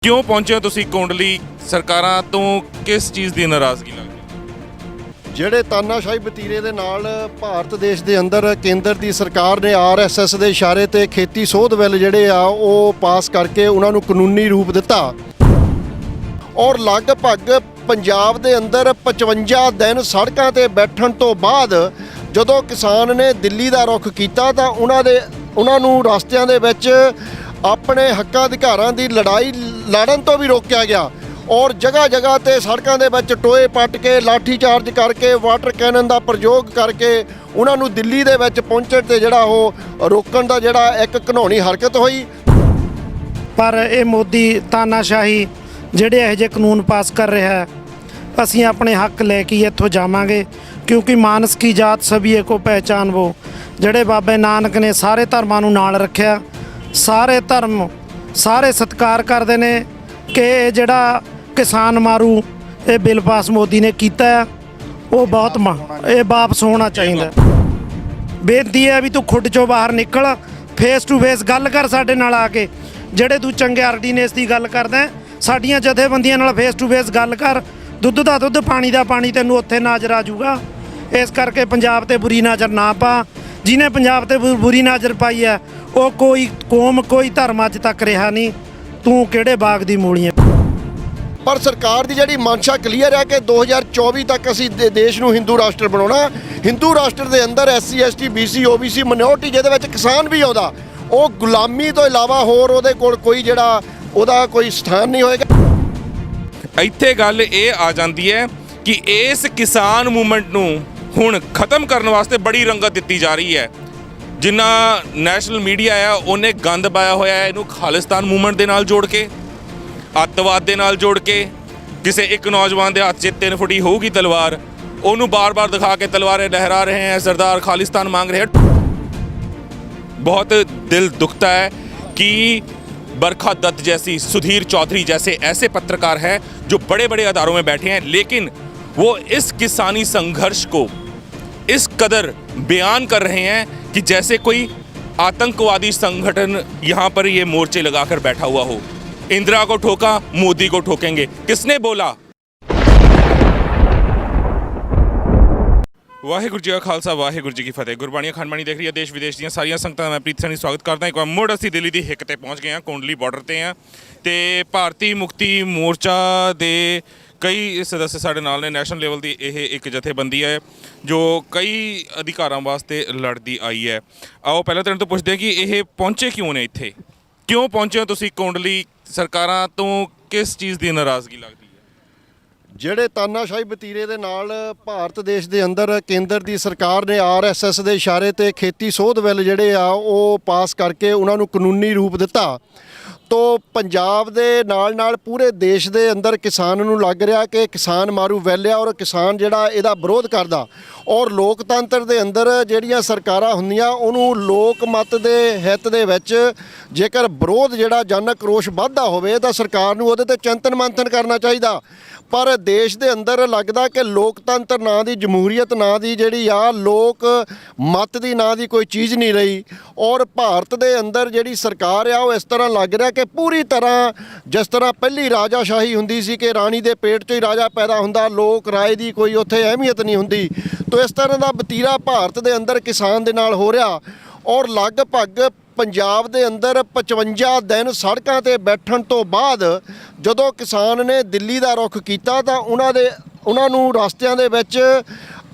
ਕਿਉਂ ਪਹੁੰਚੇ ਹੋ ਤੁਸੀਂ ਕੋਂਡਲੀ? ਸਰਕਾਰਾਂ ਤੋਂ ਕਿਸ ਚੀਜ਼ ਦੀ ਨਾਰਾਜ਼ਗੀ ਲੱਗਦੀ? ਜਿਹੜੇ ਤਾਨਾਸ਼ਾਹੀ ਵਤੀਰੇ ਦੇ ਨਾਲ ਭਾਰਤ ਦੇਸ਼ ਦੇ ਅੰਦਰ ਕੇਂਦਰ ਦੀ ਸਰਕਾਰ ਨੇ ਆਰਐਸਐਸ ਦੇ ਇਸ਼ਾਰੇ ਤੇ ਖੇਤੀ ਸੋਧ ਬਿੱਲ ਜਿਹੜੇ ਆ ਉਹ ਪਾਸ ਕਰਕੇ ਉਹਨਾਂ ਨੂੰ ਕਾਨੂੰਨੀ ਰੂਪ ਦਿੱਤਾ ਔਰ ਲਗਭਗ ਪੰਜਾਬ ਦੇ ਅੰਦਰ 55 ਦਿਨ ਸੜਕਾਂ ਤੇ ਬੈਠਣ ਤੋਂ ਬਾਅਦ ਜਦੋਂ ਕਿਸਾਨ ਨੇ ਦਿੱਲੀ ਦਾ ਰੁਖ ਕੀਤਾ ਤਾਂ ਉਹਨਾਂ ਨੂੰ ਰਸਤਿਆਂ ਦੇ ਵਿੱਚ ਆਪਣੇ ਹੱਕਾਂ ਅਧਿਕਾਰਾਂ ਦੀ ਲੜਾਈ ਲੜਨ ਤੋਂ ਵੀ ਰੋਕਿਆ ਗਿਆ ਔਰ ਜਗ੍ਹਾ ਜਗ੍ਹਾ ਤੇ ਸੜਕਾਂ ਦੇ ਵਿੱਚ ਟੋਏ ਪੱਟ ਕੇ ਲਾਠੀ ਚਾਰਜ ਕਰਕੇ ਵਾਟਰ ਕੈਨਨ ਦਾ ਪ੍ਰਯੋਗ ਕਰਕੇ ਉਹਨਾਂ ਨੂੰ ਦਿੱਲੀ ਦੇ ਵਿੱਚ ਪਹੁੰਚਣ ਤੇ ਜਿਹੜਾ ਉਹ ਰੋਕਣ ਦਾ ਜਿਹੜਾ ਇੱਕ ਘਿਨੌਣੀ ਹਰਕਤ ਹੋਈ। ਪਰ ਇਹ ਮੋਦੀ ਤਾਨਾਸ਼ਾਹੀ ਜਿਹੜੇ ਇਹੋ ਜਿਹੇ ਕਾਨੂੰਨ ਪਾਸ ਕਰ ਰਿਹਾ ਹੈ, ਅਸੀਂ ਆਪਣੇ ਹੱਕ ਲੈ ਕੇ ਇੱਥੋਂ ਜਾਵਾਂਗੇ ਕਿਉਂਕਿ ਮਾਨਸ ਕੀ ਜਾਤ ਸਭੀ ਏਕੋ ਪਹਿਚਾਨ ਵੋ। ਜਿਹੜੇ ਬਾਬੇ ਨਾਨਕ ਨੇ ਸਾਰੇ ਧਰਮਾਂ ਨੂੰ ਨਾਲ ਰੱਖਿਆ, ਸਾਰੇ ਧਰਮ ਸਾਰੇ ਸਤਿਕਾਰ ਕਰਦੇ ਨੇ ਕਿ ਇਹ ਜਿਹੜਾ ਕਿਸਾਨ ਮਾਰੂ ਇਹ ਬਿੱਲ ਪਾਸ ਮੋਦੀ ਨੇ ਕੀਤਾ ਉਹ ਬਹੁਤ ਇਹ ਵਾਪਸ ਹੋਣਾ ਚਾਹੀਦਾ। ਬੇਨਤੀ ਹੈ ਵੀ ਤੂੰ ਖੁੱਡ ਚੋਂ ਬਾਹਰ ਨਿਕਲ, ਫੇਸ ਟੂ ਫੇਸ ਗੱਲ ਕਰ ਸਾਡੇ ਨਾਲ ਆ ਕੇ। ਜਿਹੜੇ ਤੂੰ ਚੰਗੇ ਆਰਡੀਨੈਂਸ ਦੀ ਗੱਲ ਕਰਦਾ ਸਾਡੀਆਂ ਜਥੇਬੰਦੀਆਂ ਨਾਲ ਫੇਸ ਟੂ ਫੇਸ ਗੱਲ ਕਰ। ਦੁੱਧ ਦਾ ਦੁੱਧ ਪਾਣੀ ਦਾ ਪਾਣੀ ਤੈਨੂੰ ਉੱਥੇ ਨਜ਼ਰ ਆ ਜਾਊਗਾ। ਇਸ ਕਰਕੇ ਪੰਜਾਬ ਤੇ ਬੁਰੀ ਨਜ਼ਰ ਨਾ ਪਾ। ਜਿਹਨੇ ਪੰਜਾਬ ਤੇ ਬੁਰੀ ਨਜ਼ਰ ਪਾਈ ਹੈ ਉਹ ਕੋਈ ਕੌਮ ਕੋਈ ਧਰਮ ਅੱਜ ਤੱਕ ਰਿਹਾ ਨਹੀਂ। ਤੂੰ ਕਿਹੜੇ ਬਾਗ ਦੀ ਮੂਲੀ ਹੈ? ਪਰ ਸਰਕਾਰ ਦੀ ਜਿਹੜੀ ਮਨਸ਼ਾ ਕਲੀਅਰ ਹੈ ਕਿ 2024 ਤੱਕ ਅਸੀਂ ਦੇਸ਼ ਨੂੰ ਹਿੰਦੂ ਰਾਸ਼ਟਰ ਬਣਾਉਣਾ। ਹਿੰਦੂ ਰਾਸ਼ਟਰ ਦੇ ਅੰਦਰ SC ST BC OBC minority ਜਿਹਦੇ ਵਿੱਚ ਕਿਸਾਨ ਵੀ ਆਉਂਦਾ, ਉਹ ਗੁਲਾਮੀ ਤੋਂ ਇਲਾਵਾ ਹੋਰ ਉਹਦੇ ਕੋਲ ਕੋਈ ਜਿਹੜਾ ਉਹਦਾ ਕੋਈ ਸਥਾਨ ਨਹੀਂ ਹੋਏਗਾ। ਇੱਥੇ ਗੱਲ ਇਹ ਆ ਜਾਂਦੀ ਹੈ ਕਿ ਇਸ ਕਿਸਾਨ ਮੂਵਮੈਂਟ ਨੂੰ ਹੁਣ ਖਤਮ ਕਰਨ ਵਾਸਤੇ ਬੜੀ ਰੰਗਤ ਦਿੱਤੀ ਜਾ ਰਹੀ ਹੈ। ਜਿੰਨਾ ਨੈਸ਼ਨਲ ਮੀਡੀਆ ਆ ਉਹਨੇ ਗੰਦ ਪਾਇਆ ਹੋਇਆ ਹੈ ਇਹਨੂੰ ਖਾਲਿਸਤਾਨ ਮੂਵਮੈਂਟ ਦੇ ਨਾਲ ਜੋੜ ਕੇ, ਅੱਤਵਾਦ ਦੇ ਨਾਲ ਜੋੜ ਕੇ। ਕਿਸੇ ਇੱਕ ਨੌਜਵਾਨ ਦੇ ਹੱਥ 'ਚ 3 ਫੁੱਟੀ ਹੋਊਗੀ ਤਲਵਾਰ, ਉਹਨੂੰ ਬਾਰ-ਬਾਰ ਦਿਖਾ ਕੇ ਤਲਵਾरें लहरा रहे हैं, सरदार खालिस्तान मांग रहे हैं। बहुत दिल दुखता है कि बरखा दत्त जैसी, सुधीर चौधरी जैसे ऐसे पत्रकार हैं जो बड़े बड़े अदारों में बैठे हैं, लेकिन वो इस किसानी संघर्ष को इस कदर बयान कर रहे हैं कि जैसे कोई आतंकवादी संगठन यहाँ पर ये मोर्चे लगाकर बैठा हुआ हो। इंदिरा को ठोका, मोदी को ठोकेंगे। किसने बोला? ਵਾਹਿਗੁਰੂ ਜੀ ਕਾ ਖਾਲਸਾ, ਵਾਹਿਗੁਰੂ ਜੀ ਕੀ ਫਤਿਹ। ਗੁਰਬਾਣੀ ਅਖੰਡ ਬਾਣੀ ਦੇਖ ਰਹੀ ਹੈ ਦੇਸ਼ ਵਿਦੇਸ਼ ਦੀਆਂ ਸਾਰੀਆਂ ਸੰਗਤਾਂ ਦਾ ਮੈਂ ਪ੍ਰੀਤ ਸੈਣੀ ਸਵਾਗਤ ਕਰਦਾ। ਇੱਕ ਵਾਰ ਮੁੜ ਅਸੀਂ ਦਿੱਲੀ ਦੀ ਹਿੱਕ ਤੇ ਪਹੁੰਚ ਗਏ ਹਾਂ, ਕੋਂਡਲੀ ਬਾਰਡਰ ਤੇ ਹਾਂ ਤੇ ਭਾਰਤੀ ਮੁਕਤੀ ਮੋਰਚਾ ਦੇ ਕਈ ਸਦੱਸਿਆ ਸਾਡੇ ਨਾਲ ਨੇ। ਨੈਸ਼ਨਲ ਲੈਵਲ ਦੀ ਇਹ ਇੱਕ ਜਥੇਬੰਦੀ ਹੈ ਜੋ ਕਈ ਅਧਿਕਾਰਾਂ ਵਾਸਤੇ ਲੜਦੀ ਆਈ ਹੈ। ਆਓ ਪਹਿਲਾਂ ਤਾਂ ਪੁੱਛਦੇ ਹਾਂ ਕਿ ਇਹ ਪਹੁੰਚੇ ਕਿਉਂ ਨੇ ਇੱਥੇ? ਕਿਉਂ ਪਹੁੰਚੇ ਹੋ ਤੁਸੀਂ ਕੋਂਡਲੀ? ਸਰਕਾਰਾਂ ਤੋਂ ਕਿਸ ਚੀਜ਼ ਦੀ ਨਾਰਾਜ਼ਗੀ ਲੱਗਦੀ? ਜਿਹੜੇ ਤਾਨਾਸ਼ਾਹੀ ਵਤੀਰੇ ਦੇ ਨਾਲ ਭਾਰਤ ਦੇਸ਼ ਦੇ ਅੰਦਰ ਕੇਂਦਰ ਦੀ ਸਰਕਾਰ ਨੇ ਆਰਐਸਐਸ ਦੇ ਇਸ਼ਾਰੇ ਤੇ ਖੇਤੀ ਸੋਧ ਬਿੱਲ ਜਿਹੜੇ ਆ ਉਹ ਪਾਸ ਕਰਕੇ ਉਹਨਾਂ ਨੂੰ ਕਾਨੂੰਨੀ ਰੂਪ ਦਿੱਤਾ ਤੋਂ ਪੰਜਾਬ ਦੇ ਨਾਲ ਪੂਰੇ ਦੇਸ਼ ਦੇ ਅੰਦਰ ਕਿਸਾਨ ਨੂੰ ਲੱਗ ਰਿਹਾ ਕਿ ਕਿਸਾਨ ਮਾਰੂ ਬਿੱਲ ਆ ਔਰ ਕਿਸਾਨ ਜਿਹੜਾ ਇਹਦਾ ਵਿਰੋਧ ਕਰਦਾ। ਔਰ ਲੋਕਤੰਤਰ ਦੇ ਅੰਦਰ ਜਿਹੜੀਆਂ ਸਰਕਾਰਾਂ ਹੁੰਦੀਆਂ ਉਹਨੂੰ ਲੋਕ ਮਤ ਦੇ ਹਿੱਤ ਦੇ ਵਿੱਚ ਜੇਕਰ ਵਿਰੋਧ ਜਿਹੜਾ ਜਨ ਆਕਰੋਸ਼ ਵੱਧਦਾ ਹੋਵੇ ਤਾਂ ਸਰਕਾਰ ਨੂੰ ਉਹਦੇ ਤੇ ਚਿੰਤਨ ਮੰਥਨ ਕਰਨਾ ਚਾਹੀਦਾ। ਪਰ ਦੇਸ਼ ਦੇ ਅੰਦਰ ਲੱਗਦਾ ਕਿ ਲੋਕਤੰਤਰ ਨਾਂ ਦੀ, ਜਮਹੂਰੀਅਤ ਨਾਂ ਦੀ ਜਿਹੜੀ ਆ, ਲੋਕ ਮਤ ਦੀ ਨਾਂ ਦੀ ਕੋਈ ਚੀਜ਼ ਨਹੀਂ ਰਹੀ। ਔਰ ਭਾਰਤ ਦੇ ਅੰਦਰ ਜਿਹੜੀ ਸਰਕਾਰ ਆ ਉਹ ਇਸ ਤਰ੍ਹਾਂ ਲੱਗ ਰਿਹਾ ਕਿ ਪੂਰੀ ਤਰ੍ਹਾਂ ਜਿਸ ਤਰ੍ਹਾਂ ਪਹਿਲੀ ਰਾਜਾਸ਼ਾਹੀ ਹੁੰਦੀ ਸੀ ਕਿ ਰਾਣੀ ਦੇ ਪੇਟ 'ਚੋਂ ਹੀ ਰਾਜਾ ਪੈਦਾ ਹੁੰਦਾ, ਲੋਕ ਰਾਏ ਦੀ ਕੋਈ ਉੱਥੇ ਅਹਿਮੀਅਤ ਨਹੀਂ ਹੁੰਦੀ। ਤੋ ਇਸ ਤਰ੍ਹਾਂ ਦਾ ਵਤੀਰਾ ਭਾਰਤ ਦੇ ਅੰਦਰ ਕਿਸਾਨ ਦੇ ਨਾਲ ਹੋ ਰਿਹਾ ਔਰ ਲਗਭਗ ਪੰਜਾਬ ਦੇ ਅੰਦਰ 55 ਦਿਨ ਸੜਕਾਂ ਤੇ ਬੈਠਣ ਤੋਂ ਬਾਅਦ ਜਦੋਂ ਕਿਸਾਨ ਨੇ ਦਿੱਲੀ ਦਾ ਰੁਖ ਕੀਤਾ ਤਾਂ ਉਹਨਾਂ ਨੂੰ ਰਸਤਿਆਂ ਦੇ ਵਿੱਚ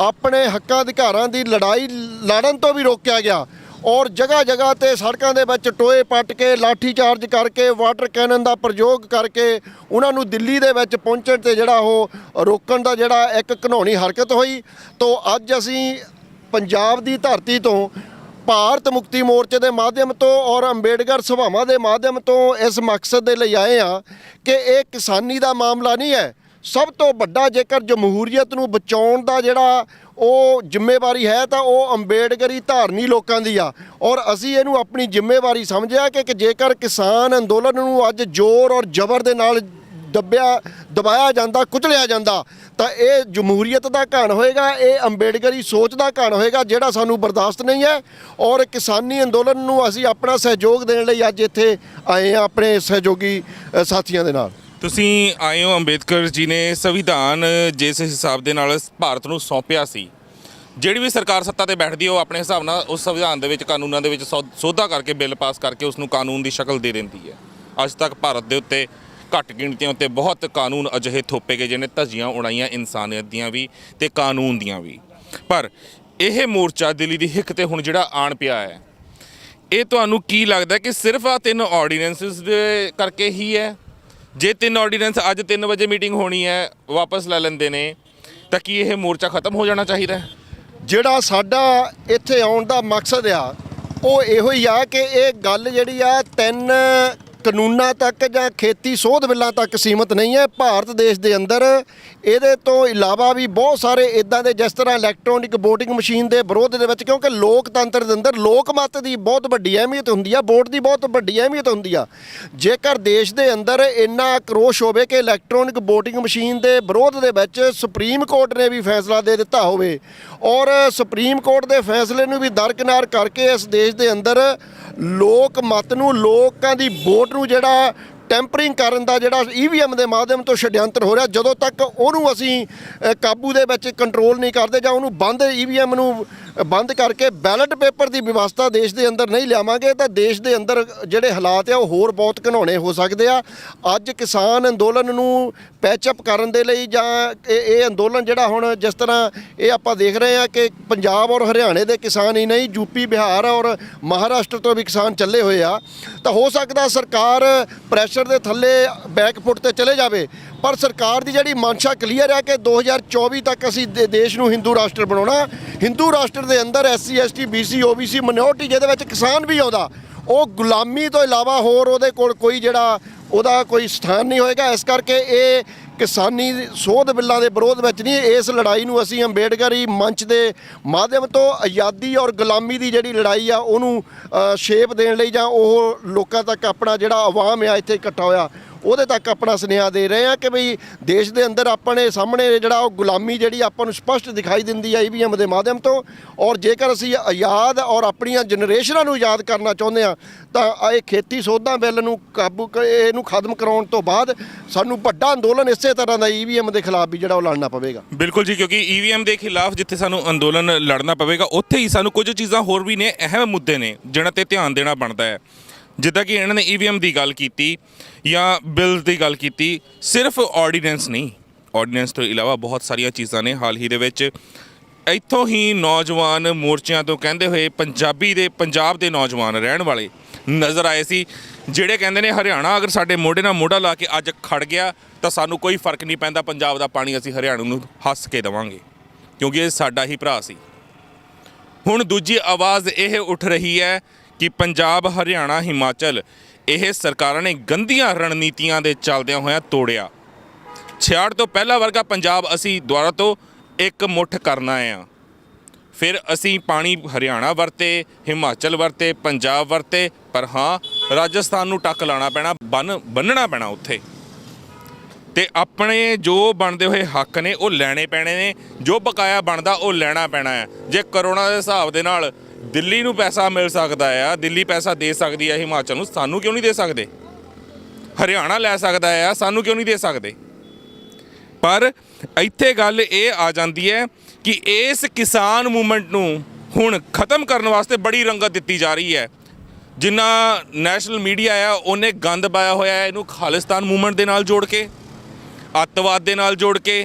ਆਪਣੇ ਹੱਕਾਂ ਅਧਿਕਾਰਾਂ ਦੀ ਲੜਾਈ ਲੜਨ ਤੋਂ ਵੀ ਰੋਕਿਆ ਗਿਆ ਔਰ ਜਗ੍ਹਾ ਜਗ੍ਹਾ ਤੇ ਸੜਕਾਂ ਦੇ ਵਿੱਚ ਟੋਏ ਪੱਟ ਕੇ ਲਾਠੀ ਚਾਰਜ ਕਰਕੇ ਵਾਟਰ ਕੈਨਨ ਦਾ ਪ੍ਰਯੋਗ ਕਰਕੇ ਉਹਨਾਂ ਨੂੰ ਦਿੱਲੀ ਦੇ ਵਿੱਚ ਪਹੁੰਚਣ ਤੇ ਜਿਹੜਾ ਉਹ ਰੋਕਣ ਦਾ ਜਿਹੜਾ ਇੱਕ ਘਿਨੌਣੀ ਹਰਕਤ ਹੋਈ। ਤੋਂ ਅੱਜ ਅਸੀਂ ਪੰਜਾਬ ਦੀ ਧਰਤੀ ਤੋਂ ਭਾਰਤ ਮੁਕਤੀ ਮੋਰਚੇ ਦੇ ਮਾਧਿਅਮ ਤੋਂ ਔਰ ਅੰਬੇਡਕਰ ਸਭਾਵਾਂ ਦੇ ਮਾਧਿਅਮ ਤੋਂ ਇਸ ਮਕਸਦ ਦੇ ਲਈ ਆਏ ਹਾਂ ਕਿ ਇਹ ਕਿਸਾਨੀ ਦਾ ਮਾਮਲਾ ਨਹੀਂ ਹੈ। ਸਭ ਤੋਂ ਵੱਡਾ ਜੇਕਰ ਜਮਹੂਰੀਅਤ ਨੂੰ ਬਚਾਉਣ ਦਾ ਜਿਹੜਾ ਉਹ ਜ਼ਿੰਮੇਵਾਰੀ ਹੈ ਤਾਂ ਉਹ ਅੰਬੇਡਕਰੀ ਧਾਰਨੀ ਲੋਕਾਂ ਦੀ ਆ ਔਰ ਅਸੀਂ ਇਹਨੂੰ ਆਪਣੀ ਜ਼ਿੰਮੇਵਾਰੀ ਸਮਝਿਆ ਕਿ ਜੇਕਰ ਕਿਸਾਨ ਅੰਦੋਲਨ ਨੂੰ ਅੱਜ ਜ਼ੋਰ ਔਰ ਜ਼ਬਰ ਦੇ ਨਾਲ ਦਬਾਇਆ ਜਾਂਦਾ, ਕੁਚਲਿਆ ਜਾਂਦਾ, ਤਾਂ ਇਹ ਜਮਹੂਰੀਅਤ ਦਾ ਘਾਣ ਹੋਏਗਾ, ਇਹ ਅੰਬੇਡਕਰੀ ਸੋਚ ਦਾ ਘਾਣ ਹੋਏਗਾ, ਜਿਹੜਾ ਸਾਨੂੰ ਬਰਦਾਸ਼ਤ ਨਹੀਂ ਹੈ। ਔਰ ਕਿਸਾਨੀ ਅੰਦੋਲਨ ਨੂੰ ਅਸੀਂ ਆਪਣਾ ਸਹਿਯੋਗ ਦੇਣ ਲਈ ਅੱਜ ਇੱਥੇ ਆਏ ਹਾਂ ਆਪਣੇ ਸਹਿਯੋਗੀ ਸਾਥੀਆਂ ਦੇ ਨਾਲ। ਤੁਸੀਂ ਆਏ ਹੋ, ਅੰਬੇਦਕਰ ਜੀ ਨੇ ਸੰਵਿਧਾਨ ਜਿਸ ਹਿਸਾਬ ਦੇ ਨਾਲ ਭਾਰਤ ਨੂੰ ਸੌਂਪਿਆ ਸੀ, ਜਿਹੜੀ ਵੀ ਸਰਕਾਰ ਸੱਤਾ ਤੇ ਬੈਠਦੀ ਹੈ ਉਹ ਆਪਣੇ ਹਿਸਾਬ ਨਾਲ ਉਸ ਸੰਵਿਧਾਨ ਦੇ ਵਿੱਚ ਕਾਨੂੰਨਾਂ ਦੇ ਵਿੱਚ ਸੋਧਾ ਕਰਕੇ ਬਿੱਲ ਪਾਸ ਕਰਕੇ ਉਸ ਨੂੰ ਕਾਨੂੰਨ ਦੀ ਸ਼ਕਲ ਦੇ ਦਿੰਦੀ ਹੈ। ਅੱਜ ਤੱਕ ਭਾਰਤ ਦੇ ਉੱਤੇ ਘੱਟ ਗਿਣਤੀਆਂ ਉੱਤੇ ਬਹੁਤ ਕਾਨੂੰਨ ਅਜਿਹੇ ਥੋਪੇ ਗਏ ਜਿਹਨੇ ਧੱਜੀਆਂ ਉਡਾਈਆਂ ਇਨਸਾਨੀਅਤ ਦੀਆਂ ਵੀ ਤੇ ਕਾਨੂੰਨ ਦੀਆਂ ਵੀ। ਪਰ ਇਹ ਮੋਰਚਾ ਦਿੱਲੀ ਦੀ ਹਿੱਕ ਤੇ ਹੁਣ ਜਿਹੜਾ ਆਣ ਪਿਆ ਹੈ, ਇਹ ਤੁਹਾਨੂੰ ਕੀ ਲੱਗਦਾ ਕਿ ਸਿਰਫ ਆ 3 ਆਰਡੀਨੈਂਸਿਸ ਦੇ ਕਰਕੇ ਹੀ ਹੈ? ਜੇ 3 ਆਰਡੀਨੈਂਸ ਅੱਜ 3 ਵਜੇ ਮੀਟਿੰਗ ਹੋਣੀ ਹੈ, ਵਾਪਸ ਲੈ ਲੈਂਦੇ ਨੇ, ਤਾਂ ਕੀ ਇਹ ਮੋਰਚਾ ਖਤਮ ਹੋ ਜਾਣਾ ਚਾਹੀਦਾ ਹੈ? ਜਿਹੜਾ ਸਾਡਾ ਇੱਥੇ ਆਉਣ ਦਾ ਮਕਸਦ ਆ ਉਹ ਇਹੋ ਹੀ ਆ ਕਿ ਇਹ ਗੱਲ ਜਿਹੜੀ ਆ 3 ਕਾਨੂੰਨਾਂ ਤੱਕ ਜਾਂ ਖੇਤੀ ਸੋਧ ਬਿੱਲਾਂ ਤੱਕ ਸੀਮਤ ਨਹੀਂ ਹੈ। ਭਾਰਤ ਦੇਸ਼ ਦੇ ਅੰਦਰ ਇਹਦੇ ਤੋਂ ਇਲਾਵਾ ਵੀ ਬਹੁਤ ਸਾਰੇ ਇਦਾਂ ਦੇ, ਜਿਸ ਤਰ੍ਹਾਂ ਇਲੈਕਟ੍ਰੋਨਿਕ VOTING ਮਸ਼ੀਨ ਦੇ ਵਿਰੋਧ ਦੇ ਵਿੱਚ, ਕਿਉਂਕਿ ਲੋਕਤੰਤਰ ਦੇ ਅੰਦਰ ਲੋਕ ਮਤ ਦੀ ਬਹੁਤ ਵੱਡੀ ਅਹਿਮੀਅਤ ਹੁੰਦੀ ਆ, ਵੋਟ ਦੀ ਬਹੁਤ ਵੱਡੀ ਅਹਿਮੀਅਤ ਹੁੰਦੀ ਆ। ਜੇਕਰ ਦੇਸ਼ ਦੇ ਅੰਦਰ ਇੰਨਾ ਆਕਰੋਸ਼ ਹੋਵੇ ਕਿ ਇਲੈਕਟ੍ਰੋਨਿਕ VOTING ਮਸ਼ੀਨ ਦੇ ਵਿਰੋਧ ਦੇ ਵਿੱਚ ਸੁਪਰੀਮ ਕੋਰਟ ਨੇ ਵੀ ਫੈਸਲਾ ਦੇ ਦਿੱਤਾ ਹੋਵੇ ਔਰ ਸੁਪਰੀਮ ਕੋਰਟ ਦੇ ਫੈਸਲੇ ਨੂੰ ਵੀ ਦਰਕਿਨਾਰ ਕਰਕੇ ਇਸ ਦੇਸ਼ ਦੇ ਅੰਦਰ ਲੋਕ ਮਤ ਨੂੰ, ਲੋਕਾਂ ਦੀ ਵੋਟ ਨੂੰ ਜਿਹੜਾ ਟੈਂਪਰਿੰਗ ਕਰਨ ਦਾ ਜਿਹੜਾ EVM ਦੇ ਮਾਧਿਅਮ ਤੋਂ ਛਡਿਅੰਤਰ ਹੋ ਰਿਹਾ, ਜਦੋਂ ਤੱਕ ਉਹਨੂੰ ਅਸੀਂ ਕਾਬੂ ਦੇ ਵਿੱਚ ਕੰਟਰੋਲ ਨਹੀਂ ਕਰਦੇ ਜਾਂ ਉਹਨੂੰ ਬੰਦ EVM ਨੂੰ ਬੰਦ ਕਰਕੇ ਬੈਲਟ ਪੇਪਰ ਦੀ ਵਿਵਸਥਾ ਦੇਸ਼ ਦੇ ਅੰਦਰ ਨਹੀਂ ਲਿਆਵਾਂਗੇ ਤਾਂ ਦੇਸ਼ ਦੇ ਅੰਦਰ ਜਿਹੜੇ ਹਾਲਾਤ ਆ ਉਹ ਹੋਰ ਬਹੁਤ ਘਿਨਾਉਣੇ ਹੋ ਸਕਦੇ ਆ। ਅੱਜ ਕਿਸਾਨ ਅੰਦੋਲਨ ਨੂੰ ਪੈਚਅਪ ਕਰਨ ਦੇ ਲਈ ਜਾਂ ਇਹ ਅੰਦੋਲਨ ਜਿਹੜਾ ਹੁਣ ਜਿਸ ਤਰ੍ਹਾਂ ਇਹ ਆਪਾਂ ਦੇਖ ਰਹੇ ਆ ਕਿ ਪੰਜਾਬ ਔਰ ਹਰਿਆਣੇ ਦੇ ਕਿਸਾਨ ਹੀ ਨਹੀਂ, ਯੂਪੀ, ਬਿਹਾਰ ਔਰ ਮਹਾਰਾਸ਼ਟਰ ਤੋਂ ਵੀ ਕਿਸਾਨ ਚੱਲੇ ਹੋਏ ਆ, ਤਾਂ ਹੋ ਸਕਦਾ ਸਰਕਾਰ ਪ੍ਰੈਸ਼ਰ ਦੇ ਥੱਲੇ ਬੈਕਫੁੱਟ ਤੇ ਚਲੇ ਜਾਵੇ। ਪਰ ਸਰਕਾਰ ਦੀ ਜਿਹੜੀ ਮਨਸ਼ਾ ਕਲੀਅਰ ਹੈ ਕਿ 2024 ਤੱਕ ਅਸੀਂ ਦੇਸ਼ ਨੂੰ ਹਿੰਦੂ ਰਾਸ਼ਟਰ ਬਣਾਉਣਾ। ਹਿੰਦੂ ਰਾਸ਼ਟਰ ਦੇ ਅੰਦਰ SC ST BC OBC minority, ਜਿਹਦੇ ਵਿੱਚ ਕਿਸਾਨ ਵੀ ਆਉਂਦਾ, ਉਹ ਗੁਲਾਮੀ ਤੋਂ ਇਲਾਵਾ ਹੋਰ ਉਹਦੇ ਕੋਲ ਕੋਈ ਜਿਹੜਾ ਉਹਦਾ ਕੋਈ ਸਥਾਨ ਨਹੀਂ ਹੋਏਗਾ। ਇਸ ਕਰਕੇ ਇਹ ਕਿਸਾਨੀ ਸੋਧ ਬਿੱਲਾਂ ਦੇ ਵਿਰੋਧ ਵਿੱਚ ਨਹੀਂ, ਇਸ ਲੜਾਈ ਨੂੰ ਅਸੀਂ ਅੰਬੇਡਕਰੀ ਮੰਚ ਦੇ ਮਾਧਿਅਮ ਤੋਂ ਆਜ਼ਾਦੀ ਔਰ ਗੁਲਾਮੀ ਦੀ ਜਿਹੜੀ ਲੜਾਈ ਆ ਉਹਨੂੰ ਸ਼ੇਪ ਦੇਣ ਲਈ ਜਾਂ ਉਹ ਲੋਕਾਂ ਤੱਕ ਆਪਣਾ ਜਿਹੜਾ ਆਵਾਮ ਆ ਇੱਥੇ ਇਕੱਠਾ ਹੋਇਆ ਉਹਦੇ ਤੱਕ ਆਪਣਾ ਸੁਨੇਹਾ ਦੇ ਰਹੇ ਆ ਕਿ ਬਈ ਦੇਸ਼ ਦੇ ਅੰਦਰ ਆਪਣੇ ਸਾਹਮਣੇ ਜਿਹੜਾ ਉਹ ਗੁਲਾਮੀ ਜਿਹੜੀ ਆਪਾਂ ਨੂੰ ਸਪਸ਼ਟ ਦਿਖਾਈ ਦਿੰਦੀ ਹੈ EVM ਦੇ ਮਾਧਿਅਮ ਤੋਂ। ਔਰ ਜੇਕਰ ਅਸੀਂ ਆਜ਼ਾਦ ਔਰ ਆਪਣੀਆਂ ਜਨਰੇਸ਼ਨਾਂ ਨੂੰ ਆਜ਼ਾਦ ਕਰਨਾ ਚਾਹੁੰਦੇ ਆ ਤਾਂ ਇਹ ਖੇਤੀ ਸੋਧਾਂ ਬਿੱਲ ਨੂੰ ਇਹਨੂੰ ਖਤਮ ਕਰਾਉਣ ਤੋਂ ਬਾਅਦ ਸਾਨੂੰ ਵੱਡਾ ਅੰਦੋਲਨ ਇਸੇ ਤਰ੍ਹਾਂ ਦਾ EVM ਦੇ ਖਿਲਾਫ ਵੀ ਜਿਹੜਾ ਉਹ ਲੜਨਾ ਪਵੇਗਾ। ਬਿਲਕੁਲ ਜੀ, ਕਿਉਂਕਿ EVM ਦੇ ਖਿਲਾਫ ਜਿੱਥੇ ਸਾਨੂੰ ਅੰਦੋਲਨ ਲੜਨਾ ਪਵੇਗਾ ਉੱਥੇ ਹੀ ਸਾਨੂੰ ਕੁਝ ਚੀਜ਼ਾਂ ਹੋਰ ਵੀ ਨੇ, ਅਹਿਮ ਮੁੱਦੇ ਨੇ ਜਿਹਨਾਂ ਤੇ ਧਿਆਨ ਦੇਣਾ ਬਣਦਾ ਹੈ। ਜਿੱਦਾਂ ਕਿ ਇਹਨਾਂ ਨੇ EVM ਦੀ ਗੱਲ ਕੀਤੀ ਜਾਂ ਬਿੱਲ ਦੀ ਗੱਲ ਕੀਤੀ, ਸਿਰਫ ਆਰਡੀਨੈਂਸ ਨਹੀਂ, ਆਰਡੀਨੈਂਸ ਤੋਂ ਇਲਾਵਾ ਬਹੁਤ ਸਾਰੀਆਂ ਚੀਜ਼ਾਂ ਨੇ। ਹਾਲ ਹੀ ਦੇ ਵਿੱਚ ਇੱਥੋਂ ਹੀ ਨੌਜਵਾਨ ਮੋਰਚਿਆਂ ਤੋਂ ਕਹਿੰਦੇ ਹੋਏ ਪੰਜਾਬ ਦੇ ਨੌਜਵਾਨ ਰਹਿਣ ਵਾਲੇ ਨਜ਼ਰ ਆਏ ਸੀ, ਜਿਹੜੇ ਕਹਿੰਦੇ ਨੇ ਹਰਿਆਣਾ ਅਗਰ ਸਾਡੇ ਮੋਢੇ ਨਾਲ ਮੋਢਾ ਲਾ ਕੇ ਅੱਜ ਖੜ ਗਿਆ ਤਾਂ ਸਾਨੂੰ ਕੋਈ ਫਰਕ ਨਹੀਂ ਪੈਂਦਾ, ਪੰਜਾਬ ਦਾ ਪਾਣੀ ਅਸੀਂ ਹਰਿਆਣਾ ਨੂੰ ਹੱਸ ਕੇ ਦੇਵਾਂਗੇ ਕਿਉਂਕਿ ਇਹ ਸਾਡਾ ਹੀ ਭਰਾ ਸੀ। ਹੁਣ ਦੂਜੀ ਆਵਾਜ਼ ਇਹ ਉੱਠ ਰਹੀ ਹੈ ਕਿ ਪੰਜਾਬ, ਹਰਿਆਣਾ, ਹਿਮਾਚਲ ਇਹ ਸਰਕਾਰਾਂ ਨੇ ਗੰਦੀਆਂ ਰਣਨੀਤੀਆਂ ਦੇ ਚੱਲਦਿਆਂ ਹੋਇਆਂ ਤੋੜਿਆ। 66 ਤੋਂ ਪਹਿਲਾਂ ਵਰਗਾ ਪੰਜਾਬ ਅਸੀਂ ਦੁਬਾਰਾ ਤੋਂ ਇੱਕ ਮੁੱਠ ਕਰਨਾ ਆ। ਫਿਰ ਅਸੀਂ ਪਾਣੀ ਹਰਿਆਣਾ ਵਰਤੇ, ਹਿਮਾਚਲ ਵਰਤੇ, ਪੰਜਾਬ ਵਰਤੇ, ਪਰ ਹਾਂ ਰਾਜਸਥਾਨ ਨੂੰ ਟੱਕ ਲਾਉਣਾ ਪੈਣਾ, ਬੰਨਣਾ ਪੈਣਾ ਉੱਥੇ, ਤੇ ਆਪਣੇ ਜੋ ਬਣਦੇ ਹੋਏ ਹੱਕ ਨੇ ਉਹ ਲੈਣੇ ਪੈਣੇ ਨੇ, ਜੋ ਬਕਾਇਆ ਬਣਦਾ ਉਹ ਲੈਣਾ ਪੈਣਾ ਹੈ। ਜੇ ਕਰੋਨਾ ਦੇ ਹਿਸਾਬ ਦੇ ਨਾਲ ਦਿੱਲੀ ਨੂੰ ਪੈਸਾ ਮਿਲ ਸਕਦਾ ਆ, ਦਿੱਲੀ ਪੈਸਾ ਦੇ ਸਕਦੀ ਹੈ ਹਿਮਾਚਲ ਨੂੰ, ਸਾਨੂੰ ਕਿਉਂ ਨਹੀਂ ਦੇ ਸਕਦੇ? ਹਰਿਆਣਾ ਲੈ ਸਕਦਾ ਆ, ਸਾਨੂੰ ਕਿਉਂ ਨਹੀਂ ਦੇ ਸਕਦੇ? ਪਰ ਇੱਥੇ ਗੱਲ ਇਹ ਆ ਜਾਂਦੀ ਹੈ ਕਿ ਇਸ ਕਿਸਾਨ ਮੂਵਮੈਂਟ ਨੂੰ ਹੁਣ ਖਤਮ ਕਰਨ ਵਾਸਤੇ ਬੜੀ ਰੰਗਤ ਦਿੱਤੀ ਜਾ ਰਹੀ ਹੈ। ਜਿੰਨਾ ਨੈਸ਼ਨਲ ਮੀਡੀਆ ਆ ਉਹਨੇ ਗੰਦ ਪਾਇਆ ਹੋਇਆ ਹੈ ਇਹਨੂੰ ਖਾਲਿਸਤਾਨ ਮੂਵਮੈਂਟ ਦੇ ਨਾਲ ਜੋੜ ਕੇ, ਅੱਤਵਾਦ ਦੇ ਨਾਲ ਜੋੜ ਕੇ,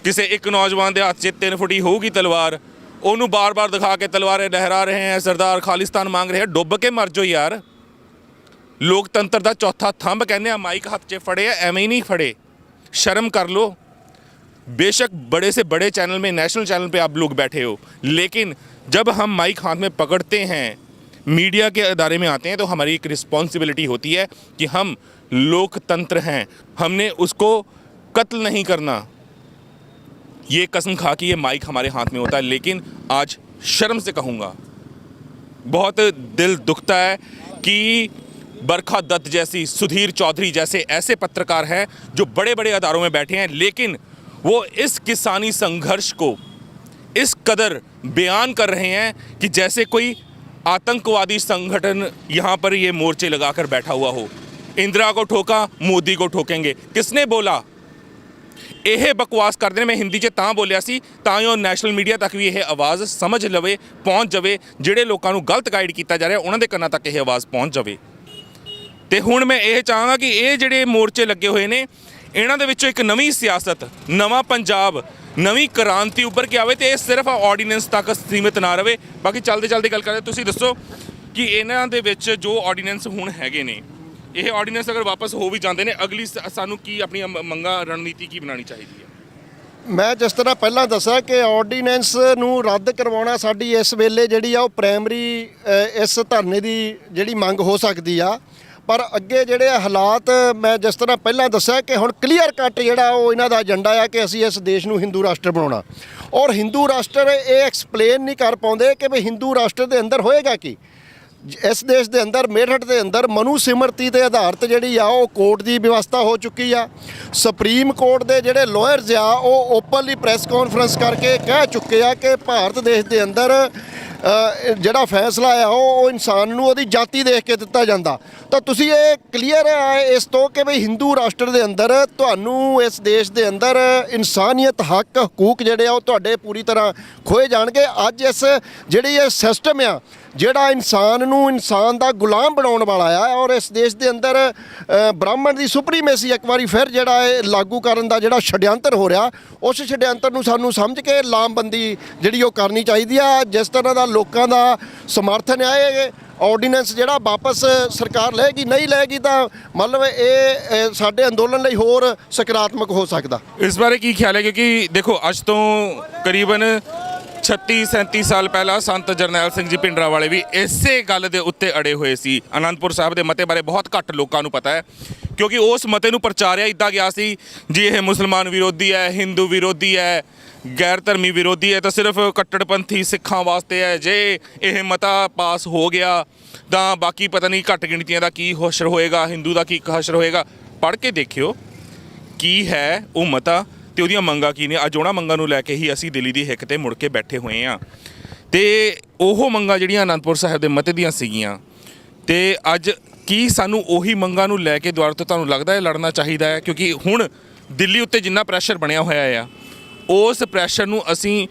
ਕਿਸੇ ਇੱਕ ਨੌਜਵਾਨ ਦੇ ਹੱਥ 'ਚ 3 ਫੁੱਟੀ ਹੋਊਗੀ ਤਲਵਾਰ, ਉਹਨੂੰ ਬਾਰ-ਬਾਰ ਦਿਖਾ ਕੇ ਤਲਵਾਰੇ ਲਹਿਰਾ ਰਹੇ ਹੈ, ਸਰਦਾਰ ਖਾਲਿਸਤਾਨ ਮੰਗ ਰਹੇ ਹੈ। ਡੁੱਬ ਕੇ ਮਰ ਜਾਓ ਯਾਰ। ਲੋਕਤੰਤਰ ਦਾ ਚੌਥਾ ਥੰਬ ਕਹਿੰਦੇ ਆ, ਮਾਈਕ ਹੱਥ 'ਚ ਫੜੇ ਆ, ਐਵੇਂ ਹੀ ਨਹੀਂ ਫੜੇ, शर्म कर लो। बेशक बड़े से बड़े चैनल में, नेशनल चैनल पे आप लोग बैठे हो, लेकिन जब हम माइक हाथ में पकड़ते हैं, मीडिया के अदारे में आते हैं, तो हमारी एक रिस्पॉन्सिबिलिटी होती है कि हम लोकतंत्र हैं, हमने उसको कत्ल नहीं करना। ये कसम खा के ये माइक हमारे हाथ में होता है। लेकिन आज शर्म से कहूँगा, बहुत दिल दुखता है कि बरखा दत्त जैसी, सुधीर चौधरी जैसे ऐसे पत्रकार हैं जो बड़े बड़े अदारों में बैठे हैं, लेकिन वो इस किसानी संघर्ष को इस कदर बयान कर रहे हैं कि जैसे कोई आतंकवादी संगठन यहाँ पर ये मोर्चे लगाकर बैठा हुआ हो। इंदिरा को ठोका, मोदी को ठोकेंगे। किसने बोला? ਇਹ ਬਕਵਾਸ ਕਰਦੇ ਨੇ। ਮੈਂ ਹਿੰਦੀ 'ਚ ਤਾਂ ਬੋਲਿਆ ਸੀ ਤਾਂ ਜੋ ਨੈਸ਼ਨਲ ਮੀਡੀਆ ਤੱਕ ਵੀ ਇਹ ਆਵਾਜ਼ ਸਮਝ ਲਵੇ, ਪਹੁੰਚ ਜਾਵੇ। ਜਿਹੜੇ ਲੋਕਾਂ ਨੂੰ ਗਲਤ ਗਾਈਡ ਕੀਤਾ ਜਾ ਰਿਹਾ ਉਹਨਾਂ ਦੇ ਕੰਨਾਂ ਤੱਕ ਇਹ ਆਵਾਜ਼ ਪਹੁੰਚ ਜਾਵੇ। ਤੇ ਹੁਣ ਮੈਂ ਇਹ ਚਾਹਾਂਗਾ ਕਿ ਇਹ ਜਿਹੜੇ ਮੋਰਚੇ ਲੱਗੇ ਹੋਏ ਨੇ ਇਹਨਾਂ ਦੇ ਵਿੱਚੋਂ ਇੱਕ ਨਵੀਂ ਸਿਆਸਤ, ਨਵਾਂ ਪੰਜਾਬ, ਨਵੀਂ ਕ੍ਰਾਂਤੀ ਉੱਭਰ ਕੇ ਆਵੇ ਤੇ ਇਹ ਸਿਰਫ ਆਰਡੀਨੈਂਸ ਤੱਕ ਸੀਮਿਤ ਨਾ ਰਹੇ। ਬਾਕੀ ਚੱਲਦੇ ਚੱਲਦੇ ਗੱਲ ਕਰਦੇ, ਤੁਸੀਂ ਦੱਸੋ ਕਿ ਇਹਨਾਂ ਦੇ ਵਿੱਚ ਜੋ ਆਰਡੀਨੈਂਸ ਹੁਣ ਹੈਗੇ ਨੇ, ਇਹ ਆਰਡੀਨੈਂਸ ਅਗਰ ਵਾਪਸ ਹੋ ਵੀ ਜਾਂਦੇ ਨੇ, ਅਗਲੀ ਸਾਨੂੰ ਕੀ ਆਪਣੀਆਂ ਮੰਗਾਂ, ਰਣਨੀਤੀ ਕੀ ਬਣਾਉਣੀ ਚਾਹੀਦੀ ਹੈ? ਮੈਂ ਜਿਸ ਤਰ੍ਹਾਂ ਪਹਿਲਾਂ ਦੱਸਿਆ ਕਿ ਆਰਡੀਨੈਂਸ ਨੂੰ ਰੱਦ ਕਰਵਾਉਣਾ ਸਾਡੀ ਇਸ ਵੇਲੇ ਜਿਹੜੀ ਆ ਉਹ ਪ੍ਰਾਇਮਰੀ ਇਸ ਧਰਨੇ ਦੀ ਜਿਹੜੀ ਮੰਗ ਹੋ ਸਕਦੀ ਆ। ਪਰ ਅੱਗੇ ਜਿਹੜੇ ਹਾਲਾਤ ਮੈਂ ਜਿਸ ਤਰ੍ਹਾਂ ਪਹਿਲਾਂ ਦੱਸਿਆ ਕਿ ਹੁਣ ਕਲੀਅਰ ਕੱਟ ਜਿਹੜਾ ਉਹ ਇਹਨਾਂ ਦਾ ਏਜੰਡਾ ਆ ਕਿ ਅਸੀਂ ਇਸ ਦੇਸ਼ ਨੂੰ ਹਿੰਦੂ ਰਾਸ਼ਟਰ ਬਣਾਉਣਾ। ਔਰ ਹਿੰਦੂ ਰਾਸ਼ਟਰ ਇਹ ਐਕਸਪਲੇਨ ਨਹੀਂ ਕਰ ਪਾਉਂਦੇ ਕਿ ਵੀ ਹਿੰਦੂ ਰਾਸ਼ਟਰ ਦੇ ਅੰਦਰ ਹੋਏਗਾ ਕੀ। ਇਸ ਦੇਸ਼ ਦੇ ਅੰਦਰ ਮੇਰਠ ਦੇ ਅੰਦਰ ਮਨੂ ਸਿਮਰਤੀ ਦੇ ਆਧਾਰਿਤ ਜਿਹੜੀ ਆ ਉਹ ਕੋਰਟ ਦੀ ਵਿਵਸਥਾ ਹੋ ਚੁੱਕੀ ਆ। ਸੁਪਰੀਮ ਕੋਰਟ ਦੇ ਜਿਹੜੇ ਲਾਇਰਸ ਆ ਉਹ ਓਪਨਲੀ ਪ੍ਰੈਸ ਕਾਨਫਰੰਸ ਕਰਕੇ ਕਹਿ ਚੁੱਕੇ ਆ ਕਿ ਭਾਰਤ ਦੇਸ਼ ਦੇ ਅੰਦਰ ਜਿਹੜਾ ਫੈਸਲਾ ਆ ਉਹ ਇਨਸਾਨ ਨੂੰ ਉਹਦੀ ਜਾਤੀ ਦੇਖ ਕੇ ਦਿੱਤਾ ਜਾਂਦਾ। ਤਾਂ ਤੁਸੀਂ ਇਹ ਕਲੀਅਰ ਹੈ ਇਸ ਤੋਂ ਕਿ ਵੀ ਹਿੰਦੂ ਰਾਸ਼ਟਰ ਦੇ ਅੰਦਰ ਤੁਹਾਨੂੰ ਇਸ ਦੇਸ਼ ਦੇ ਅੰਦਰ ਇਨਸਾਨੀਅਤ, ਹੱਕ, ਹਕੂਕ ਜਿਹੜੇ ਆ ਉਹ ਤੁਹਾਡੇ ਪੂਰੀ ਤਰ੍ਹਾਂ ਖੋਏ ਜਾਣਗੇ। ਅੱਜ ਇਸ ਜਿਹੜੀ ਇਹ ਸਿਸਟਮ ਆ ਜਿਹੜਾ ਇਨਸਾਨ ਨੂੰ ਇਨਸਾਨ ਦਾ ਗੁਲਾਮ ਬਣਾਉਣ ਵਾਲਾ ਆ, ਔਰ ਇਸ ਦੇਸ਼ ਦੇ ਅੰਦਰ ਬ੍ਰਾਹਮਣ ਦੀ ਸੁਪਰੀਮੇਸੀ ਇੱਕ ਵਾਰੀ ਫਿਰ ਜਿਹੜਾ ਇਹ ਲਾਗੂ ਕਰਨ ਦਾ ਜਿਹੜਾ ਛਡਿਅੰਤਰ ਹੋ ਰਿਹਾ, ਉਸ ਛਡਿਅੰਤਰ ਨੂੰ ਸਾਨੂੰ ਸਮਝ ਕੇ ਲਾਮਬੰਦੀ ਜਿਹੜੀ ਉਹ ਕਰਨੀ ਚਾਹੀਦੀ ਆ। ਜਿਸ ਤਰ੍ਹਾਂ ਦਾ ਲੋਕਾਂ ਦਾ ਸਮਰਥਨ ਆ, ਇਹ ਆਰਡੀਨੈਂਸ ਜਿਹੜਾ ਵਾਪਸ ਸਰਕਾਰ ਲਏਗੀ, ਨਹੀਂ ਲਏਗੀ ਤਾਂ ਮਤਲਬ ਇਹ ਸਾਡੇ ਅੰਦੋਲਨ ਲਈ ਹੋਰ ਸਕਾਰਾਤਮਕ ਹੋ ਸਕਦਾ। ਇਸ ਬਾਰੇ ਕੀ ਖਿਆਲ ਹੈ? ਕਿਉਂਕਿ ਦੇਖੋ ਅੱਜ ਤੋਂ ਕਰੀਬਨ 36-37 ਸਾਲ ਪਹਿਲਾਂ ਸੰਤ ਜਰਨੈਲ ਸਿੰਘ ਜੀ ਭਿੰਡਰਾਂਵਾਲੇ ਵੀ ਇਸੇ ਗੱਲ ਦੇ ਉੱਤੇ ਅੜੇ ਹੋਏ ਸੀ। ਅਨੰਦਪੁਰ ਸਾਹਿਬ ਦੇ ਮਤੇ ਬਾਰੇ ਬਹੁਤ ਘੱਟ ਲੋਕਾਂ ਨੂੰ ਪਤਾ ਹੈ, ਕਿਉਂਕਿ ਉਸ ਮਤੇ ਨੂੰ ਪ੍ਰਚਾਰਿਆ ਇੱਦਾਂ ਗਿਆ ਸੀ ਜੀ ਇਹ ਮੁਸਲਮਾਨ ਵਿਰੋਧੀ ਹੈ, ਹਿੰਦੂ ਵਿਰੋਧੀ ਹੈ, ਗੈਰ ਧਰਮੀ ਵਿਰੋਧੀ ਹੈ, ਤਾਂ ਸਿਰਫ ਕੱਟੜਪੰਥੀ ਸਿੱਖਾਂ ਵਾਸਤੇ ਹੈ। ਜੇ ਇਹ ਮਤਾ ਪਾਸ ਹੋ ਗਿਆ ਤਾਂ ਬਾਕੀ ਪਤਾ ਨਹੀਂ ਘੱਟ ਗਿਣਤੀਆਂ ਦਾ ਕੀ ਹਸ਼ਰ ਹੋਏਗਾ, ਹਿੰਦੂ ਦਾ ਕੀ ਹਸ਼ਰ ਹੋਏਗਾ। ਪੜ੍ਹ ਕੇ ਦੇਖਿਓ ਕੀ ਹੈ ਉਹ ਮਤਾ ਤੇ ਉਹਦੀਆਂ ਮੰਗਾਂ ਕੀ ਨੇ। ਅੱਜ ਉਹਨਾਂ ਮੰਗਾਂ ਨੂੰ ਲੈ ਕੇ ਹੀ ਅਸੀਂ ਦਿੱਲੀ ਦੀ ਹਿੱਕ ਤੇ ਮੁੜ ਕੇ ਬੈਠੇ ਹੋਏ ਹਾਂ। ਤੇ ਉਹ ਮੰਗਾਂ ਜਿਹੜੀਆਂ ਅਨੰਦਪੁਰ ਸਾਹਿਬ ਦੇ ਮਤੇ ਦੀਆਂ ਸੀਗੀਆਂ, ਤੇ ਅੱਜ ਕੀ ਸਾਨੂੰ ਉਹੀ ਮੰਗਾਂ ਨੂੰ ਲੈ ਕੇ ਦੁਆਰਾ ਤੋਂ ਤੁਹਾਨੂੰ ਲੱਗਦਾ ਹੈ ਲੜਨਾ ਚਾਹੀਦਾ ਹੈ? ਕਿਉਂਕਿ ਹੁਣ ਦਿੱਲੀ ਉੱਤੇ ਜਿੰਨਾ ਪ੍ਰੈਸ਼ਰ ਬਣਿਆ ਹੋਇਆ ਆ, ਉਸ ਪ੍ਰੈਸ਼ਰ ਨੂੰ ਅਸੀਂ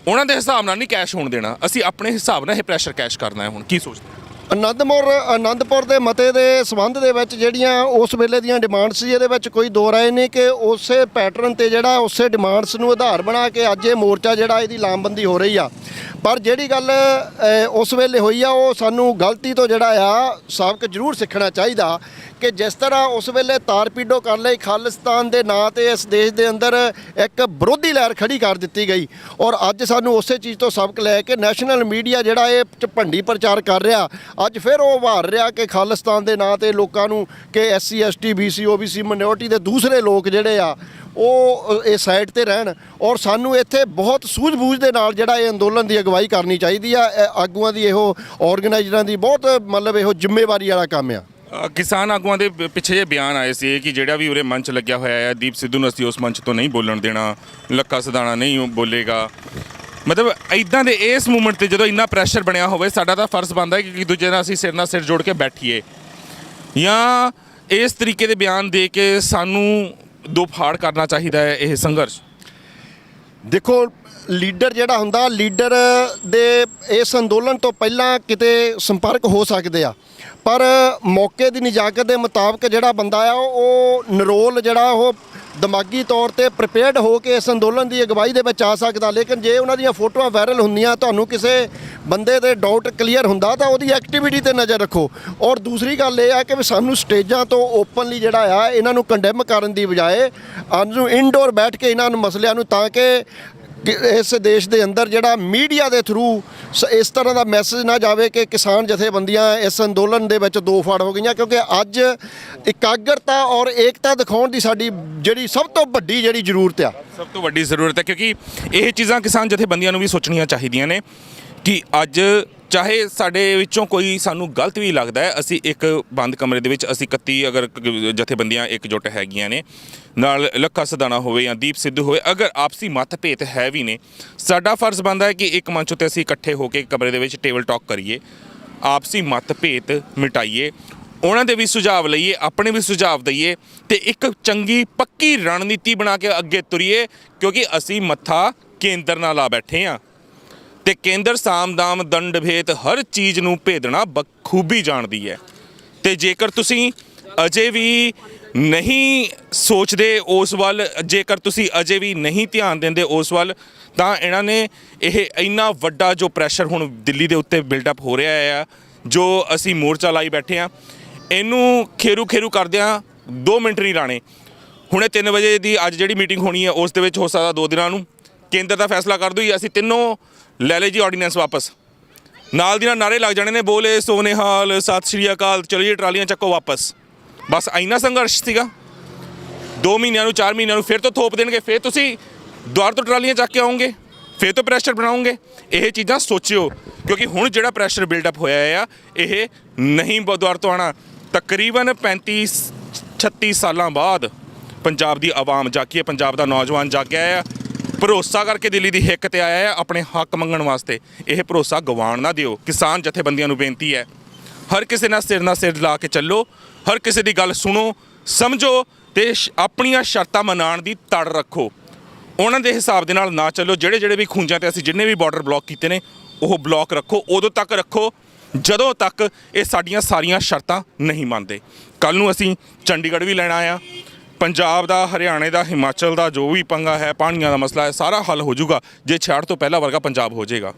ਉਹਨਾਂ ਦੇ ਹਿਸਾਬ ਨਾਲ ਨਹੀਂ ਕੈਸ਼ ਹੋਣ ਦੇਣਾ, ਅਸੀਂ ਆਪਣੇ ਹਿਸਾਬ ਨਾਲ ਇਹ ਪ੍ਰੈਸ਼ਰ ਕੈਸ਼ ਕਰਨਾ ਹੈ। ਹੁਣ ਕੀ ਸੋਚਦੇ? ਅਨੰਦਪੁਰ ਦੇ ਮਤੇ ਦੇ ਸੰਬੰਧ ਦੇ ਵਿੱਚ ਜਿਹੜੀਆਂ ਉਸ ਵੇਲੇ ਦੀਆਂ ਡਿਮਾਂਡਸ ਸੀ, ਇਹਦੇ ਵਿੱਚ ਕੋਈ ਦੋ ਰਾਏ ਨਹੀਂ ਕਿ ਉਸੇ ਪੈਟਰਨ ਤੇ ਜਿਹੜਾ ਉਸੇ ਡਿਮਾਂਡਸ ਨੂੰ ਆਧਾਰ ਬਣਾ ਕੇ ਅੱਜ ਇਹ ਮੋਰਚਾ ਜਿਹੜਾ ਇਹਦੀ ਲਾਮਬੰਦੀ ਹੋ ਰਹੀ ਆ। ਪਰ ਜਿਹੜੀ ਗੱਲ ਉਸ ਵੇਲੇ ਹੋਈ ਆ ਉਹ ਸਾਨੂੰ ਗਲਤੀ ਤੋਂ ਜਿਹੜਾ ਆ ਸਬਕ ਜ਼ਰੂਰ ਸਿੱਖਣਾ ਚਾਹੀਦਾ ਕਿ ਜਿਸ ਤਰ੍ਹਾਂ ਉਸ ਵੇਲੇ ਤਾਰਪੀਡੋ ਕਰ ਲਈ ਖਾਲਿਸਤਾਨ ਦੇ ਨਾਂ ਤੇ ਇਸ ਦੇਸ਼ ਦੇ ਅੰਦਰ ਇੱਕ ਵਿਰੋਧੀ ਲਹਿਰ ਖੜੀ ਕਰ ਦਿੱਤੀ ਗਈ, ਔਰ ਅੱਜ ਸਾਨੂੰ ਉਸੇ ਚੀਜ਼ ਤੋਂ ਸਬਕ ਲੈ ਕੇ ਨੈਸ਼ਨਲ ਮੀਡੀਆ ਜਿਹੜਾ ਇਹ ਭੰਡੀ ਪ੍ਰਚਾਰ ਕਰ ਰਿਹਾ, ਅੱਜ ਫਿਰ ਉਹ ਉਭਾਰ ਰਿਹਾ ਕਿ ਖਾਲਿਸਤਾਨ ਦੇ ਨਾਂ ਤੇ ਲੋਕਾਂ ਨੂੰ ਕਿ SC ST BC OBC minority ਦੇ ਦੂਸਰੇ ਲੋਕ ਜਿਹੜੇ ਆ ਉਹ ਇਹ ਸਾਈਡ ਤੇ ਰਹਿਣ। ਔਰ ਸਾਨੂੰ ਇੱਥੇ ਬਹੁਤ ਸੂਝ-ਬੂਝ ਦੇ ਨਾਲ ਜਿਹੜਾ ਇਹ ਅੰਦੋਲਨ ਦੀ ਅਗਵਾਈ ਕਰਨੀ ਚਾਹੀਦੀ ਆ। ਆਗੂਆਂ ਦੀ ਇਹੋ ਆਰਗੇਨਾਈਜ਼ਰਾਂ ਦੀ ਬਹੁਤ ਮਤਲਬ ਇਹੋ ਜ਼ਿੰਮੇਵਾਰੀ ਵਾਲਾ ਕੰਮ ਆ। ਕਿਸਾਨ ਆਗੂਆਂ ਦੇ ਪਿੱਛੇ ਜੇ ਬਿਆਨ ਆਏ ਸੀ ਕਿ ਜਿਹੜਾ ਵੀ ਉਰੇ ਮੰਚ ਲੱਗਿਆ ਹੋਇਆ ਹੈ, ਦੀਪ ਸਿੱਧੂ ਨੂੰ ਅਸੀਂ ਉਸ ਮੰਚ ਤੋਂ ਨਹੀਂ ਬੋਲਣ ਦੇਣਾ, ਲੱਖਾ ਸਦਾਣਾ ਨਹੀਂ ਬੋਲੇਗਾ। ਮਤਲਬ ਇੱਦਾਂ ਦੇ ਇਸ ਮੂਵਮੈਂਟ 'ਤੇ ਜਦੋਂ ਇੰਨਾ ਪ੍ਰੈਸ਼ਰ ਬਣਿਆ ਹੋਵੇ, ਸਾਡਾ ਤਾਂ ਫਰਜ਼ ਬਣਦਾ ਹੈ ਕਿ ਦੂਜੇ ਨਾਲ ਅਸੀਂ ਸਿਰ ਨਾਲ ਸਿਰ ਜੋੜ ਕੇ ਬੈਠੀਏ, ਜਾਂ ਇਸ ਤਰੀਕੇ ਦੇ ਬਿਆਨ ਦੇ ਕੇ ਸਾਨੂੰ ਦੋ ਫਾੜ ਕਰਨਾ ਚਾਹੀਦਾ ਹੈ ਇਹ ਸੰਘਰਸ਼? ਦੇਖੋ, ਲੀਡਰ ਜਿਹੜਾ ਹੁੰਦਾ, ਲੀਡਰ ਦੇ ਇਸ ਅੰਦੋਲਨ ਤੋਂ ਪਹਿਲਾਂ ਕਿਤੇ ਸੰਪਰਕ ਹੋ ਸਕਦੇ ਆ, ਪਰ ਮੌਕੇ ਦੀ ਨਿਜਾਕਤ ਦੇ ਮੁਤਾਬਕ ਜਿਹੜਾ ਬੰਦਾ ਆ ਉਹ ਨਿਰੋਲ ਜਿਹੜਾ ਉਹ ਦਿਮਾਗੀ ਤੌਰ ਤੇ ਪ੍ਰੀਪੇਅਰਡ ਹੋ ਕੇ ਇਸ ਅੰਦੋਲਨ ਦੀ ਅਗਵਾਈ ਦੇ ਵਿੱਚ ਆ ਸਕਦਾ। ਲੇਕਿਨ ਜੇ ਉਹਨਾਂ ਦੀਆਂ ਫੋਟੋਆਂ ਵਾਇਰਲ ਹੁੰਦੀਆਂ, ਤੁਹਾਨੂੰ ਕਿਸੇ ਬੰਦੇ ਦੇ ਡਾਊਟ ਕਲੀਅਰ ਹੁੰਦਾ ਤਾਂ ਉਹਦੀ ਐਕਟੀਵਿਟੀ ਤੇ ਨਜ਼ਰ ਰੱਖੋ। ਔਰ ਦੂਸਰੀ ਗੱਲ ਇਹ ਆ ਕਿ ਸਾਨੂੰ ਸਟੇਜਾਂ ਤੋਂ ਓਪਨਲੀ ਜਿਹੜਾ ਆ ਇਹਨਾਂ ਨੂੰ ਕੰਡੈਮ ਕਰਨ ਦੀ ਬਜਾਏ ਅੱਜ ਨੂੰ ਇਨਡੋਰ ਬੈਠ ਕੇ ਇਹਨਾਂ ਨੂੰ ਮਸਲਿਆਂ ਨੂੰ, ਤਾਂ ਕਿ ਇਸ ਦੇਸ਼ ਦੇ ਅੰਦਰ ਜਿਹੜਾ ਮੀਡੀਆ ਦੇ ਥਰੂ ਇਸ ਤਰ੍ਹਾਂ ਦਾ ਮੈਸੇਜ ਨਾ ਜਾਵੇ ਕਿ ਕਿਸਾਨ ਜਥੇਬੰਦੀਆਂ ਇਸ ਅੰਦੋਲਨ ਦੇ ਵਿੱਚ ਦੋ ਫਾੜ ਹੋ ਗਈਆਂ। ਕਿਉਂਕਿ ਅੱਜ ਇਕਾਗਰਤਾ ਔਰ ਏਕਤਾ ਦਿਖਾਉਣ ਦੀ ਸਾਡੀ ਜਿਹੜੀ ਸਭ ਤੋਂ ਵੱਡੀ ਜਿਹੜੀ ਜ਼ਰੂਰਤ ਆ, ਸਭ ਤੋਂ ਵੱਡੀ ਜ਼ਰੂਰਤ ਹੈ। ਕਿਉਂਕਿ ਇਹ ਚੀਜ਼ਾਂ ਕਿਸਾਨ ਜਥੇਬੰਦੀਆਂ ਨੂੰ ਵੀ ਸੋਚਣੀਆਂ ਚਾਹੀਦੀਆਂ ਨੇ ਕਿ ਅੱਜ ਚਾਹੇ ਸਾਡੇ ਵਿੱਚੋਂ ਕੋਈ ਸਾਨੂੰ ਗਲਤ ਵੀ ਲੱਗਦਾ ਹੈ, ਅਸੀਂ ਇੱਕ ਬੰਦ ਕਮਰੇ ਦੇ ਵਿੱਚ ਅਸੀਂ 31 ਅਗਰ ਜਥੇਬੰਦੀਆਂ ਇਕਜੁੱਟ ਹੈਗੀਆਂ ਨੇ, ਨਾਲ ਲੱਖਾ ਸਦਾਣਾ ਹੋਵੇ ਜਾਂ ਦੀਪ ਸਿੱਧੂ ਹੋਵੇ, ਅਗਰ ਆਪਸੀ ਮਤਭੇਦ ਹੈ ਵੀ ਨੇ, ਸਾਡਾ ਫਰਜ਼ ਬਣਦਾ ਹੈ ਕਿ ਇੱਕ ਮੰਚ ਉੱਤੇ ਅਸੀਂ ਇਕੱਠੇ ਹੋ ਕੇ ਕਮਰੇ ਦੇ ਵਿੱਚ ਟੇਬਲ ਟਾਕ ਕਰੀਏ, ਆਪਸੀ ਮਤਭੇਦ ਮਿਟਾਈਏ, ਉਹਨਾਂ ਦੇ ਵੀ ਸੁਝਾਅ ਲਈਏ, ਆਪਣੇ ਵੀ ਸੁਝਾਅ ਦਈਏ ਤੇ ਇੱਕ ਚੰਗੀ ਪੱਕੀ ਰਣਨੀਤੀ ਬਣਾ ਕੇ ਅੱਗੇ ਤੁਰੀਏ, ਕਿਉਂਕਿ ਅਸੀਂ ਮੱਥਾ ਕੇਂਦਰ ਨਾਲ ਲਾ ਬੈਠੇ ਹਾਂ ਤੇ ਕੇਂਦਰ ਸਾਮ ਦਾਮ ਦੰਡ ਭੇਦ ਹਰ ਚੀਜ਼ ਨੂੰ ਭੇਦਣਾ ਬਖੂਬੀ ਜਾਣਦੀ ਹੈ। ਤੇ ਜੇਕਰ ਤੁਸੀਂ ਅਜੇ ਵੀ ਨਹੀਂ ਸੋਚਦੇ ਉਸ ਵੱਲ, ਜੇਕਰ ਤੁਸੀਂ ਅਜੇ ਵੀ ਨਹੀਂ ਧਿਆਨ ਦਿੰਦੇ ਉਸ ਵੱਲ, ਤਾਂ ਇਹਨਾਂ ਨੇ ਇਹ ਇੰਨਾ ਵੱਡਾ ਜੋ ਪ੍ਰੈਸ਼ਰ ਹੁਣ ਦਿੱਲੀ ਦੇ ਉੱਤੇ ਬਿਲਡਅਪ ਹੋ ਰਿਹਾ ਆ, ਜੋ ਅਸੀਂ ਮੋਰਚਾ ਲਾਈ ਬੈਠੇ ਹਾਂ, ਇਹਨੂੰ ਖੇਰੂ ਕਰਦਿਆਂ 2 ਮਿੰਟ ਨਹੀਂ ਲਾਣੇ। ਹੁਣੇ 3 ਵਜੇ ਦੀ ਅੱਜ ਜਿਹੜੀ ਮੀਟਿੰਗ ਹੋਣੀ ਹੈ ਉਸ ਦੇ ਵਿੱਚ ਹੋ ਸਕਦਾ 2 ਦਿਨਾਂ ਨੂੰ ਕੇਂਦਰ ਦਾ ਫੈਸਲਾ ਕਰ ਦੂ, ਅਸੀਂ ਤਿੰਨੋਂ ਲੈ ਲਏ ਜੀ ਆਰਡੀਨੈਂਸ ਵਾਪਸ, ਨਾਲ ਦੀ ਨਾਲ ਨਾਰੇ ਲੱਗ ਜਾਣੇ ਨੇ, ਬੋਲੇ ਸੋਨੇ ਹਾਲ, ਸਤਿ ਸ਼੍ਰੀ ਅਕਾਲ, ਚਲਿਏ ਟਰਾਲੀਆਂ ਚੱਕੋ ਵਾਪਸ। ਬਸ ਇੰਨਾ ਸੰਘਰਸ਼ ਸੀਗਾ। 2 ਮਹੀਨਿਆਂ ਨੂੰ 4 ਮਹੀਨਿਆਂ ਨੂੰ ਫਿਰ ਤੋਂ ਥੋਪ ਦੇਣਗੇ, ਫਿਰ ਤੁਸੀਂ ਦੁਆਰ ਤੋਂ ਟਰਾਲੀਆਂ ਚੱਕ ਕੇ ਆਓਗੇ, ਫਿਰ ਤੋਂ ਪ੍ਰੈਸ਼ਰ ਬਣਾਓਗੇ। ਇਹ ਚੀਜ਼ਾਂ ਸੋਚਿਓ, ਕਿਉਂਕਿ ਹੁਣ ਜਿਹੜਾ ਪ੍ਰੈਸ਼ਰ ਬਿਲਡਅਪ ਹੋਇਆ ਆ ਇਹ ਨਹੀਂ ਦੁਆਰ ਤੋਂ ਆਉਣਾ। ਤਕਰੀਬਨ 35-36 ਸਾਲਾਂ ਬਾਅਦ ਪੰਜਾਬ ਦੀ ਆਵਾਮ ਜਾਗੀ ਹੈ, ਪੰਜਾਬ ਦਾ ਨੌਜਵਾਨ ਜਾਗਿਆ ਆ, ਭਰੋਸਾ ਕਰਕੇ ਦਿੱਲੀ ਦੀ ਹਿੱਕ ਤੇ ਆਇਆ ਹੈ ਆਪਣੇ ਹੱਕ ਮੰਗਣ ਵਾਸਤੇ। ਇਹ ਭਰੋਸਾ ਗਵਾਉਣ ਨਾ ਦਿਓ। ਕਿਸਾਨ ਜਥੇਬੰਦੀਆਂ ਨੂੰ ਬੇਨਤੀ ਹੈ, ਹਰ ਕਿਸੇ ਨਾਲ ਸਿਰ ਲਾ ਕੇ ਚੱਲੋ, ਹਰ ਕਿਸੇ ਦੀ ਗੱਲ ਸੁਣੋ, ਸਮਝੋ ਤੇ ਆਪਣੀਆਂ ਸ਼ਰਤਾਂ ਮਨਾਉਣ ਦੀ ਤੜ ਰੱਖੋ। ਉਹਨਾਂ ਦੇ ਹਿਸਾਬ ਦੇ ਨਾਲ ਨਾ ਚੱਲੋ। ਜਿਹੜੇ ਵੀ ਖੂੰਜਾਂ ਤੇ ਅਸੀਂ ਜਿੰਨੇ ਵੀ ਬਾਰਡਰ ਬਲੌਕ ਕੀਤੇ ਨੇ ਉਹ ਬਲੌਕ ਰੱਖੋ, ਉਦੋਂ ਤੱਕ ਰੱਖੋ ਜਦੋਂ ਤੱਕ ਇਹ ਸਾਡੀਆਂ ਸਾਰੀਆਂ ਸ਼ਰਤਾਂ ਨਹੀਂ ਮੰਨਦੇ। ਕੱਲ੍ਹ ਨੂੰ ਅਸੀਂ ਚੰਡੀਗੜ੍ਹ ਵੀ ਲੈਣਾ ਆ, ਪੰਜਾਬ ਦਾ, ਹਰਿਆਣੇ ਦਾ, ਹਿਮਾਚਲ ਦਾ ਜੋ ਵੀ ਪੰਗਾ ਹੈ, ਪਾਣੀਆਂ ਦਾ ਮਸਲਾ ਹੈ, ਸਾਰਾ ਹੱਲ ਹੋ ਜਾਊਗਾ ਜੇ 66 ਤੋਂ ਪਹਿਲਾਂ ਵਰਗਾ ਪੰਜਾਬ ਹੋ ਜਾਏਗਾ।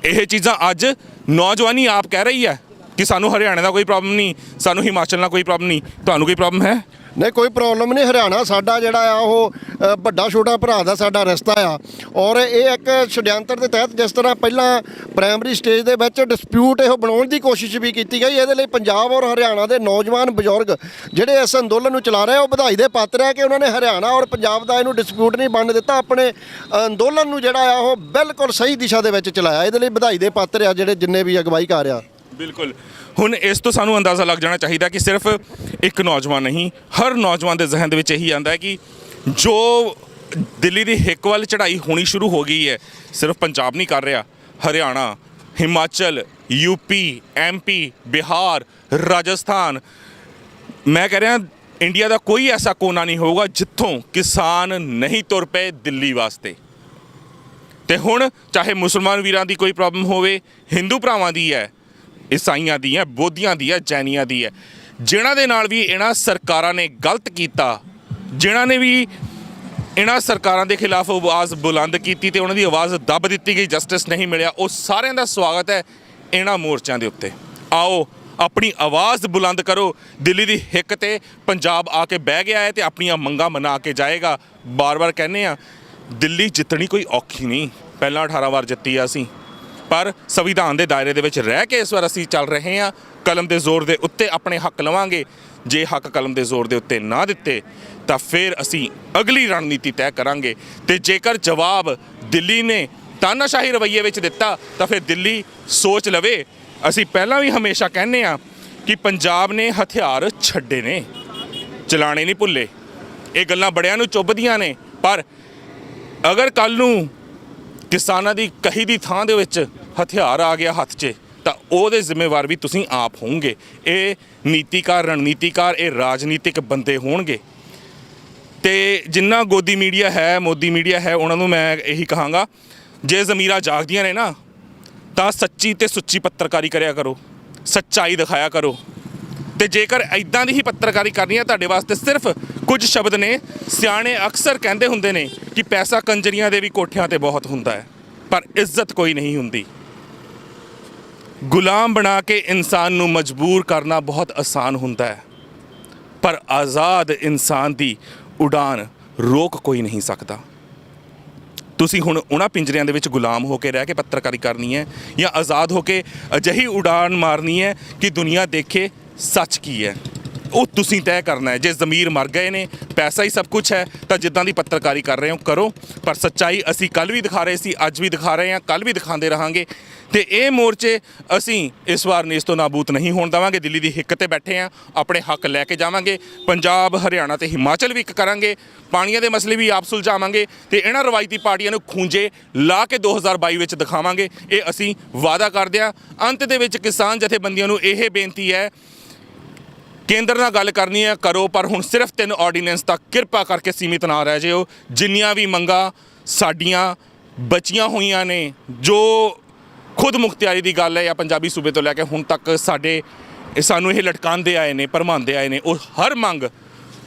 ਇਹ ਚੀਜ਼ਾਂ ਅੱਜ ਨੌਜਵਾਨੀ ਆਪ ਕਹਿ ਰਹੀ ਹੈ ਕਿ ਸਾਨੂੰ ਹਰਿਆਣੇ ਦਾ ਕੋਈ ਪ੍ਰੋਬਲਮ ਨਹੀਂ, ਸਾਨੂੰ ਹਿਮਾਚਲ ਨਾਲ ਕੋਈ ਪ੍ਰੋਬਲਮ ਨਹੀਂ। ਤੁਹਾਨੂੰ ਕੋਈ ਪ੍ਰੋਬਲਮ ਹੈ? ਨਹੀਂ, ਕੋਈ ਪ੍ਰੋਬਲਮ ਨਹੀਂ। ਹਰਿਆਣਾ ਸਾਡਾ ਜਿਹੜਾ ਆ ਉਹ ਵੱਡਾ ਛੋਟਾ ਭਰਾ ਦਾ ਸਾਡਾ ਰਿਸ਼ਤਾ ਆ, ਔਰ ਇਹ ਇੱਕ ਛਡਿਆੰਤਰ ਦੇ ਤਹਿਤ ਜਿਸ ਤਰ੍ਹਾਂ ਪਹਿਲਾਂ ਪ੍ਰਾਇਮਰੀ ਸਟੇਜ ਦੇ ਵਿੱਚ ਡਿਸਪਿਊਟ ਇਹ ਬਣਾਉਣ ਦੀ ਕੋਸ਼ਿਸ਼ ਵੀ ਕੀਤੀ ਗਈ। ਇਹਦੇ ਲਈ ਪੰਜਾਬ ਔਰ ਹਰਿਆਣਾ ਦੇ ਨੌਜਵਾਨ ਬਜ਼ੁਰਗ ਜਿਹੜੇ ਇਸ ਅੰਦੋਲਨ ਨੂੰ ਚਲਾ ਰਹੇ ਉਹ ਵਧਾਈ ਦੇ ਪਾਤਰ ਹੈ ਕਿ ਉਹਨਾਂ ਨੇ ਹਰਿਆਣਾ ਔਰ ਪੰਜਾਬ ਦਾ ਇਹਨੂੰ ਡਿਸਪਿਊਟ ਨਹੀਂ ਬਣਨ ਦਿੱਤਾ, ਆਪਣੇ ਅੰਦੋਲਨ ਨੂੰ ਜਿਹੜਾ ਆ ਉਹ ਬਿਲਕੁਲ ਸਹੀ ਦਿਸ਼ਾ ਦੇ ਵਿੱਚ ਚਲਾਇਆ। ਇਹਦੇ ਲਈ ਵਧਾਈ ਦੇ ਪਾਤਰ ਆ ਜਿਹੜੇ ਜਿੰਨੇ ਵੀ ਅਗਵਾਈ ਕਰ ਰਿਹਾ। ਬਿਲਕੁਲ। ਹੁਣ ਇਸ ਤੋਂ ਸਾਨੂੰ ਅੰਦਾਜ਼ਾ ਲੱਗ ਜਾਣਾ ਚਾਹੀਦਾ ਕਿ ਸਿਰਫ ਇੱਕ ਨੌਜਵਾਨ ਨਹੀਂ, ਹਰ ਨੌਜਵਾਨ ਦੇ ਜ਼ਿਹਨ ਦੇ ਵਿੱਚ ਇਹੀ ਆਉਂਦਾ ਹੈ ਕਿ ਜੋ ਦਿੱਲੀ ਦੀ ਹਿੱਕ ਵੱਲ ਚੜ੍ਹਾਈ ਹੋਣੀ ਸ਼ੁਰੂ ਹੋ ਗਈ ਹੈ, ਸਿਰਫ ਪੰਜਾਬ ਨਹੀਂ ਕਰ ਰਿਹਾ, ਹਰਿਆਣਾ, ਹਿਮਾਚਲ, ਯੂਪੀ, ਐਮਪੀ, ਬਿਹਾਰ, ਰਾਜਸਥਾਨ, ਮੈਂ ਕਹਿ ਰਿਹਾ ਇੰਡੀਆ ਦਾ ਕੋਈ ਐਸਾ ਕੋਨਾ ਨਹੀਂ ਹੋਊਗਾ ਜਿੱਥੋਂ ਕਿਸਾਨ ਨਹੀਂ ਤੁਰ ਪਏ ਦਿੱਲੀ ਵਾਸਤੇ। ਤੇ ਹੁਣ ਚਾਹੇ ਮੁਸਲਮਾਨ ਵੀਰਾਂ ਦੀ ਕੋਈ ਪ੍ਰੋਬਲਮ ਹੋਵੇ, ਹਿੰਦੂ ਭਰਾਵਾਂ ਦੀ ਹੈ, ਈਸਾਈਆਂ ਦੀ ਹੈ, ਬੋਧੀਆਂ ਦੀ ਹੈ, ਜੈਨੀਆਂ ਦੀ ਹੈ, ਜਿਨ੍ਹਾਂ ਦੇ ਨਾਲ ਵੀ ਇਹਨਾਂ ਸਰਕਾਰਾਂ ਨੇ ਗਲਤ ਕੀਤਾ, ਜਿਨ੍ਹਾਂ ਨੇ ਵੀ ਇਹਨਾਂ ਸਰਕਾਰਾਂ ਦੇ ਖਿਲਾਫ ਆਵਾਜ਼ ਬੁਲੰਦ ਕੀਤੀ ਤੇ ਉਹਨਾਂ ਦੀ ਆਵਾਜ਼ ਦੱਬ ਦਿੱਤੀ ਗਈ, ਜਸਟਿਸ ਨਹੀਂ ਮਿਲਿਆ, ਉਹ ਸਾਰਿਆਂ ਦਾ ਸਵਾਗਤ ਹੈ ਇਹਨਾਂ ਮੋਰਚਿਆਂ ਦੇ ਉੱਤੇ। ਆਓ ਆਪਣੀ ਆਵਾਜ਼ ਬੁਲੰਦ ਕਰੋ। ਦਿੱਲੀ ਦੀ ਹਿੱਕ ਤੇ ਪੰਜਾਬ ਆ ਕੇ ਬਹਿ ਗਿਆ ਹੈ ਤੇ ਆਪਣੀਆਂ ਮੰਗਾਂ ਮਨਾ ਕੇ ਜਾਏਗਾ। ਬਾਰ-ਬਾਰ ਕਹਿੰਦੇ ਆ ਦਿੱਲੀ ਜਿੱਤਣੀ ਕੋਈ ਔਖੀ ਨਹੀਂ, ਪਹਿਲਾਂ 18 ਵਾਰ ਜਿੱਤੀ ਆ ਅਸੀਂ, ਪਰ ਸੰਵਿਧਾਨ ਦੇ ਦਾਇਰੇ ਦੇ ਵਿੱਚ ਰਹਿ ਕੇ ਇਸ ਵਾਰ ਅਸੀਂ ਚੱਲ ਰਹੇ ਹਾਂ। ਕਲਮ ਦੇ ਜ਼ੋਰ ਦੇ ਉੱਤੇ ਆਪਣੇ ਹੱਕ ਲਵਾਂਗੇ। ਜੇ ਹੱਕ ਕਲਮ ਦੇ ਜ਼ੋਰ ਦੇ ਉੱਤੇ ਨਾ ਦਿੱਤੇ ਤਾਂ ਫਿਰ ਅਸੀਂ ਅਗਲੀ ਰਣਨੀਤੀ ਤੈਅ ਕਰਾਂਗੇ। ਤੇ ਜੇਕਰ ਜਵਾਬ ਦਿੱਲੀ ਨੇ ਤਾਨਾਸ਼ਾਹੀ ਰਵੱਈਏ ਵਿੱਚ ਦਿੱਤਾ ਤਾਂ ਫਿਰ ਦਿੱਲੀ ਸੋਚ ਲਵੇ। ਅਸੀਂ ਪਹਿਲਾਂ ਵੀ ਹਮੇਸ਼ਾ ਕਹਿੰਦੇ ਹਾਂ ਕਿ ਪੰਜਾਬ ਨੇ ਹਥਿਆਰ ਛੱਡੇ ਨੇ, ਚਲਾਣੇ ਨਹੀਂ ਭੁੱਲੇ। ਇਹ ਗੱਲਾਂ ਬੜਿਆਂ ਨੂੰ ਚੁੱਭਦੀਆਂ ਨੇ, ਪਰ ਅਗਰ ਕੱਲ੍ਹ ਨੂੰ ਕਿਸਾਨਾਂ ਦੀ ਕਹੀ ਦੀ ਥਾਂ ਦੇ ਵਿੱਚ ਹਥਿਆਰ ਆ ਗਿਆ ਹੱਥ 'ਚ ਤਾਂ ਉਹਦੇ ਜ਼ਿੰਮੇਵਾਰ ਵੀ ਤੁਸੀਂ ਆਪ ਹੋਵੋਗੇ। ਇਹ ਨੀਤੀਕਾਰ, ਰਣਨੀਤੀਕਾਰ, ਇਹ ਰਾਜਨੀਤਿਕ ਬੰਦੇ ਹੋਣਗੇ। ਤੇ ਜਿੰਨਾ ਗੋਦੀ ਮੀਡੀਆ ਹੈ, ਮੋਦੀ ਮੀਡੀਆ ਹੈ, ਉਹਨਾਂ ਨੂੰ ਮੈਂ ਇਹੀ ਕਹਾਂਗਾ, ਜੇ ਜ਼ਮੀਰਾਂ ਜਾਗਦੀਆਂ ਨੇ ਨਾ ਤਾਂ ਸੱਚੀ ਤੇ ਸੁੱਚੀ ਪੱਤਰਕਾਰੀ ਕਰਿਆ ਕਰੋ, ਸੱਚਾਈ ਦਿਖਾਇਆ ਕਰੋ। ਤੇ ਜੇਕਰ ਇਦਾਂ ਦੀ ਹੀ ਪੱਤਰਕਾਰੀ ਕਰਨੀ ਹੈ ਤੁਹਾਡੇ ਵਾਸਤੇ, ਸਿਰਫ ਕੁਝ ਸ਼ਬਦ ਨੇ। ਸਿਆਣੇ ਅਕਸਰ ਕਹਿੰਦੇ ਹੁੰਦੇ ਨੇ ਕਿ ਪੈਸਾ ਕੰਜਰੀਆਂ ਦੇ ਵੀ ਕੋਠਿਆਂ ਤੇ ਬਹੁਤ ਹੁੰਦਾ ਹੈ, ਪਰ ਇੱਜ਼ਤ ਕੋਈ ਨਹੀਂ ਹੁੰਦੀ। ਗੁਲਾਮ ਬਣਾ ਕੇ ਇਨਸਾਨ ਨੂੰ ਮਜਬੂਰ ਕਰਨਾ ਬਹੁਤ ਆਸਾਨ ਹੁੰਦਾ ਹੈ, ਪਰ ਆਜ਼ਾਦ ਇਨਸਾਨ ਦੀ ਉਡਾਨ ਰੋਕ ਕੋਈ ਨਹੀਂ ਸਕਦਾ। ਤੁਸੀਂ ਹੁਣ ਉਹਨਾਂ ਪਿੰਜਰਿਆਂ ਦੇ ਵਿੱਚ ਗੁਲਾਮ ਹੋ ਕੇ ਰਹਿ ਕੇ ਪੱਤਰਕਾਰੀ ਕਰਨੀ ਹੈ ਜਾਂ ਆਜ਼ਾਦ ਹੋ ਕੇ ਅਜਿਹੀ ਉਡਾਨ ਮਾਰਨੀ ਹੈ ਕਿ ਦੁਨੀਆ ਦੇਖੇ ਸੱਚ ਕੀ ਹੈ, ਉਹ ਤੁਸੀਂ ਤੈਅ ਕਰਨਾ ਹੈ। ਜੇ ਜ਼ਮੀਰ ਮਰ ਗਏ ਨੇ, ਪੈਸਾ ਹੀ ਸਭ ਕੁਝ ਹੈ, ਤਾਂ ਜਿੱਦਾਂ ਦੀ ਪੱਤਰਕਾਰੀ ਕਰ ਰਹੇ ਹੋ ਕਰੋ, ਪਰ ਸੱਚਾਈ ਅਸੀਂ ਕੱਲ੍ਹ ਵੀ ਦਿਖਾ ਰਹੇ ਸੀ, ਅੱਜ ਵੀ ਦਿਖਾ ਰਹੇ ਹਾਂ, ਕੱਲ੍ਹ ਵੀ ਦਿਖਾਉਂਦੇ ਰਹਾਂਗੇ। ਤੇ ਇਹ ਮੋਰਚੇ ਅਸੀਂ ਇਸ ਵਾਰ ਨੇਸ ਤੋਂ ਨਾਬੂਦ ਨਹੀਂ ਹੋਣ ਦੇਵਾਂਗੇ। ਦਿੱਲੀ ਦੀ ਹਿੱਕ ਤੇ ਬੈਠੇ ਆ, ਆਪਣੇ ਹੱਕ ਲੈ ਕੇ ਜਾਵਾਂਗੇ। ਪੰਜਾਬ, ਹਰਿਆਣਾ ਤੇ ਹਿਮਾਚਲ ਵੀ ਇੱਕ ਕਰਾਂਗੇ। ਪਾਣੀਆਂ ਦੇ ਮਸਲੇ ਵੀ ਆਪ ਸੁਲਝਾਵਾਂਗੇ ਤੇ ਇਹਨਾਂ ਰਵਾਇਤੀ ਪਾਰਟੀਆਂ ਨੂੰ ਖੂੰਜੇ ਲਾ ਕੇ 2022 ਵਿੱਚ ਦਿਖਾਵਾਂਗੇ। ਇਹ ਅਸੀਂ ਵਾਅਦਾ ਕਰਦੇ ਹਾਂ। ਅੰਤ ਦੇ ਵਿੱਚ ਕਿਸਾਨ ਜਥੇਬੰਦੀਆਂ ਨੂੰ ਇਹ ਬੇਨਤੀ ਹੈ, ਕੇਂਦਰ ਨਾਲ ਗੱਲ ਕਰਨੀ ਹੈ ਕਰੋ, ਪਰ ਹੁਣ ਸਿਰਫ 3 ਆਰਡੀਨੈਂਸ ਤੱਕ ਕਿਰਪਾ ਕਰਕੇ ਸੀਮਿਤ ਨਾ ਰਹਿ ਜਿਓ। ਜਿੰਨੀਆਂ ਵੀ ਮੰਗਾਂ ਸਾਡੀਆਂ ਬਚੀਆਂ ਹੋਈਆਂ ਨੇ, ਜੋ ਖੁਦ ਮੁਖਤਿਆਰੀ ਦੀ ਗੱਲ ਹੈ ਜਾਂ ਪੰਜਾਬੀ ਸੂਬੇ ਤੋਂ ਲੈ ਕੇ ਹੁਣ ਤੱਕ ਸਾਨੂੰ ਇਹ ਲਟਕਾਉਂਦੇ ਆਏ ਨੇ, ਭਰਮਾਉਂਦੇ ਆਏ ਨੇ, ਉਹ ਹਰ ਮੰਗ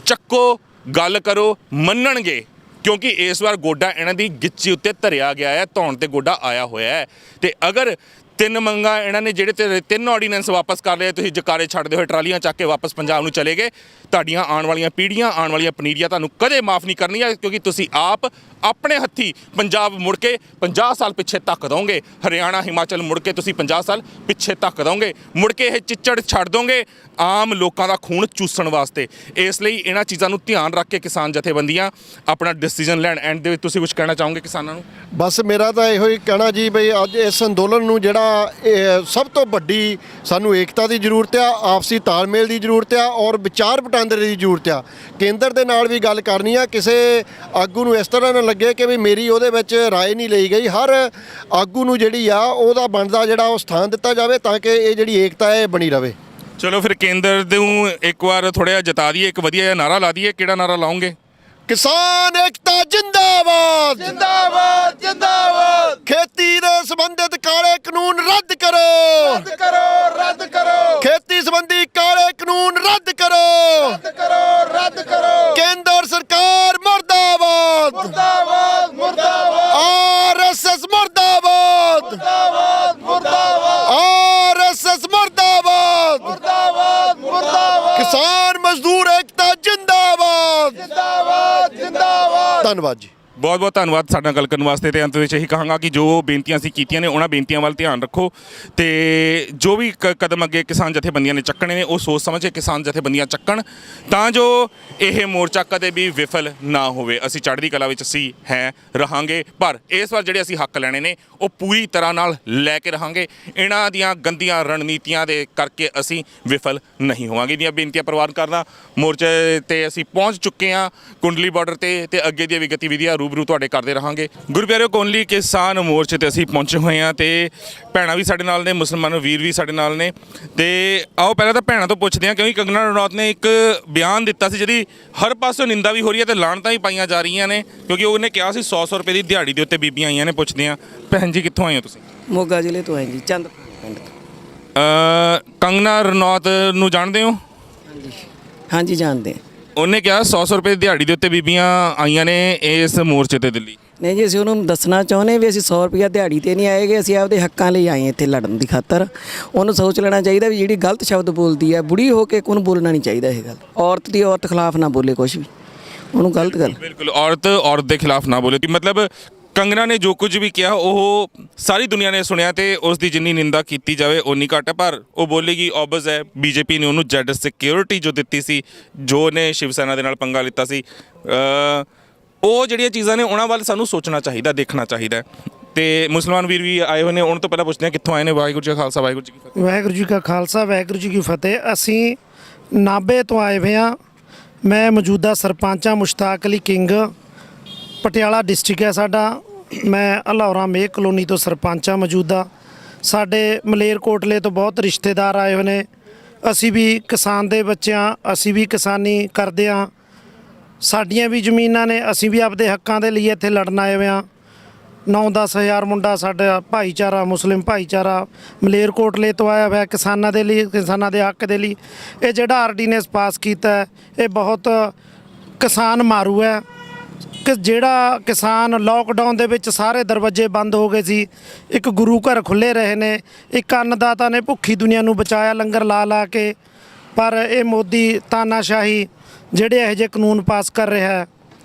ਚੱਕੋ, ਗੱਲ ਕਰੋ, ਮੰਨਣਗੇ। ਕਿਉਂਕਿ ਇਸ ਵਾਰ ਗੋਡਾ ਇਹਨਾਂ ਦੀ ਗਿੱਚੀ ਉੱਤੇ ਧਰਿਆ ਗਿਆ ਹੈ, ਧੌਣ ਤੇ ਗੋਡਾ ਆਇਆ ਹੋਇਆ ਹੈ। ਤੇ ਅਗਰ 3 ਮੰਗਾਂ ਇਹਨਾਂ ਨੇ ਜਿਹੜੇ ਤੇ 3 ਆਰਡੀਨੈਂਸ ਵਾਪਸ ਕਰ ਲਏ, ਤੁਸੀਂ ਜਕਾਰੇ ਛੱਡਦੇ ਹੋਏ ਟਰਾਲੀਆਂ ਚੱਕ ਕੇ ਵਾਪਸ ਪੰਜਾਬ ਨੂੰ ਚਲੇ ਗਏ, ਤੁਹਾਡੀਆਂ ਆਉਣ ਵਾਲੀਆਂ ਪੀੜ੍ਹੀਆਂ, ਆਉਣ ਵਾਲੀਆਂ ਪਨੀਰੀਆਂ ਤੁਹਾਨੂੰ ਕਦੇ ਮਾਫ ਨਹੀਂ ਕਰਨੀਆਂ। ਕਿਉਂਕਿ ਤੁਸੀਂ ਆਪ ਆਪਣੇ ਹੱਥੀ ਪੰਜਾਬ ਮੁੜ ਕੇ 50 ਸਾਲ ਪਿੱਛੇ ਧੱਕ ਦੋਗੇ। ਹਰਿਆਣਾ, ਹਿਮਾਚਲ ਮੁੜ ਕੇ ਤੁਸੀਂ 50 ਸਾਲ ਪਿੱਛੇ ਧੱਕ ਦੋਗੇ। ਮੁੜ ਕੇ ਇਹ ਚਿੱਚੜ ਛੱਡ ਦੋਗੇ ਆਮ ਲੋਕਾਂ ਦਾ ਖੂਨ ਚੂਸਣ ਵਾਸਤੇ। ਇਸ ਲਈ ਇਹਨਾਂ ਚੀਜ਼ਾਂ ਨੂੰ ਧਿਆਨ ਰੱਖ ਕੇ ਕਿਸਾਨ ਜਥੇਬੰਦੀਆਂ ਆਪਣਾ ਡਿਸੀਜਨ ਲੈਣ। ਐਂਡ ਦੇ ਵਿੱਚ ਤੁਸੀਂ ਕੁਝ ਕਹਿਣਾ ਚਾਹੋਗੇ ਕਿਸਾਨਾਂ ਨੂੰ? ਬਸ ਮੇਰਾ ਤਾਂ ਇਹੋ ਹੀ ਕਹਿਣਾ ਜੀ ਬਈ ਅੱਜ ਇਸ ਅੰਦੋਲਨ ਨੂੰ ਜਿਹੜਾ ਸਭ ਤੋਂ ਵੱਡੀ ਸਾਨੂੰ ਏਕਤਾ ਦੀ ਜ਼ਰੂਰਤ ਆ, ਆਪਸੀ ਤਾਲਮੇਲ ਦੀ ਜ਼ਰੂਰਤ ਆ ਔਰ ਵਿਚਾਰ ਵਟਾਂਦਰੇ ਦੀ ਜ਼ਰੂਰਤ ਆ। ਕੇਂਦਰ ਦੇ ਨਾਲ ਵੀ ਗੱਲ ਕਰਨੀ ਆ। ਕਿਸੇ ਆਗੂ ਨੂੰ ਇਸ ਤਰ੍ਹਾਂ ਨਾ ਲੱਗੇ ਕਿ ਵੀ ਮੇਰੀ ਉਹਦੇ ਵਿੱਚ ਰਾਏ ਨਹੀਂ ਲਈ ਗਈ। ਹਰ ਆਗੂ ਨੂੰ ਜਿਹੜੀ ਆ ਉਹਦਾ ਬਣਦਾ ਜਿਹੜਾ ਉਹ ਸਥਾਨ ਦਿੱਤਾ ਜਾਵੇ ਤਾਂ ਕਿ ਇਹ ਜਿਹੜੀ ਏਕਤਾ ਹੈ ਇਹ ਬਣੀ ਰਵੇ। ਚਲੋ ਫਿਰ ਕੇਂਦਰ ਨੂੰ ਇੱਕ ਵਾਰ ਥੋੜ੍ਹਾ ਜਿਹਾ ਜਤਾ ਦਈਏ, ਇੱਕ ਵਧੀਆ ਜਿਹਾ ਨਾਰਾ ਲਾ ਦਈਏ। ਕਿਹੜਾ ਨਾਰਾ ਲਾਉਂਗੇ? ਕਿਸਾਨ ਏਕਤਾ ਜਿੰਦਾਬਾਦ, ਜਿੰਦਾਬਾਦ ਜਿੰਦਾਬਾਦ। ਖੇਤੀ ਦੇ ਸੰਬੰਧਿਤ ਕਾਲੇ ਕਾਨੂੰਨ ਰੱਦ ਕਰੋ, ਰੱਦ ਕਰੋ, ਰੱਦ ਕਰੋ। ਖੇਤੀ ਸੰਬੰਧੀ ਕਾਲੇ ਕਾਨੂੰਨ ਰੱਦ ਕਰੋ, ਰੱਦ ਕਰੋ, ਰੱਦ ਕਰੋ। ਕੇਂਦਰ ਸਰਕਾਰ ਮੁਰਦਾਬਾਦ, ਮੁਰਦਾਬਾਦ ਮੁਰਦਾਬਾਦ। ਆਰਐਸਐਸ ਮੁਰਦਾਬਾਦ, ਮੁਰਦਾਬਾਦ ਮੁਰਦਾਬਾਦ। ਆਰਐਸਐਸ ਮੁਰਦਾਬਾਦ, ਮੁਰਦਾਬਾਦ ਮੁਰਦਾਬਾਦ। ਕਿਸਾਨ ਮਜ਼ਦੂਰ ਏਕਤਾ ਜਿੰਦਾਬਾਦ। ਜਿੰਦਾਬਾਦ ਜਿੰਦਾਬਾਦ। ਧੰਨਵਾਦ ਜੀ। ਬਹੁਤ ਬਹੁਤ ਧੰਨਵਾਦ ਸਾਡੇ ਨਾਲ ਗੱਲ ਕਰਨ ਵਾਸਤੇ। ਤੇ ਅੰਤ ਵਿੱਚ ਇਹੀ ਕਹਾਂਗਾ ਕਿ ਜੋ ਬੇਨਤੀਆਂ ਅਸੀਂ ਕੀਤੀਆਂ ਨੇ ਉਹਨਾਂ ਬੇਨਤੀਆਂ ਵੱਲ ਧਿਆਨ ਰੱਖੋ ਤੇ ਜੋ ਵੀ ਕਦਮ ਅੱਗੇ ਕਿਸਾਨ ਜਥੇਬੰਦੀਆਂ ਨੇ ਚੱਕਣੇ ਨੇ ਉਹ ਸੋਚ ਸਮਝ ਕੇ ਕਿਸਾਨ ਜਥੇਬੰਦੀਆਂ ਚੱਕਣ ਤਾਂ ਜੋ ਇਹ ਮੋਰਚਾ ਕਦੇ ਵੀ ਵਿਫਲ ਨਾ ਹੋਵੇ। ਅਸੀਂ ਚੜ੍ਹਦੀ ਕਲਾ ਵਿੱਚ ਅਸੀਂ ਰਹਾਂਗੇ, ਪਰ ਇਸ ਵਾਰ ਜਿਹੜੇ ਅਸੀਂ ਹੱਕ ਲੈਣੇ ਨੇ ਉਹ ਪੂਰੀ ਤਰ੍ਹਾਂ ਨਾਲ ਲੈ ਕੇ ਰਹਾਂਗੇ। ਇਹਨਾਂ ਦੀਆਂ ਗੰਦੀਆਂ ਰਣਨੀਤੀਆਂ ਦੇ ਕਰਕੇ ਅਸੀਂ ਵਿਫਲ ਨਹੀਂ ਹੋਵਾਂਗੇ। ਇਹਦੀਆਂ ਬੇਨਤੀਆਂ ਪ੍ਰਵਾਨ ਕਰਨਾ। ਮੋਰਚੇ ਤੇ ਅਸੀਂ ਪਹੁੰਚ ਚੁੱਕੇ ਹਾਂ ਕੁੰਡਲੀ ਬਾਰਡਰ ਤੇ ਅੱਗੇ ਦੀਆਂ ਵੀ ਗਤੀਵਿਧੀਆਂ ਰੂਬਰੂ ਤੁਹਾਡੇ ਕਰਦੇ ਰਹਾਂਗੇ। ਗੁਰੂ ਪਿਆਰਿਓ, ਕੋਨਲੀ ਕਿਸਾਨ ਮੋਰਚੇ ਤੇ ਅਸੀਂ ਪਹੁੰਚੇ ਹੋਏ ਹਾਂ ਤੇ ਭੈਣਾਂ ਵੀ ਸਾਡੇ ਨਾਲ ਨੇ, ਮੁਸਲਮਾਨ ਵੀਰ ਵੀ ਸਾਡੇ ਨਾਲ ਨੇ। ਤੇ ਆਓ ਪਹਿਲਾਂ ਤਾਂ ਭੈਣਾਂ ਤੋਂ ਪੁੱਛਦੇ ਹਾਂ, ਕਿਉਂਕਿ ਕੰਗਨਾ ਰਣੌਤ ਨੇ ਇੱਕ ਬਿਆਨ ਦਿੱਤਾ ਸੀ ਜਿਹਦੀ ਹਰ ਪਾਸੋਂ ਨਿੰਦਾ ਵੀ ਹੋ ਰਹੀ ਹੈ ਤੇ ਲਾਹਣਤਾਂ ਵੀ ਪਾਈਆਂ ਜਾ ਰਹੀਆਂ ਨੇ, ਕਿਉਂਕਿ ਉਹਨੇ ਕਿਹਾ ਸੀ 100 ਰੁਪਏ ਦੀ ਦਿਹਾੜੀ ਦੇ ਉੱਤੇ ਬੀਬੀਆਂ ਆਈਆਂ ਨੇ। ਪੁੱਛਦੇ ਹਾਂ, ਭੈਣ ਜੀ ਕਿੱਥੋਂ ਆਏ ਹੋ ਤੁਸੀਂ? ਮੋਗਾ ਜ਼ਿਲ੍ਹੇ ਤੋਂ ਆਏ ਜੀ, ਚੰਦ ਪਿੰਡ ਤੋਂ। ਕੰਗਨਾ ਰਣੌਤ ਨੂੰ ਜਾਣਦੇ ਹੋ? ਹਾਂਜੀ ਹਾਂਜੀ ਜਾਣਦੇ ਹਾਂ। ਉਹਨੇ ਕਿਹਾ 100 ਰੁਪਏ ਦੀ ਦਿਹਾੜੀ ਦੇ ਉੱਤੇ ਬੀਬੀਆਂ ਆਈਆਂ ਨੇ ਇਸ ਮੋਰਚੇ ਤੇ ਦਿੱਲੀ। ਨਹੀਂ ਜੀ, ਅਸੀਂ ਉਹਨੂੰ ਦੱਸਣਾ ਚਾਹੁੰਦੇ ਵੀ ਅਸੀਂ 100 ਰੁਪਇਆ ਦਿਹਾੜੀ ਤੇ ਨਹੀਂ ਆਏਗੇ, ਅਸੀਂ ਆਪਦੇ ਹੱਕਾਂ ਲਈ ਆਏ ਇੱਥੇ ਲੜਨ ਦੀ ਖਾਤਰ। ਉਹਨੂੰ ਸੋਚ ਲੈਣਾ ਚਾਹੀਦਾ ਵੀ ਜਿਹੜੀ ਗਲਤ ਸ਼ਬਦ ਬੋਲਦੀ ਹੈ, ਬੁੜੀ ਹੋ ਕੇ ਉਹਨੂੰ ਬੋਲਣਾ ਨਹੀਂ ਚਾਹੀਦਾ। ਇਹ ਗੱਲ ਔਰਤ ਦੀ ਔਰਤ ਖਿਲਾਫ ਨਾ ਬੋਲੇ ਕੁਛ ਵੀ, ਉਹਨੂੰ ਗਲਤ ਗੱਲ। ਬਿਲਕੁਲ, ਔਰਤ ਦੇ ਖਿਲਾਫ ਨਾ ਬੋਲੇ। ਮਤਲਬ ਕੰਗਨਾ ਨੇ ਜੋ ਕੁਝ ਵੀ ਕਿਹਾ ਉਹ ਸਾਰੀ ਦੁਨੀਆ ਨੇ ਸੁਣਿਆ ਤੇ ਉਸ ਦੀ ਜਿੰਨੀ ਨਿੰਦਾ ਕੀਤੀ ਜਾਵੇ ਓਨੀ ਘੱਟ ਹੈ। ਪਰ ਉਹ ਬੋਲੇਗੀ ਓਬਵੀਅਸ ਹੈ, ਬੀਜੇਪੀ ਨੇ ਉਹਨੂੰ ਜੈਡ ਸਿਕਿਉਰਿਟੀ ਜੋ ਦਿੱਤੀ ਸੀ, ਜੋ ਨੇ ਸ਼ਿਵ ਸੈਨਾ ਦੇ ਨਾਲ ਪੰਗਾ ਲਿੱਤਾ ਸੀ, ਉਹ ਜਿਹੜੀਆਂ ਚੀਜ਼ਾਂ ਨੇ ਉਹਨਾਂ ਵੱਲ ਸਾਨੂੰ ਸੋਚਣਾ ਚਾਹੀਦਾ, ਦੇਖਣਾ ਚਾਹੀਦਾ। ਤੇ ਮੁਸਲਮਾਨ ਵੀਰ ਵੀ ਆਏ ਹੋਏ ਨੇ, ਉਹਨਾਂ ਤੋਂ ਪਹਿਲਾਂ ਪੁੱਛਦੇ ਹਾਂ ਕਿੱਥੋਂ ਆਏ ਨੇ। ਵਾਹਿਗੁਰੂ ਜੀ ਕਾ ਖਾਲਸਾ, ਵਾਹਿਗੁਰੂ ਜੀ ਕੀ ਫਤਿਹ। ਵਾਹਿਗੁਰੂ ਜੀ ਕਾ ਖਾਲਸਾ, ਵਾਹਿਗੁਰੂ ਜੀ ਕੀ ਫਤਿਹ। ਅਸੀਂ ਨਾਭੇ ਤੋਂ ਆਏ ਹੋਏ ਹਾਂ। ਮੈਂ ਮੌਜੂਦਾ ਸਰਪੰਚ ਹਾਂ, ਮੁਸ਼ਤਾਕ ਅਲੀ ਕਿੰਗ, ਪਟਿਆਲਾ ਡਿਸਟ੍ਰਿਕਟ ਹੈ ਸਾਡਾ। ਮੈਂ ਅਲੌਰਾ ਮੇਘ ਕਲੋਨੀ ਤੋਂ ਸਰਪੰਚ ਹਾਂ ਮੌਜੂਦਾ। ਸਾਡੇ ਮਲੇਰਕੋਟਲੇ ਤੋਂ ਬਹੁਤ ਰਿਸ਼ਤੇਦਾਰ ਆਏ ਹੋਏ ਨੇ। ਅਸੀਂ ਵੀ ਕਿਸਾਨ ਦੇ ਬੱਚੇ ਹਾਂ, ਅਸੀਂ ਵੀ ਕਿਸਾਨੀ ਕਰਦੇ ਹਾਂ। ਸਾਡੀਆਂ ਵੀ ਜ਼ਮੀਨਾਂ ਨੇ, ਅਸੀਂ ਵੀ ਆਪਦੇ ਹੱਕਾਂ ਦੇ ਲਈ ਇੱਥੇ ਲੜਨ ਆਏ ਹੋਏ ਹਾਂ। 9-10 ਹਜ਼ਾਰ ਮੁੰਡਾ ਸਾਡਾ ਭਾਈਚਾਰਾ, ਮੁਸਲਿਮ ਭਾਈਚਾਰਾ ਮਲੇਰਕੋਟਲੇ ਤੋਂ ਆਇਆ ਹੋਇਆ ਕਿਸਾਨਾਂ ਦੇ ਲਈ, ਕਿਸਾਨਾਂ ਦੇ ਹੱਕ ਦੇ ਲਈ। ਇਹ ਜਿਹੜਾ ਆਰਡੀਨੈਂਸ ਪਾਸ ਕੀਤਾ ਹੈ ਇਹ ਬਹੁਤ ਕਿਸਾਨ ਮਾਰੂ ਹੈ। ਕਿ ਜਿਹੜਾ ਕਿਸਾਨ ਲੋਕਡਾਊਨ ਦੇ ਵਿੱਚ ਸਾਰੇ ਦਰਵਾਜ਼ੇ ਬੰਦ ਹੋ ਗਏ ਸੀ, ਇੱਕ ਗੁਰੂ ਘਰ ਖੁੱਲ੍ਹੇ ਰਹੇ ਨੇ, ਇੱਕ ਅੰਨਦਾਤਾ ਨੇ ਭੁੱਖੀ ਦੁਨੀਆ ਨੂੰ ਬਚਾਇਆ ਲੰਗਰ ਲਾ ਲਾ ਕੇ। ਪਰ ਇਹ ਮੋਦੀ ਤਾਨਾਸ਼ਾਹੀ ਜਿਹੜੇ ਇਹੋ ਜਿਹੇ ਕਾਨੂੰਨ ਪਾਸ ਕਰ ਰਿਹਾ ਹੈ,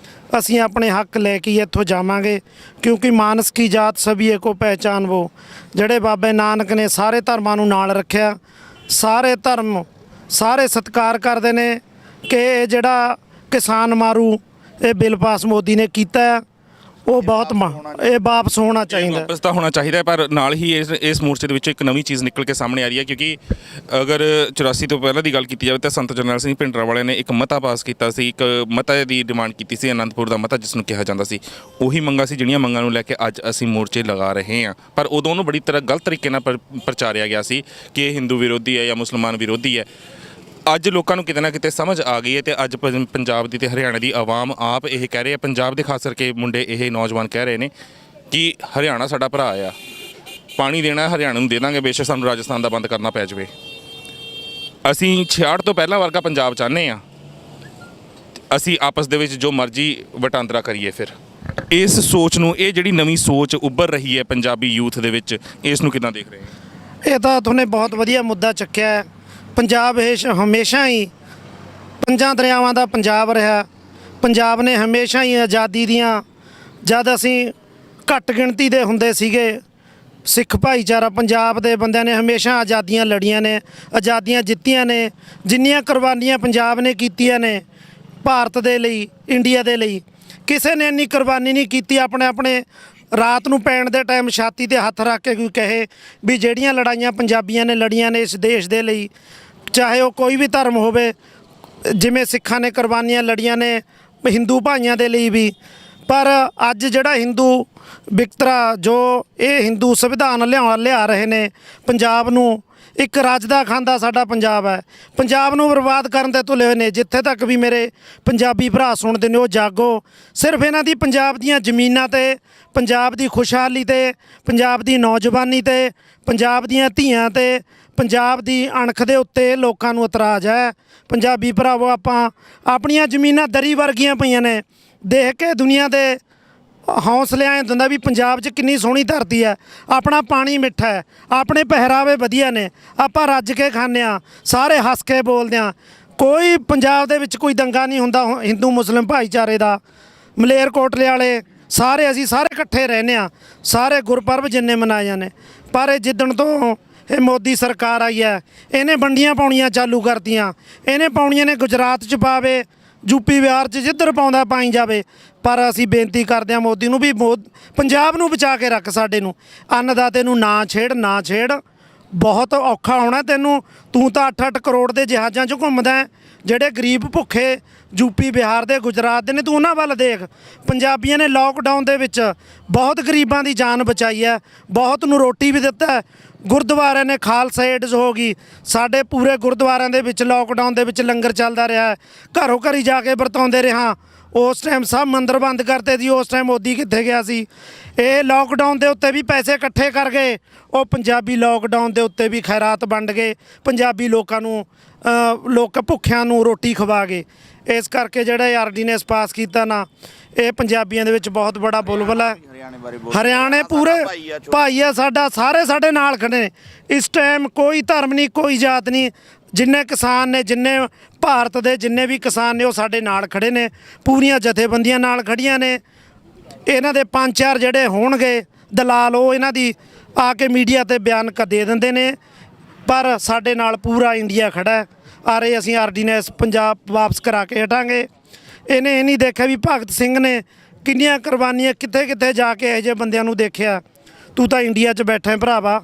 ਅਸੀਂ ਆਪਣੇ ਹੱਕ ਲੈ ਕੇ ਇੱਥੋਂ ਜਾਵਾਂਗੇ। ਕਿਉਂਕਿ ਮਾਨਸ ਕੀ ਜਾਤ ਸਭੀ ਏਕੋ ਪਹਿਚਾਨ ਵੋ। ਜਿਹੜੇ ਬਾਬੇ ਨਾਨਕ ਨੇ ਸਾਰੇ ਧਰਮਾਂ ਨੂੰ ਨਾਲ ਰੱਖਿਆ, ਸਾਰੇ ਧਰਮ ਸਾਰੇ ਸਤਿਕਾਰ ਕਰਦੇ ਨੇ ਕਿ ਇਹ ਜਿਹੜਾ ਕਿਸਾਨ ਮਾਰੂ ਇਹ ਬਿੱਲ ਪਾਸ ਮੋਦੀ ਨੇ ਕੀਤਾ। ਉਹ ਬਹੁਤ ਇਹ ਵਾਪਸ ਹੋਣਾ ਚਾਹੀਦਾ। ਵਾਪਸ ਤਾਂ ਹੋਣਾ ਚਾਹੀਦਾ ਹੈ, ਪਰ ਨਾਲ ਹੀ ਇਸ ਮੋਰਚੇ ਦੇ ਵਿੱਚੋਂ ਇੱਕ ਨਵੀਂ ਚੀਜ਼ ਨਿਕਲ ਕੇ ਸਾਹਮਣੇ ਆ ਰਹੀ ਹੈ, ਕਿਉਂਕਿ ਅਗਰ 84 ਤੋਂ ਪਹਿਲਾਂ ਦੀ ਗੱਲ ਕੀਤੀ ਜਾਵੇ ਤਾਂ ਸੰਤ ਜਰਨੈਲ ਸਿੰਘ ਭਿੰਡਰਾਂ ਵਾਲਿਆਂ ਨੇ ਇੱਕ ਮਤਾ ਪਾਸ ਕੀਤਾ ਸੀ, ਇੱਕ ਮਤਾ ਦੀ ਡਿਮਾਂਡ ਕੀਤੀ ਸੀ, ਅਨੰਦਪੁਰ ਦਾ ਮਤਾ ਜਿਸ ਨੂੰ ਕਿਹਾ ਜਾਂਦਾ ਸੀ। ਉਹੀ ਮੰਗਾਂ ਸੀ ਜਿਹੜੀਆਂ ਮੰਗਾਂ ਨੂੰ ਲੈ ਕੇ ਅੱਜ ਅਸੀਂ ਮੋਰਚੇ ਲਗਾ ਰਹੇ ਹਾਂ, ਪਰ ਉਦੋਂ ਉਹਨੂੰ ਬੜੀ ਤਰ੍ਹਾਂ ਗਲਤ ਤਰੀਕੇ ਨਾਲ ਪ੍ਰਚਾਰਿਆ ਗਿਆ ਸੀ ਕਿ ਇਹ ਹਿੰਦੂ ਵਿਰੋਧੀ ਹੈ ਜਾਂ ਮੁਸਲਮਾਨ ਵਿਰੋਧੀ ਹੈ। ਅੱਜ ਲੋਕਾਂ ਨੂੰ ਕਿਤੇ ਨਾ ਕਿਤੇ ਸਮਝ ਆ ਗਈ ਹੈ ਤੇ ਅੱਜ ਪੰਜਾਬ ਦੀ ਤੇ ਹਰਿਆਣਾ ਦੀ ਆਵਾਮ ਆਪ ਇਹ ਕਹਿ ਰਹੇ ਆ, ਪੰਜਾਬ ਦੇ ਖਾਸ ਕਰਕੇ ਮੁੰਡੇ ਇਹ ਨੌਜਵਾਨ ਕਹਿ ਰਹੇ ਨੇ ਕਿ ਹਰਿਆਣਾ ਸਾਡਾ ਭਰਾ ਆ, ਪਾਣੀ ਦੇਣਾ ਹਰਿਆਣਾ ਨੂੰ ਦੇ ਦਾਂਗੇ, ਬੇਸ਼ੱਕ ਸਾਨੂੰ ਰਾਜਸਥਾਨ ਦਾ ਬੰਦ ਕਰਨਾ ਪੈ ਜਾਵੇ। ਅਸੀਂ 66 ਤੋਂ ਪਹਿਲਾਂ ਵਰਗਾ ਪੰਜਾਬ ਚਾਹੁੰਦੇ ਆ, ਅਸੀਂ ਆਪਸ ਦੇ ਵਿੱਚ ਜੋ ਮਰਜ਼ੀ ਵਟਾਂਦਰਾ ਕਰੀਏ। ਫਿਰ ਇਸ ਸੋਚ ਨੂੰ, ਇਹ ਜਿਹੜੀ ਨਵੀਂ ਸੋਚ ਉੱਭਰ ਰਹੀ ਹੈ ਪੰਜਾਬੀ ਯੂਥ ਦੇ ਵਿੱਚ, ਇਸ ਨੂੰ ਕਿੱਦਾਂ ਦੇਖ ਰਹੇ ਹੋ? ਇਹ ਤਾਂ ਤੁਹਾਨੇ ਬਹੁਤ ਵਧੀਆ ਮੁੱਦਾ ਚੱਕਿਆ ਹੈ। ਪੰਜਾਬ ਹਮੇਸ਼ਾ ਹੀ ਪੰਜਾਂ ਦਰਿਆਵਾਂ ਦਾ ਪੰਜਾਬ ਰਿਹਾ। ਪੰਜਾਬ ਨੇ ਹਮੇਸ਼ਾ ਹੀ ਆਜ਼ਾਦੀ ਦੀਆਂ, ਜਦ ਅਸੀਂ ਘੱਟ ਗਿਣਤੀ ਦੇ ਹੁੰਦੇ ਸੀਗੇ, ਸਿੱਖ ਭਾਈਚਾਰਾ ਪੰਜਾਬ ਦੇ ਬੰਦਿਆਂ ਨੇ ਹਮੇਸ਼ਾ ਆਜ਼ਾਦੀਆਂ ਲੜੀਆਂ ਨੇ, ਆਜ਼ਾਦੀਆਂ ਜਿੱਤੀਆਂ ਨੇ। ਜਿੰਨੀਆਂ ਕੁਰਬਾਨੀਆਂ ਪੰਜਾਬ ਨੇ ਕੀਤੀਆਂ ਨੇ ਭਾਰਤ ਦੇ ਲਈ, ਇੰਡੀਆ ਦੇ ਲਈ, ਕਿਸੇ ਨੇ ਇੰਨੀ ਕੁਰਬਾਨੀ ਨਹੀਂ ਕੀਤੀ। ਆਪਣੇ ਰਾਤ ਨੂੰ ਪੈਣ ਦੇ ਟਾਈਮ ਛਾਤੀ ਤੇ ਹੱਥ ਰੱਖ ਕੇ ਕੋਈ ਕਹੇ ਵੀ ਜਿਹੜੀਆਂ ਲੜਾਈਆਂ ਪੰਜਾਬੀਆਂ ਨੇ ਲੜੀਆਂ ਨੇ ਇਸ ਦੇਸ਼ ਦੇ ਲਈ, ਚਾਹੇ ਉਹ ਕੋਈ ਵੀ ਧਰਮ ਹੋਵੇ, ਜਿਵੇਂ ਸਿੱਖਾਂ ਨੇ ਕੁਰਬਾਨੀਆਂ ਲੜੀਆਂ ਨੇ ਹਿੰਦੂ ਭਾਈਆਂ ਦੇ ਲਈ ਵੀ। ਪਰ ਅੱਜ ਜਿਹੜਾ ਹਿੰਦੂ ਵਿਤਕਰਾ, ਜੋ ਇਹ ਹਿੰਦੂ ਸੰਵਿਧਾਨ ਲਿਆ ਰਹੇ ਨੇ, ਪੰਜਾਬ ਨੂੰ ਇੱਕ ਰਾਜਦਾ ਖਾਂਦਾ ਸਾਡਾ ਪੰਜਾਬ ਹੈ, ਪੰਜਾਬ ਨੂੰ ਬਰਬਾਦ ਕਰਨ ਤੇ ਤੁਲੇ ਹੋਏ ਨੇ। ਜਿੱਥੇ ਤੱਕ ਵੀ ਮੇਰੇ ਪੰਜਾਬੀ ਭਰਾ ਸੁਣਦੇ ਨੇ ਉਹ ਜਾਗੋ। ਸਿਰਫ ਇਹਨਾਂ ਦੀ ਪੰਜਾਬ ਦੀਆਂ ਜ਼ਮੀਨਾਂ ਤੇ, ਪੰਜਾਬ ਦੀ ਖੁਸ਼ਹਾਲੀ ਤੇ, ਪੰਜਾਬ ਦੀ ਨੌਜਵਾਨੀ ਤੇ, ਪੰਜਾਬ ਦੀਆਂ ਧੀਆਂ ਤੇ, ਪੰਜਾਬ ਦੀ ਅਣਖ ਦੇ ਉੱਤੇ ਲੋਕਾਂ ਨੂੰ ਇਤਰਾਜ਼ ਹੈ। ਪੰਜਾਬੀ ਭਰਾਵੋ, ਆਪਾਂ ਆਪਣੀਆਂ ਜ਼ਮੀਨਾਂ ਦਰੀ ਵਰਗੀਆਂ ਪਈਆਂ ਨੇ। ਦੇਖ ਕੇ ਦੁਨੀਆ ਦੇ ਹੌਸਲੇ ਆਏ ਦਿੰਦਾ ਵੀ ਪੰਜਾਬ 'ਚ ਕਿੰਨੀ ਸੋਹਣੀ ਧਰਤੀ ਹੈ, ਆਪਣਾ ਪਾਣੀ ਮਿੱਠਾ ਹੈ, ਆਪਣੇ ਪਹਿਰਾਵੇ ਵਧੀਆ ਨੇ, ਆਪਾਂ ਰੱਜ ਕੇ ਖਾਂਦੇ ਹਾਂ, ਸਾਰੇ ਹੱਸ ਕੇ ਬੋਲਦੇ ਹਾਂ। ਕੋਈ ਪੰਜਾਬ ਦੇ ਵਿੱਚ ਕੋਈ ਦੰਗਾ ਨਹੀਂ ਹੁੰਦਾ ਹਿੰਦੂ ਮੁਸਲਿਮ ਭਾਈਚਾਰੇ ਦਾ। ਮਲੇਰਕੋਟਲੇ ਵਾਲੇ ਸਾਰੇ, ਅਸੀਂ ਸਾਰੇ ਇਕੱਠੇ ਰਹਿੰਦੇ ਹਾਂ, ਸਾਰੇ ਗੁਰਪੁਰਬ ਜਿੰਨੇ ਮਨਾਏ ਜਾਂਦੇ। ਪਰ ਇਹ ਜਿੱਦਣ ਤੋਂ ਇਹ ਮੋਦੀ ਸਰਕਾਰ ਆਈ ਹੈ, ਇਹਨੇ ਵੰਡੀਆਂ ਪਾਉਣੀਆਂ ਚਾਲੂ ਕਰਤੀਆਂ। ਇਹਨੇ ਪਾਉਣੀਆਂ ਨੇ ਗੁਜਰਾਤ 'ਚ ਪਾਵੇ, ਯੂਪੀ ਬਿਹਾਰ 'ਚ ਜਿੱਧਰ ਪਾਉਂਦਾ ਪਾਈ ਜਾਵੇ। ਪਰ ਅਸੀਂ ਬੇਨਤੀ ਕਰਦੇ ਹਾਂ ਮੋਦੀ ਨੂੰ ਵੀ ਪੰਜਾਬ ਨੂੰ ਬਚਾ ਕੇ ਰੱਖ, ਸਾਡੇ ਨੂੰ, ਅੰਨਦਾਤੇ ਨੂੰ ਨਾ ਛੇੜ। ਬਹੁਤ ਔਖਾ ਹੋਣਾ ਤੈਨੂੰ। ਤੂੰ ਤਾਂ 8-8 ਕਰੋੜ ਦੇ ਜਹਾਜ਼ਾਂ 'ਚ ਘੁੰਮਦਾ, ਜਿਹੜੇ ਗਰੀਬ ਭੁੱਖੇ ਯੂਪੀ ਬਿਹਾਰ ਦੇ, ਗੁਜਰਾਤ ਦੇ ਨੇ, ਤੂੰ ਉਹਨਾਂ ਵੱਲ ਦੇਖ। ਪੰਜਾਬੀਆਂ ਨੇ ਲੋਕਡਾਊਨ ਦੇ ਵਿੱਚ ਬਹੁਤ ਗਰੀਬਾਂ ਦੀ ਜਾਨ ਬਚਾਈ ਹੈ, ਬਹੁਤ ਨੂੰ ਰੋਟੀ ਵੀ ਦਿੱਤਾ। ਗੁਰਦੁਆਰਿਆਂ ਨੇ ਖਾਲਸਾ ਏਡਜ਼ ਹੋ ਗਈ, ਸਾਡੇ ਪੂਰੇ ਗੁਰਦੁਆਰਿਆਂ ਦੇ ਵਿੱਚ ਲੋਕਡਾਊਨ ਦੇ ਵਿੱਚ ਲੰਗਰ ਚੱਲਦਾ ਰਿਹਾ। ਘਰੋਂ ਘਰੀ ਜਾ ਕੇ ਵਰਤਾਉਂਦੇ ਰਿਹਾ। ਉਸ ਟਾਈਮ ਸਭ ਮੰਦਰ ਬੰਦ ਕਰਤੇ ਸੀ, ਉਸ ਟਾਈਮ ਮੋਦੀ ਕਿੱਥੇ ਗਿਆ ਸੀ? ਇਹ ਲੋਕਡਾਊਨ ਦੇ ਉੱਤੇ ਵੀ ਪੈਸੇ ਇਕੱਠੇ ਕਰ ਗਏ। ਉਹ ਪੰਜਾਬੀ ਲੋਕਡਾਊਨ ਦੇ ਉੱਤੇ ਵੀ ਖੈਰਾਤ ਵੰਡ ਗਏ, ਪੰਜਾਬੀ ਲੋਕਾਂ ਨੂੰ, ਲੋਕ ਭੁੱਖਿਆਂ ਨੂੰ ਰੋਟੀ ਖਵਾ ਗਏ। ਇਸ ਕਰਕੇ ਜਿਹੜਾ ਆਰਡੀਨੈਂਸ ਪਾਸ ਕੀਤਾ ਨਾ, ਇਹ ਪੰਜਾਬੀਆਂ ਦੇ ਵਿੱਚ ਬਹੁਤ ਬੜਾ ਬੁਲਬੁਲ ਹੈ। ਹਰਿਆਣੇ ਪੂਰੇ ਭਾਈ ਆ ਸਾਡਾ, ਸਾਰੇ ਸਾਡੇ ਨਾਲ ਖੜੇ ਨੇ ਇਸ ਟਾਈਮ। ਕੋਈ ਧਰਮ ਨਹੀਂ, ਕੋਈ ਜਾਤ ਨਹੀਂ। ਜਿੰਨੇ ਕਿਸਾਨ ਨੇ, ਜਿੰਨੇ ਭਾਰਤ ਦੇ ਜਿੰਨੇ ਵੀ ਕਿਸਾਨ ਨੇ, ਉਹ ਸਾਡੇ ਨਾਲ ਖੜੇ ਨੇ। ਪੂਰੀਆਂ ਜਥੇਬੰਦੀਆਂ ਨਾਲ ਖੜੀਆਂ ਨੇ। ਇਹਨਾਂ ਦੇ 5-4 ਜਿਹੜੇ ਹੋਣਗੇ ਦਲਾਲ, ਉਹ ਇਹਨਾਂ ਦੀ ਆ ਕੇ ਮੀਡੀਆ ਤੇ ਬਿਆਨ ਦੇ ਦਿੰਦੇ ਨੇ, ਪਰ ਸਾਡੇ ਨਾਲ ਪੂਰਾ ਇੰਡੀਆ ਖੜਾ ਹੈ। ਆਰੇ ਅਸੀਂ ਆਰਡੀਨੈਂਸ ਪੰਜਾਬ ਵਾਪਸ ਕਰਾ ਕੇ ਹਟਾਂਗੇ। ਇਹਨੇ ਇਹ ਨਹੀਂ ਦੇਖਿਆ ਵੀ ਭਗਤ ਸਿੰਘ ਨੇ ਕਿੰਨੀਆਂ ਕੁਰਬਾਨੀਆਂ, ਕਿੱਥੇ ਜਾ ਕੇ ਇਹੋ ਜਿਹੇ ਬੰਦਿਆਂ ਨੂੰ ਦੇਖਿਆ। ਤੂੰ ਤਾਂ ਇੰਡੀਆ 'ਚ ਬੈਠਾ ਭਰਾਵਾ,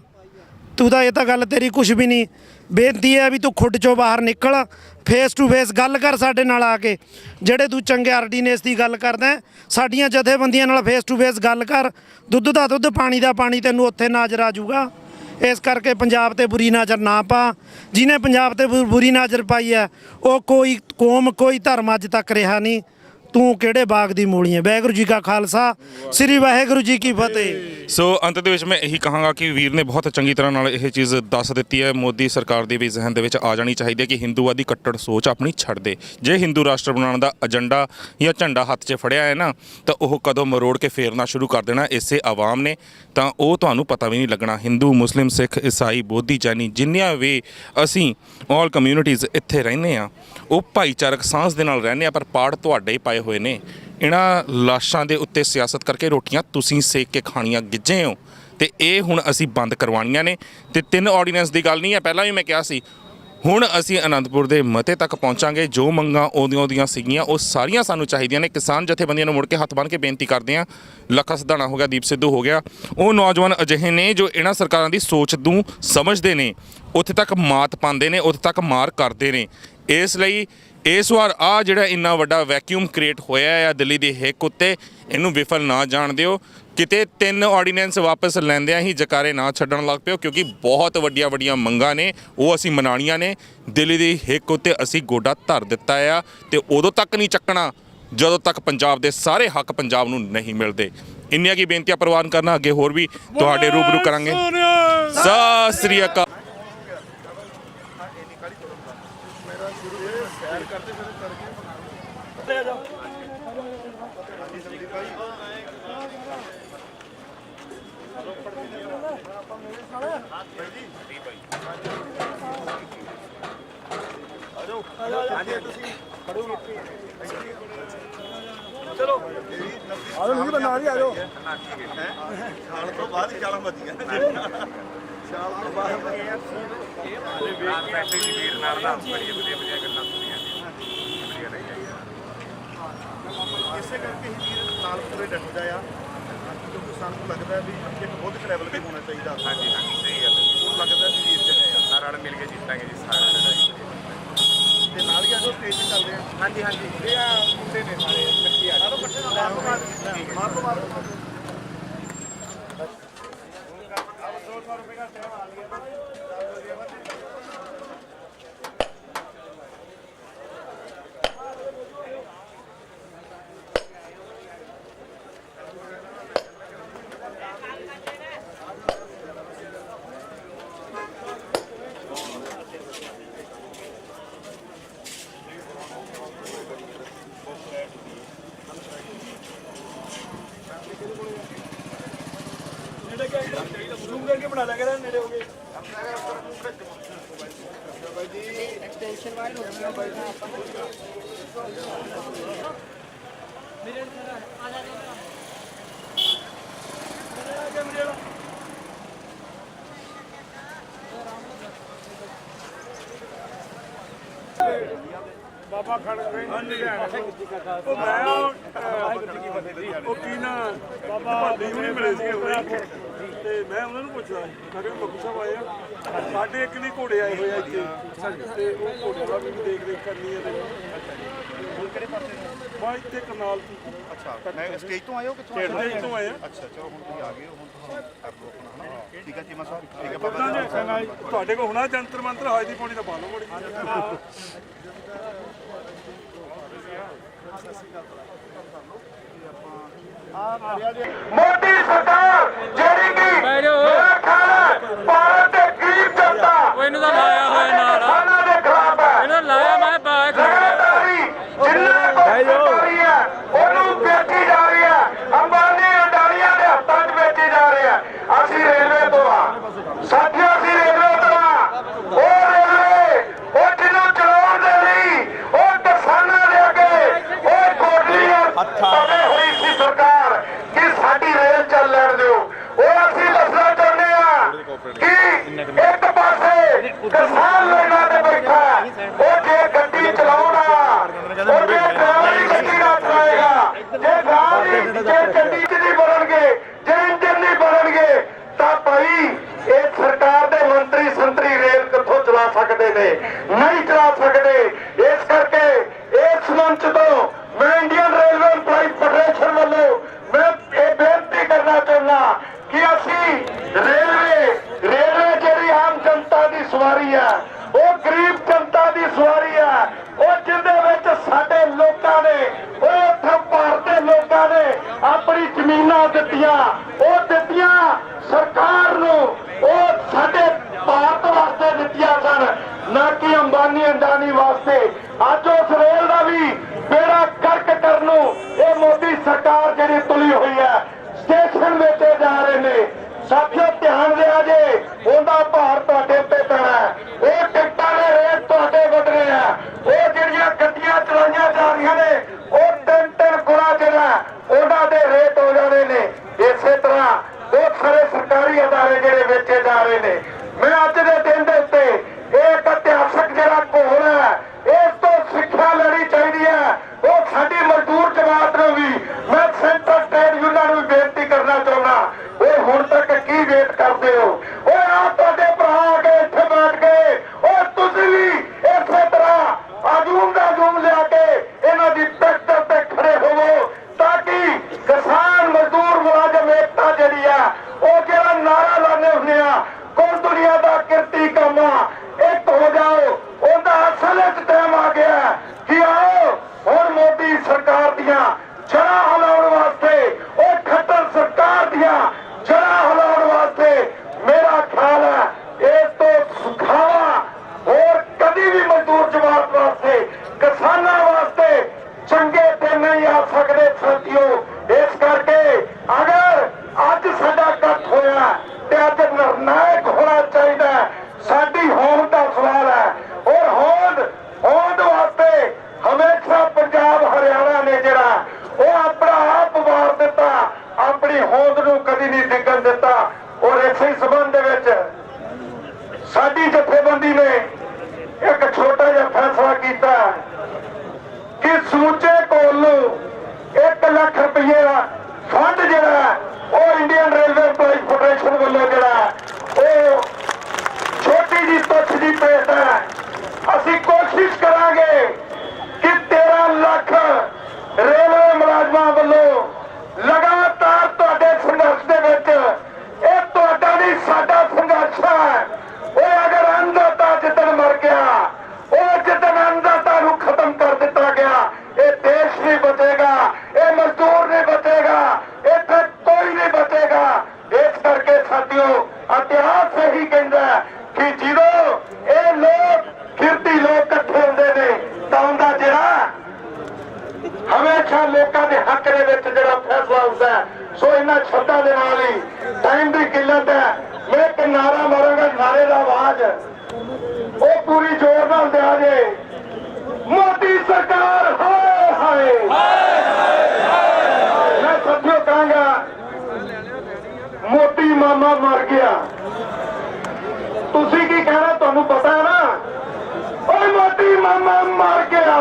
ਤੂੰ ਤਾਂ, ਇਹ ਤਾਂ ਗੱਲ ਤੇਰੀ ਕੁਛ ਵੀ ਨਹੀਂ। ਬੇਨਤੀ ਹੈ ਵੀ ਤੂੰ ਖੁੱਡ 'ਚੋਂ ਬਾਹਰ ਨਿਕਲ, ਫੇਸ ਟੂ ਫੇਸ ਗੱਲ ਕਰ ਸਾਡੇ ਨਾਲ ਆ ਕੇ। ਜਿਹੜੇ ਤੂੰ ਚੰਗੇ ਆਰਡੀਨੈਂਸ ਦੀ ਗੱਲ ਕਰਦਾ, ਸਾਡੀਆਂ ਜਥੇਬੰਦੀਆਂ ਨਾਲ ਫੇਸ ਟੂ ਫੇਸ ਗੱਲ ਕਰ। ਦੁੱਧ ਦਾ ਦੁੱਧ, ਪਾਣੀ ਦਾ ਪਾਣੀ, ਤੈਨੂੰ ਉੱਥੇ ਨਜ਼ਰ ਆ ਜਾਊਗਾ। ਇਸ ਕਰਕੇ ਪੰਜਾਬ ਤੇ ਬੁਰੀ ਨਜ਼ਰ ਨਾ ਪਾ। ਜਿਹਨੇ ਪੰਜਾਬ ਤੇ ਬੁਰੀ ਨਜ਼ਰ ਪਾਈ ਹੈ, ਉਹ ਕੋਈ ਕੌਮ, ਕੋਈ ਧਰਮ ਅੱਜ ਤੱਕ ਰਿਹਾ ਨਹੀਂ। ਤੂੰ ਕਿਹੜੇ ਬਾਗ ਦੀ ਮੂਲੀ ਹੈ? ਵਾਹਿਗੁਰੂ ਜੀ ਕਾ ਖਾਲਸਾ, ਸ੍ਰੀ ਵਾਹਿਗੁਰੂ ਜੀ ਕੀ ਫਤਿਹ। ਸੋ ਅੰਤ ਦੇ ਵਿੱਚ ਮੈਂ ਇਹੀ ਕਹਾਂਗਾ ਕਿ ਵੀਰ ਨੇ ਬਹੁਤ ਚੰਗੀ ਤਰ੍ਹਾਂ ਨਾਲ ਇਹ ਚੀਜ਼ ਦੱਸ ਦਿੱਤੀ ਹੈ। ਮੋਦੀ ਸਰਕਾਰ ਦੇ ਵੀ ਜ਼ਿਹਨ ਦੇ ਵਿੱਚ ਆ ਜਾਣੀ ਚਾਹੀਦੀ ਹੈ ਕਿ ਹਿੰਦੂਆਂ ਦੀ ਕੱਟੜ ਸੋਚ ਆਪਣੀ ਛੱਡ ਦੇ। ਜੇ ਹਿੰਦੂ ਰਾਸ਼ਟਰ ਬਣਾਉਣ ਦਾ ਏਜੰਡਾ ਜਾਂ ਝੰਡਾ ਹੱਥ 'ਚ ਫੜਿਆ ਹੈ ਨਾ, ਤਾਂ ਉਹ ਕਦੋਂ ਮਰੋੜ ਕੇ ਫੇਰਨਾ ਸ਼ੁਰੂ ਕਰ ਦੇਣਾ ਇਸੇ ਆਵਾਮ ਨੇ, ਤਾਂ ਉਹ ਤੁਹਾਨੂੰ ਪਤਾ ਵੀ ਨਹੀਂ ਲੱਗਣਾ। ਹਿੰਦੂ, ਮੁਸਲਿਮ, ਸਿੱਖ, ਈਸਾਈ, ਬੋਧੀ, ਜੈਨੀ, ਜਿੰਨੀਆਂ ਵੀ ਅਸੀਂ ਆਲ ਕਮਿਊਨਿਟੀਜ਼ ਇੱਥੇ ਰਹਿੰਦੇ ਹਾਂ, ਉਹ ਭਾਈਚਾਰਕ ਸਾਂਝ ਦੇ ਨਾਲ ਰਹਿੰਦੇ ਆ। ਪਰ ਪਾੜ ਤੁਹਾਡੇ ਪਾਏ ਹੋਏ ਨੇ। ਇਹਨਾਂ ਲਾਸ਼ਾਂ ਦੇ ਉੱਤੇ ਸਿਆਸਤ ਕਰਕੇ ਰੋਟੀਆਂ ਤੁਸੀਂ ਸੇਕ ਕੇ ਖਾਣੀਆਂ ਗਿੱਝੇ ਹੋ, ਤੇ ਇਹ ਹੁਣ ਅਸੀਂ ਬੰਦ ਕਰਵਾਉਣੀਆਂ ਨੇ। ਤੇ 3 ਆਰਡੀਨੈਂਸ ਦੀ ਗੱਲ ਨਹੀਂ ਹੈ, ਪਹਿਲਾਂ ਵੀ ਮੈਂ ਕਿਹਾ ਸੀ, ਹੁਣ ਅਸੀਂ ਅਨੰਦਪੁਰ ਦੇ ਮਤੇ ਤੱਕ ਪਹੁੰਚਾਂਗੇ। ਜੋ ਮੰਗਾਂ ਉਹਦੀਆਂ ਸੀਗੀਆਂ ਉਹ ਸਾਰੀਆਂ ਸਾਨੂੰ ਚਾਹੀਦੀਆਂ ਨੇ। ਕਿਸਾਨ ਜਥੇਬੰਦੀਆਂ ਨੂੰ ਮੁੜ ਕੇ ਹੱਥ ਬੰਨ੍ਹ ਕੇ ਬੇਨਤੀ ਕਰਦੇ ਹਾਂ। ਲੱਖਾ ਸਿਧਾਣਾ ਹੋ ਗਿਆ, ਦੀਪ ਸਿੱਧੂ ਹੋ ਗਿਆ, ਉਹ ਨੌਜਵਾਨ ਅਜਿਹੇ ਨੇ ਜੋ ਇਹਨਾਂ ਸਰਕਾਰਾਂ ਦੀ ਸੋਚ ਨੂੰ ਸਮਝਦੇ ਨੇ, ਉੱਥੇ ਤੱਕ ਮਾਤ ਪਾਉਂਦੇ ਨੇ, ਉੱਥੇ ਤੱਕ ਮਾਰ ਕਰਦੇ ਨੇ। ਇਸ ਲਈ ਇਸ ਵਾਰ ਆ ਜਿਹੜਾ ਇੰਨਾ ਵੱਡਾ ਵੈਕਿਊਮ ਕ੍ਰੀਏਟ ਹੋਇਆ ਆ ਦਿੱਲੀ ਦੀ ਹਿੱਕ ਉੱਤੇ, ਇਹਨੂੰ ਵਿਫਲ ਨਾ ਜਾਣ ਦਿਓ। ਕਿਤੇ 3 ਆਰਡੀਨੈਂਸ ਵਾਪਸ ਲੈਂਦਿਆਂ ਹੀ ਜਕਾਰੇ ਨਾ ਛੱਡਣ ਲੱਗ ਪਿਓ, ਕਿਉਂਕਿ ਬਹੁਤ ਵੱਡੀਆਂ ਮੰਗਾਂ ਨੇ, ਉਹ ਅਸੀਂ ਮਨਾਉਣੀਆਂ ਨੇ। ਦਿੱਲੀ ਦੀ ਹਿੱਕ ਉੱਤੇ ਅਸੀਂ ਗੋਡਾ ਧਰ ਦਿੱਤਾ ਆ ਤੇ ਉਦੋਂ ਤੱਕ ਨਹੀਂ ਚੱਕਣਾ ਜਦੋਂ ਤੱਕ ਪੰਜਾਬ ਦੇ ਸਾਰੇ ਹੱਕ ਪੰਜਾਬ ਨੂੰ ਨਹੀਂ ਮਿਲਦੇ। ਇੰਨੀਆਂ ਕੀ ਬੇਨਤੀਆਂ ਪ੍ਰਵਾਨ ਕਰਨਾ, ਅੱਗੇ ਹੋਰ ਵੀ ਤੁਹਾਡੇ ਰੂਬਰੂ ਕਰਾਂਗੇ। ਸਤਿ ਸ੍ਰੀ ਅਕਾਲ। ਆਜੋ ਨਹੀਂ ਬਣਾ ਰਹੀ ਆਜੋ ਛਾਲ ਤੋਂ ਬਾਅਦ ਹੀ ਛਾਲਾਂ ਵੱਜੀਆਂ ਛਾਲ ਤੋਂ ਬਾਅਦ ਫੈਕਟਰੀ ਦੀ ਭੀੜ ਨਾਲ ਨਾ ਬੜੀਆਂ ਗੱਲਾਂ ਸੁਣੀਆਂ ਵਧੀਆ ਰਹੀਆਂ। ਇਸੇ ਕਰਕੇ ਹੀ ਵੀਰ ਨਾਲ ਪੂਰੇ ਡਟ ਜਾਇਆ, ਕਿਉਂਕਿ ਸਾਨੂੰ ਲੱਗਦਾ ਵੀ ਇੱਕ ਬਹੁਤ ਲੈਵਲ ਤੇ ਹੋਣਾ ਚਾਹੀਦਾ। ਹਾਂਜੀ ਸਹੀ ਗੱਲ ਹੈ। ਉਹ ਲੱਗਦਾ ਵੀ ਵੀਰ ਜਿਹੜੇ ਆ ਸਾਰਿਆਂ ਨਾਲ ਮਿਲ ਕੇ ਜਿੱਤਾਂਗੇ ਜੀ, ਸਾਰਿਆਂ ਨਾਲ। ਤੇ ਨਾਲ ਹੀ ਆਜੋ ਸਟੇਜ ਤੇ ਚੱਲਦੇ ਆ। ਹਾਂਜੀ ਇਹ ਆ ਮੁੰਡੇ ਨੇ ਸਾਰੇ ਇਕੱਠੇ ਆ ਜਾਓ, ਇਕੱਠੇ ਮਾਰ ਤੋਂ ਜ਼ੂਮ ਕਰਕੇ ਬਣਾ ਲਿਆ ਕਰਾਂ, ਨੇੜੇ ਹੋ ਗਏ ਬਾਈ ਜੀ। ਐਕਸਟੈਂਸ਼ਨ ਵਾਇਰ ਹੋ ਗਿਆ ਬਾਈ ਜੀ। ਮੇਰੇ ਸਰ ਆ ਜਾ ਬਾਬਾ ਖੜ ਗਏ ਉਹ ਮੈਂ ਉਹ ਕੀ ਨਾ ਬਾਬਾ ਦੀਪ ਨਹੀਂ ਮਿਲੇ ਸੀਗੇ ਤੇ ਮੈਂ ਉਹਨਾਂ ਨੂੰ ਪੁੱਛਦਾ, ਮੈਂ ਕਿਹਾ ਬੱਬੂ ਸਾਹਿਬ ਆਏ ਆ, ਸਾਡੇ ਇੱਕ ਨਹੀਂ ਘੋੜੇ ਆਏ ਹੋਏ ਆ ਇੱਥੇ ਤੇ ਉਹ ਘੋੜੇ ਦਾ ਵੀ ਦੇਖ ਕਰਨੀ ਹੈ। ਤੇ ਹੁਣ ਕਿਹੜੇ ਪਾਸੇ ਬਾਈ ਇੱਥੇ ਕਰਨਾਲ ਤੋਂ। ਅੱਛਾ, ਮੈਂ ਸਟੇਜ ਤੋਂ ਆਏ ਹੋ ਕਿੱਥੋਂ? ਸਟੇਜ ਤੋਂ ਆਏ ਆ। ਅੱਛਾ ਚਲੋ ਹੁਣ ਤੁਸੀਂ ਆ ਗਏ ਹੋ, ਹੁਣ ਤੁਸੀਂ ਕਰ ਲਓ ਆਪਣਾ ਹਨਾ। ਠੀਕ ਹੈ ਚੀਮਾ ਸਾਹਿਬ, ਠੀਕ ਹੈ ਬਾਬਾ ਜੀ। ਤੁਹਾਡੇ ਕੋਲ ਹੋਣਾ ਜੰਤਰ ਮੰਤਰ, ਹਾਜ ਦੀ ਪੌੜੀ ਦਾ ਪਾ ਲਓ ਮੋੜੀ। ਮੋਦੀ ਸਰਕਾਰ ਜਿਹੜੀ ਕਿ ਮੇਰਾ ਖਿਆਲ ਭਾਰਤ ਦੇ ਗਰੀਬ ਜਨਤਾ ਇਹਨੂੰ ਤਾਂ ਲਾਇਆ ਹੋਇਆ ਨਾਲ ਕਿਸਾਨਾਂ ਦੇ ਖਿਲਾਫ ਹੈ। ਇਹਨੂੰ ਲਾਇਆ ਮੈਂ ਬਾਇਕ ਲਗਾਤਾਰੀ ਜਿੰਨਾ ਕੋ ਰਹੀ ਹੈ ਉਹਨੂੰ ਵੇਚੀ ਜਾ ਰਹੀ ਹੈ, ਅੰਬਾਨੀ ਅਡਾਨੀਆਂ ਦੇ ਹੱਥਾਂ 'ਚ ਵੇਚੀ ਜਾ ਰਹੀ ਹੈ। ਅਸੀਂ ਰੇਲਵੇ ਤੋਂ ਆ ਸਾਥੀਓ, ਅਸੀਂ ਰੇਲਵੇ ਤੋਂ ਆ। ਉਹ ਰੇਲਵੇ ਉਹ ਜਿਹਨੂੰ ਚਲਾਉਣ ਦੇ ਲਈ ਉਹ ਕਿਸਾਨਾਂ ਦੇ ਅੱਗੇ ਉਹ ਕੋਟਲੀਆਂ ਪਵੇ ਹੋਈ ਸੀ ਸਰਕਾਰ ਕਿ ਸਾਡੀ ਰੇਲ ਚੱਲ ਲੈਣ ਦਿਓ। ਉਹ ਅਸੀਂ ਦੱਸਣਾ ਚਾਹੁੰਦੇ ਆ ਕਿ ਇੱਕ ਪਾਸੇ ਕਿਸਾਨ ਲਾਈਨਾਂ ਤੇ ਬੈਠਾ, ਉਹ ਜੇ ਗੱਡੀ ਚਲਾਉਣਾ ਉਹ ਜੇ ਡਰਾਈਵਰੀ ਗੱਡੀ ਨਾ ਚਲਾਏਗਾ, ਜੇ ਗੱਡੀ 'ਚ ਨਹੀਂ ਬਣਨਗੇ, ਜੇ ਇੰਜਨ ਨਹੀਂ ਬਣਨਗੇ ਤਾਂ ਭਾਈ ਇਹ ਸਰਕਾਰ ਦੇ ਮੰਤਰੀ ਸੰਤਰੀ ਰੇਲ ਕਿੱਥੋਂ ਚਲਾ ਸਕਦੇ ਨੇ? ਨਹੀਂ ਚਲਾ ਸਕਦੇ। ਇਸ ਕਰਕੇ ਇਸ ਮੰਚ ਤੋਂ ਮੈਂ ਇੰਡੀਅਨ ਰੇਲਵੇ ਇੰਪਲਾਈ ਫੈਡਰੇਸ਼ਨ ਵੱਲੋਂ ਮੈਂ ਇਹ ਬੇਨਤੀ ਕਰਨਾ ਚਾਹੁੰਦਾ ਕਿ ਅਸੀਂ ਰੇਲਵੇ ਜਿਹੜੀ ਆਮ ਜਨਤਾ ਦੀ ਸਵਾਰੀ ਹੈ, ਉਹ ਗਰੀਬ ਜਨਤਾ ਦੀ ਸਵਾਰੀ ਹੈ, ਉਹ ਜਿਹਦੇ ਵਿੱਚ ਸਾਡੇ ਲੋਕਾਂ ਨੇ, ਉਹ ਉੱਥੇ ਭਾਰਤ ਦੇ ਲੋਕਾਂ ਨੇ ਆਪਣੀ ਜ਼ਮੀਨਾਂ ਦਿੱਤੀਆਂ, ਉਹ ਦਿੱਤੀਆਂ ਸਰਕਾਰ ਨੂੰ, ਉਹ ਸਾਡੇ ਭਾਰਤ ਵਾਸਤੇ ਦਿੱਤੀਆਂ ਸਨ, ਨਾ ਕਿ ਅੰਬਾਨੀ ਅਡਾਨੀ ਵਾਸਤੇ। ਅੱਜ ਉਸ ਰੇਲ ਦਾ ਵੀ ਬੇੜਾ ਗਰਕ ਕਰਨ ਨੂੰ ਇਹ ਮੋਦੀ ਸਰਕਾਰ ਜਿਹੜੀ ਤੁਲੀ ਹੋਈ ਹੈ, ਸਟੇਸ਼ਨ ਵੇਚੇ ਜਾ ਰਹੇ ਨੇ। ਸਾਥੀਓ ਧਿਆਨ ਦਿਆ ਜੇ, ਉਹਦਾ ਭਾਰ ਤੁਹਾਡੇ ਉੱਤੇ ਪੈਣਾ ਹੈ। ਉਹ ਟਿਕਟਾਂ ਦੇ ਰੇਟ ਤੁਹਾਡੇ ਵੱਧਣੇ ਆ। ਉਹ ਜਿਹੜੀਆਂ ਗੱਡੀਆਂ ਚਲਾਈਆਂ ਜਾ ਰਹੀਆਂ ਨੇ, ਉਹ 3-3 ਗੁਣਾ ਜਿਹੜਾ ਉਹਨਾਂ ਦੇ ਰੇਟ ਹੋ ਜਾਣੇ ਨੇ। ਇਸੇ नहीं आ सकते साथियों। इस करके अगर अज साडा इकट्ठ होया ते अज निर्णायक होना चाहिए। साडी होंद का सवाल है और होंद वास्ते हमेशा पंजाब हरियाणा ने जिहड़ा वो अपना आप वार दिता, अपनी होंद नूं कदी नहीं डिगन दिता। और इसे संबंध विच साडी जथेबंदी ने एक छोटा जिहा फैसला किया कि समूचे कोल नूं 1 लाख रुपये का फंड जिहड़ा वो इंडियन रेलवे एम्पलॉइज फेडरेशन वालों जिहड़ा वो छोटी जी तुच्छ जी भेंट है। असीं कोशिश करांगे कि 13 लाख रेलवे मुलाजमां वालों लगातार तुहाडे संघर्ष दे विच ਇਹ ਤੁਹਾਡਾ ਨਹੀਂ ਸਾਡਾ ਸੰਘਰਸ਼ ਹੈ। ਉਹ ਅਗਰ ਅੰਨਦਾਤਾ ਜਿੱਦਣ ਮਰ ਗਿਆ, ਉਹ ਜਿੱਦਣ ਅੰਨਦਾਤਾ ਨੂੰ ਖਤਮ ਕਰ ਦਿੱਤਾ ਗਿਆ, ਇਹ ਦੇਸ਼ ਨਹੀਂ ਬਚੇਗਾ, ਇਹ ਮਜ਼ਦੂਰ ਨਹੀਂ ਬਚੇਗਾ, ਇੱਥੇ ਕੋਈ ਨਹੀਂ ਬਚੇਗਾ। ਇਸ ਕਰਕੇ ਸਾਥੀਓ ਇਤਿਹਾਸ ਇਹੀ ਕਹਿੰਦਾ ਕਿ ਜਦੋਂ ਇਹ ਲੋਕ ਕਿਰਤੀ ਲੋਕ ਇਕੱਠੇ ਹੁੰਦੇ ਨੇ ਤਾਂ ਉਹਦਾ ਜਿਹੜਾ ਹਮੇਸ਼ਾ ਲੋਕਾਂ ਦੇ ਹੱਕ ਦੇ ਵਿੱਚ ਜਿਹੜਾ ਫੈਸਲਾ ਹੁੰਦਾ ਹੈ। सो इन्हां शब्दां दे नाल ही टाइम की किल्लत है। मैं एक नारा मारांगा, नारे का आवाज वो पूरी जोर नाल दे जे, मोदी सरकार हाय हाय। मैं साथियों कहूंगा मोदी मामा मर गया। तुसी की कहना तुहानू पता है ना, ओए मोदी मामा मर गया।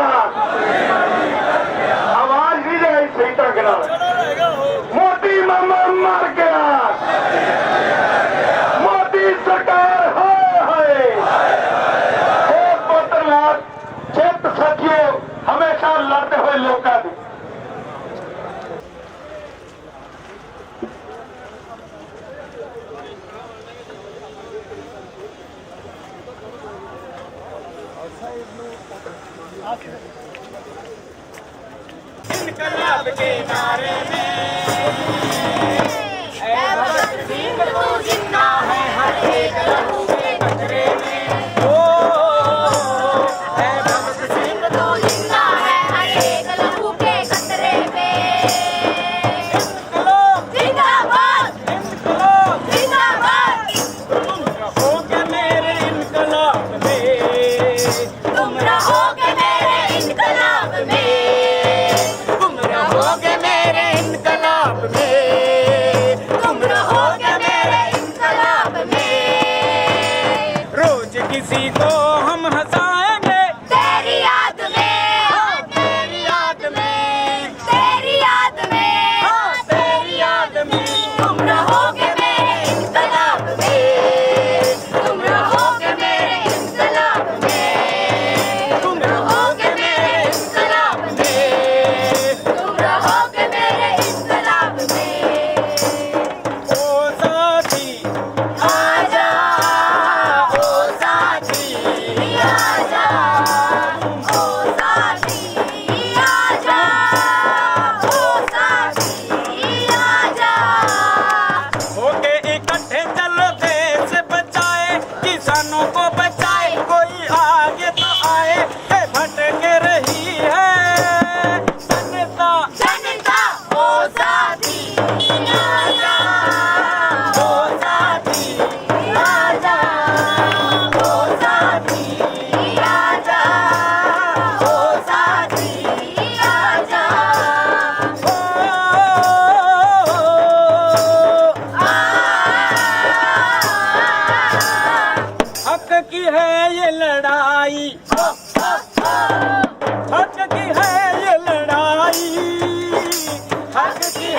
आवाज नहीं जाई सही ढंग नाल, मोदी मामा मर गया, मोदी सरकार हाय हाय। पुत्र नाल चित साथियों हमेशा लड़ते हुए लोगों की इनकलाब के नारे में भगत सिंह तू जिंदा है हर एक लहू के कचरे में। भगत सिंह तू जिंदा है हर एक लहू के कचरे में। जिंदाबाद जिंदाबाद। तुम रहोगे मेरे इनकलाब में, तुम रहोगे मेरे इनकलाब में, तुम रहोगे मेरे इनकलाब में, तुम रहोगे मेरे इनकलाब में। रोज किसी को हम हंसाएंगे तेरी याद में, तेरी याद में, तेरी याद में, तेरी याद में। तुम रहोगे मेरे इनकलाब में, तुम रहोगे मेरे इनकलाब में, तुम रहोगे मेरे इनकलाब में, तुम रहोगे मेरे इनकलाब में। ओ साथी आजा, ओ साथी आजा, ओ साथी आजा, ओ साथी आजा। होके इकट्ठे चलो देश बचाए, किसानों को बचाए, कोई आगे तो आए। भटक रही है जनता जनता, ओ साथी आजा, ओ साथी आजा, ओ साथी आजा, ओ साथी आजा। हक की है ये लड़ाई, हक की है ये लड़ाई, हक की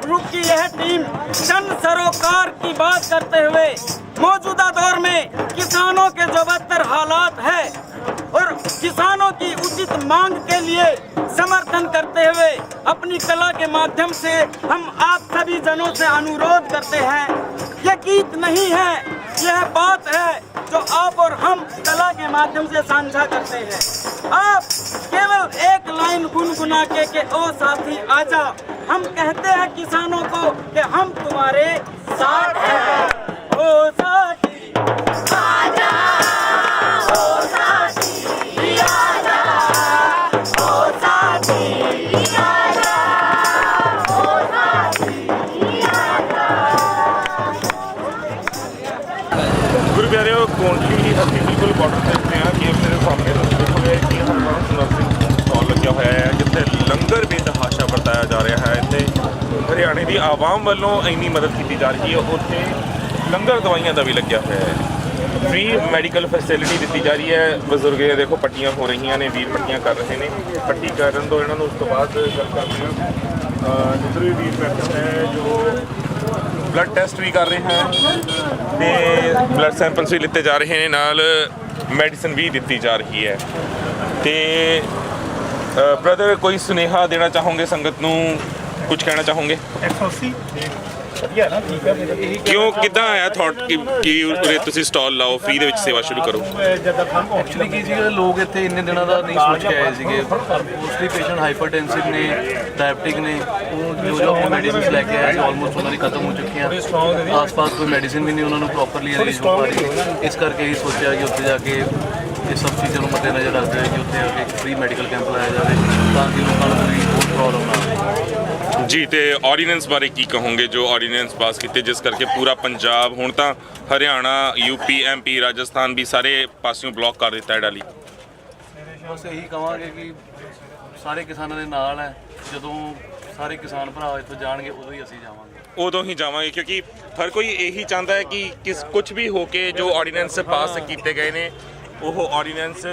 ग्रुप की यह टीम चंद सरोकार की बात करते हुए मौजूदा दौर में किसानों के जो बदतर हालात है और किसानों की उचित मांग के लिए समर्थन करते हुए अपनी कला के माध्यम से हम आप सभी जनों से अनुरोध करते हैं, ये गीत नहीं है, यह बात है जो आप और हम कला के माध्यम से साझा करते हैं। आप केवल एक लाइन गुनगुना के ओ साथी आजा, हम कहते हैं किसानों को कि हम तुम्हारे साथ हैं। ओ साथी आजा ओ साथी आजा ओ साथी आजा ओ साथी आजा। गुरु प्यारेओ कोंडली ਅਸੀਂ ਬਿਲਕੁਲ ਬਾਰਡਰ ਤੇ ਉੱਤੇ ਆ ਕਿ ਮੇਰੇ ਸਾਹਮਣੇ ਤੁਸੀਂ ਦੇਖੋਗੇ ਕਿ ਹਰਮਨ ਨਰਸਿੰਗ ਸਟਾਲ ਲੱਗਿਆ ਹੋਇਆ ਹੈ ਜਿੱਥੇ ਲੰਗਰ ਬੇਤਹਾਸ਼ਾ ਵਰਤਾਇਆ ਜਾ ਰਿਹਾ ਹੈ। ਇੱਥੇ ਹਰਿਆਣੇ ਦੀ ਆਵਾਮ ਵੱਲੋਂ ਇੰਨੀ ਮਦਦ ਕੀਤੀ ਜਾ ਰਹੀ ਹੈ, ਉੱਥੇ ਲੰਗਰ ਦਵਾਈਆਂ ਦਾ ਵੀ ਲੱਗਿਆ ਹੋਇਆ ਹੈ। ਫ੍ਰੀ ਮੈਡੀਕਲ ਫੈਸਿਲਿਟੀ ਦਿੱਤੀ ਜਾ ਰਹੀ ਹੈ। ਬਜ਼ੁਰਗ ਇਹ ਦੇਖੋ ਪੱਟੀਆਂ ਹੋ ਰਹੀਆਂ ਨੇ, ਵੀਰ ਪੱਟੀਆਂ ਕਰ ਰਹੇ ਨੇ। ਪੱਟੀ ਕਰਨ ਤੋਂ ਇਹਨਾਂ ਨੂੰ ਉਸ ਤੋਂ ਬਾਅਦ ਗੱਲ ਕਰਦੇ ਹਾਂ। ਦੂਸਰੇ ਵੀਰ ਬੈਠੇ ਹੈ ਜੋ ਬਲੱਡ ਟੈਸਟ ਵੀ ਕਰ ਰਹੇ ਹਨ ਤੇ ਬਲੱਡ ਸੈਂਪਲਸ ਵੀ ਲਿੱਤੇ ਜਾ ਰਹੇ ਨੇ, ਨਾਲ ਮੈਡੀਸਨ ਵੀ ਦਿੱਤੀ ਜਾ ਰਹੀ ਹੈ। ਤੇ ਬ੍ਰਦਰ ਕੋਈ ਸੁਨੇਹਾ ਦੇਣਾ ਚਾਹੋਗੇ ਸੰਗਤ ਨੂੰ, ਕੁਝ ਕਹਿਣਾ ਚਾਹੋਗੇ? 180 ਵਧੀਆ ਨਾ, ਠੀਕ ਹੈ। ਕਿਉਂ ਕਿੱਦਾਂ ਆਇਆ ਥਾਟ ਕਿ ਉਰੇ ਤੁਸੀਂ ਸਟਾਲ ਲਾਓ, ਫ੍ਰੀ ਦੇ ਵਿੱਚ ਸੇਵਾ ਸ਼ੁਰੂ ਕਰੋ? ਐਕਚੁਅਲੀ ਕੀ ਸੀਗਾ, ਲੋਕ ਇੱਥੇ ਇੰਨੇ ਦਿਨਾਂ ਦਾ ਨਹੀਂ ਸੋਚ ਕੇ ਆਏ ਸੀਗੇ। ਮੋਸਟਲੀ ਪੇਸ਼ੈਂਟ ਹਾਈਪਰਟੈਂਸਿਵ ਨੇ, ਡਾਇਬਟਿਕ ਨੇ, ਉਹ ਜੋ ਆਪਣੇ ਮੈਡੀਸਿਨਸ ਲੈ ਕੇ ਆਏ ਸੀ ਆਲਮੋਸਟ ਉਹਨਾਂ ਦੀ ਖਤਮ ਹੋ ਚੁੱਕੀਆਂ। ਆਸ-ਪਾਸ ਕੋਈ ਮੈਡੀਸਿਨ ਵੀ ਨਹੀਂ ਉਹਨਾਂ ਨੂੰ ਪ੍ਰੋਪਰਲੀ ਅਰੇਂਜ ਹੋ ਪਾ ਰਹੀ। ਇਸ ਕਰਕੇ ਹੀ ਸੋਚਿਆ ਕਿ ਉੱਥੇ ਜਾ ਕੇ ਇਹ ਸਭ ਚੀਜ਼ਾਂ ਨੂੰ ਮੱਦੇਨਜ਼ਰ ਰੱਖਦੇ ਹੋਏ ਕਿ ਉੱਥੇ ਆ ਕੇ ਫ੍ਰੀ ਮੈਡੀਕਲ ਕੈਂਪ ਲਾਇਆ ਜਾਵੇ ਤਾਂ ਕਿ ਲੋਕਾਂ ਨੂੰ ਕੋਈ ਹੋਰ ਪ੍ਰੋਬਲਮ ਨਾ ਆਵੇ। ਜੀ, ਤੇ ਆਰਡੀਨੈਂਸ ਬਾਰੇ ਕੀ ਕਹੋਗੇ ਜੋ ਆਰਡੀਨੈਂਸ ਪਾਸ ਕੀਤੇ ਜਿਸ ਕਰਕੇ ਪੂਰਾ ਪੰਜਾਬ, ਹੁਣ ਤਾਂ ਹਰਿਆਣਾ, ਯੂਪੀ, ਐਮਪੀ, ਰਾਜਸਥਾਨ ਵੀ ਸਾਰੇ ਪਾਸਿਓਂ ਬਲੌਕ ਕਰ ਦਿੱਤਾ ਹੈ ਡਾਲੀ? ਬਸ ਇਹੀ ਕਹਾਂਗੇ ਕਿ ਸਾਰੇ ਕਿਸਾਨਾਂ ਦੇ ਨਾਲ ਹੈ। ਜਦੋਂ ਸਾਰੇ ਕਿਸਾਨ ਭਰਾ ਇੱਥੋਂ ਜਾਣਗੇ ਉਦੋਂ ਹੀ ਅਸੀਂ ਜਾਵਾਂਗੇ। ਉਦੋਂ ਹੀ ਜਾਵਾਂਗੇ ਕਿਉਂਕਿ ਹਰ ਕੋਈ ਇਹੀ ਚਾਹੁੰਦਾ ਹੈ ਕਿ ਕੁਝ ਵੀ ਹੋ ਕੇ ਜੋ ਆਰਡੀਨੈਂਸ ਪਾਸ ਕੀਤੇ ਗਏ ਨੇ ਉਹ ਆਰਡੀਨੈਂਸ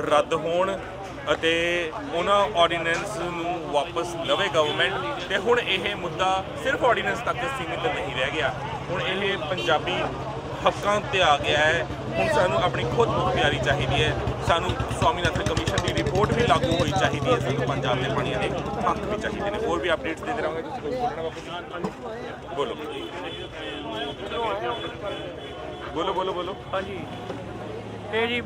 ਰੱਦ ਹੋਣ ਅਤੇ ਉਹਨਾਂ ਆਰਡੀਨੈਂਸ ਨੂੰ ਵਾਪਸ ਲਵੇ ਗਵਰਨਮੈਂਟ। ਤੇ ਹੁਣ ਇਹ ਮੁੱਦਾ ਸਿਰਫ ਆਰਡੀਨੈਂਸ ਤੱਕ ਸੀਮਿਤ ਨਹੀਂ ਰਹਿ ਗਿਆ, ਹੁਣ ਇਹ ਪੰਜਾਬੀ ਹੱਕਾਂ ਤੇ ਆ ਗਿਆ ਹੈ। ਹੁਣ ਸਾਨੂੰ ਆਪਣੀ ਖੁਦ ਮੁਖਤਿਆਰੀ ਚਾਹੀਦੀ ਹੈ। ਸਾਨੂੰ ਸਵਾਮੀਨਾਥਨ ਕਮਿਸ਼ਨ ਦੀ ਰਿਪੋਰਟ ਵੀ ਲਾਗੂ ਹੋਣੀ ਚਾਹੀਦੀ ਹੈ। ਸਾਨੂੰ ਪੰਜਾਬ ਦੇ ਪਾਣੀਆਂ ਦੇ ਹੱਕ ਵੀ ਚਾਹੀਦੇ ਨੇ। ਹੋਰ ਵੀ ਅਪਡੇਟਸ ਦਿੰਦੇ ਰਹਾਂਗੇ। ਤੁਸੀਂ ਕੁਝ ਬੋਲਣਾ ਬਾਪੂ? ਬੋਲੋ ਬੋਲੋ ਬੋਲੋ ਬੋਲੋ। ਹਾਂਜੀ, ਇਹ ਜੀ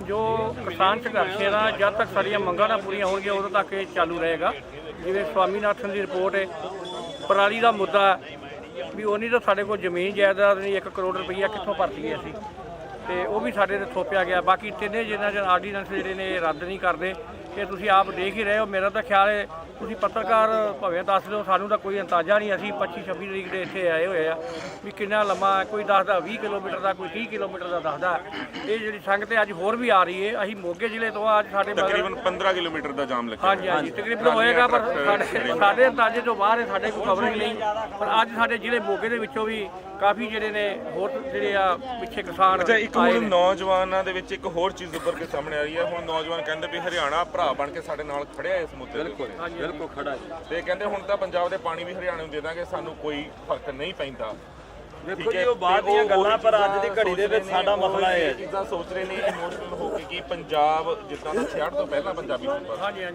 ਜੋ ਕਿਸਾਨ ਸੰਘਰਸ਼ੇ ਦਾ ਜਦ ਤੱਕ ਸਾਡੀਆਂ ਮੰਗਾਂ ਨਾ ਪੂਰੀਆਂ ਹੋਣਗੀਆਂ ਉਦੋਂ ਤੱਕ ਇਹ ਚਾਲੂ ਰਹੇਗਾ। ਜਿਵੇਂ ਸਵਾਮੀਨਾਥਨ ਦੀ ਰਿਪੋਰਟ ਹੈ, ਪਰਾਲੀ ਦਾ ਮੁੱਦਾ ਵੀ ਉਨੀ ਤਾਂ ਸਾਡੇ ਕੋਲ ਜ਼ਮੀਨ ਜਾਇਦਾਦ ਨਹੀਂ, 1 ਕਰੋੜ ਰੁਪਈਆ ਕਿੱਥੋਂ ਭਰਤੀਏ ਅਸੀਂ, ਤੇ ਉਹ ਵੀ ਸਾਡੇ ਤੇ ਥੋਪਿਆ ਗਿਆ। ਬਾਕੀ ਤਿੰਨੇ ਜਿੰਨਾ ਚਿਰ ਆਰਡੀਨੈਂਸ ਜਿਹੜੇ ਨੇ ਇਹ ਰੱਦ ਨਹੀਂ ਕਰਦੇ, ਇਹ ਤੁਸੀਂ ਆਪ ਦੇਖ ਹੀ ਰਹੇ ਹੋ। ਮੇਰਾ ਤਾਂ ਖਿਆਲ ਹੈ ਤੁਸੀਂ ਪੱਤਰਕਾਰ ਭਾਵੇਂ ਦੱਸ ਦਿਓ, ਸਾਨੂੰ ਤਾਂ ਕੋਈ ਅੰਦਾਜ਼ਾ ਨਹੀਂ। ਅਸੀਂ 25-26 ਤਰੀਕ ਦੇ ਇੱਥੇ ਆਏ ਹੋਏ ਆ ਵੀ ਕਿੰਨਾ ਲੰਮਾ, ਕੋਈ ਦੱਸਦਾ 20 ਕਿਲੋਮੀਟਰ ਦਾ, ਕੋਈ 30 ਕਿਲੋਮੀਟਰ ਦਾ ਦੱਸਦਾ। ਇਹ ਜਿਹੜੀ ਸੰਗਤ ਅੱਜ ਹੋਰ ਵੀ ਆ ਰਹੀ ਹੈ। ਅਸੀਂ ਮੋਗੇ ਜ਼ਿਲ੍ਹੇ ਤੋਂ ਅੱਜ ਸਾਡੇ ਤਕਰੀਬਨ 15 ਕਿਲੋਮੀਟਰ ਦਾ ਜਾਮ ਲੱਗਿਆ। ਹਾਂਜੀ ਤਕਰੀਬਨ ਹੋਏਗਾ, ਪਰ ਸਾਡੇ ਅੰਦਾਜ਼ੇ ਤੋਂ ਬਾਹਰ ਹੈ, ਸਾਡੇ ਕੋਈ ਕਵਰੇਜ ਨਹੀਂ। ਪਰ ਅੱਜ ਸਾਡੇ ਜ਼ਿਲ੍ਹੇ ਮੋਗੇ ਦੇ ਵਿੱਚੋਂ ਵੀ ਕਾਫੀ ਜਿਹੜੇ ਨੇ ਹੋਰ ਜਿਹੜੇ ਆ ਪਿੱਛੇ ਕਿਸਾਨ। ਅੱਛਾ, ਇੱਕ ਹੁਣ ਨੌਜਵਾਨਾਂ ਦੇ ਵਿੱਚ ਇੱਕ ਹੋਰ ਚੀਜ਼ ਉੱਪਰ ਕੇ ਸਾਹਮਣੇ ਆ ਰਹੀ ਹੈ। ਹੁਣ ਨੌਜਵਾਨ ਕਹਿੰਦੇ ਵੀ ਹਰਿਆਣਾ ਭਰਾ ਬਣ ਕੇ ਸਾਡੇ ਨਾਲ ਖੜਿਆ ਇਸ ਮੁੱਦੇ ਦੇ ਉੱਤੇ। ਬਿਲਕੁਲ ਖੜਾ ਹੈ। ਤੇ ਕਹਿੰਦੇ ਹੁਣ ਤਾਂ ਪੰਜਾਬ ਦੇ ਪਾਣੀ ਵੀ ਹਰਿਆਣੇ ਨੂੰ ਦੇ ਦਾਂਗੇ, ਸਾਨੂੰ ਕੋਈ ਫਰਕ ਨਹੀਂ ਪੈਂਦਾ। ਦੇਖੋ ਜੀ, ਉਹ ਬਾਅਦ ਦੀਆਂ ਗੱਲਾਂ, ਪਰ ਅੱਜ ਦੀ ਘੜੀ ਦੇ ਵਿੱਚ ਸਾਡਾ ਮਸਲਾ ਇਹ ਹੈ। ਚੀਜ਼ਾਂ ਸੋਚ ਰਹੇ ਨੇ ਇਮੋਸ਼ਨਲ ਹੋ ਕੇ ਕਿ ਪੰਜਾਬ ਜਿੱਦਾਂ ਦਾ 66 ਤੋਂ ਪਹਿਲਾਂ ਪੰਜਾਬੀ ਸੂਬਾ, ਹਾਂਜੀ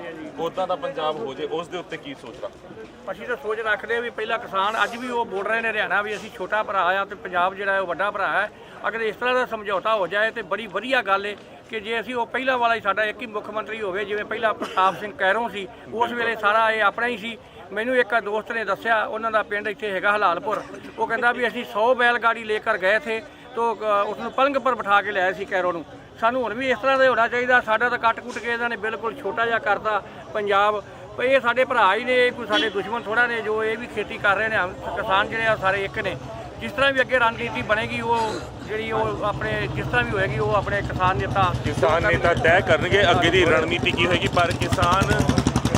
ਉਦਾਂ ਦਾ ਪੰਜਾਬ ਹੋ ਜੇ। ਉਸ ਦੇ ਉੱਤੇ ਕੀ ਸੋਚ ਰੱਖਦੇ? ਅਸੀਂ ਤਾਂ ਸੋਚ ਰੱਖਦੇ ਹਾਂ ਵੀ ਪਹਿਲਾਂ ਕਿਸਾਨ, ਅੱਜ ਵੀ ਉਹ ਬੋਲ ਰਹੇ ਨੇ ਹਰਿਆਣਾ ਵੀ ਅਸੀਂ ਛੋਟਾ ਭਰਾ ਆ ਤੇ ਪੰਜਾਬ ਜਿਹੜਾ ਹੈ ਉਹ ਵੱਡਾ ਭਰਾ ਹੈ। ਅਗਰ ਇਸ ਤਰ੍ਹਾਂ ਦਾ ਸਮਝੌਤਾ ਹੋ ਜਾਏ ਤੇ ਬੜੀ ਵਧੀਆ ਗੱਲ ਹੈ ਕਿ ਜੇ ਅਸੀਂ ਉਹ ਪਹਿਲਾਂ ਵਾਲਾ ਹੀ ਸਾਡਾ ਇੱਕ ਹੀ ਮੁੱਖ ਮੰਤਰੀ ਹੋਵੇ, ਜਿਵੇਂ ਪਹਿਲਾਂ ਪ੍ਰਤਾਪ ਸਿੰਘ ਕੈਰੋਂ ਸੀ, ਉਸ ਵੇਲੇ ਸਾਰਾ ਇਹ ਆਪਣਾ ਹੀ ਸੀ। ਮੈਨੂੰ ਇੱਕ ਦੋਸਤ ਨੇ ਦੱਸਿਆ, ਉਹਨਾਂ ਦਾ ਪਿੰਡ ਇੱਥੇ ਹੈਗਾ ਹਲਾਲਪੁਰ, ਉਹ ਕਹਿੰਦਾ ਵੀ ਅਸੀਂ 100 बैल गाड़ी लेकर गए थे तो उसਨੂੰ पलंग पर बिठा के लिया ਸੀ ਕੈਰੋਂ ਨੂੰ। ਸਾਨੂੰ ਹੁਣ ਵੀ ਇਸ ਤਰ੍ਹਾਂ ਦਾ ਹੋਣਾ ਚਾਹੀਦਾ। ਸਾਡਾ ਤਾਂ ਕੱਟ ਕੁੱਟ ਕੇ ਇਹਨਾਂ ਨੇ ਬਿਲਕੁਲ ਛੋਟਾ ਜਿਹਾ ਕਰਤਾ ਪੰਜਾਬ। ਇਹ ਸਾਡੇ ਭਰਾ ਹੀ ਨੇ, ਇਹ ਕੋਈ ਸਾਡੇ ਦੁਸ਼ਮਣ ਥੋੜਾ ਨੇ ਜੋ ਇਹ ਵੀ ਖੇਤੀ ਕਰ ਰਹੇ ਨੇ। ਕਿਸਾਨ ਜਿਹੜੇ ਆ ਸਾਰੇ ਇੱਕ ਨੇ। ਜਿਸ ਤਰ੍ਹਾਂ ਵੀ ਅੱਗੇ ਰਣਨੀਤੀ ਬਣੇਗੀ ਉਹ ਜਿਹੜੀ ਉਹ ਆਪਣੇ ਜਿਸ ਤਰ੍ਹਾਂ ਵੀ ਹੋਏਗੀ ਉਹ ਆਪਣੇ ਕਿਸਾਨ ਨੇਤਾ ਤੈਅ ਕਰਨਗੇ ਅੱਗੇ ਦੀ ਰਣਨੀਤੀ ਕੀ ਹੋਏਗੀ। ਪਰ ਕਿਸਾਨ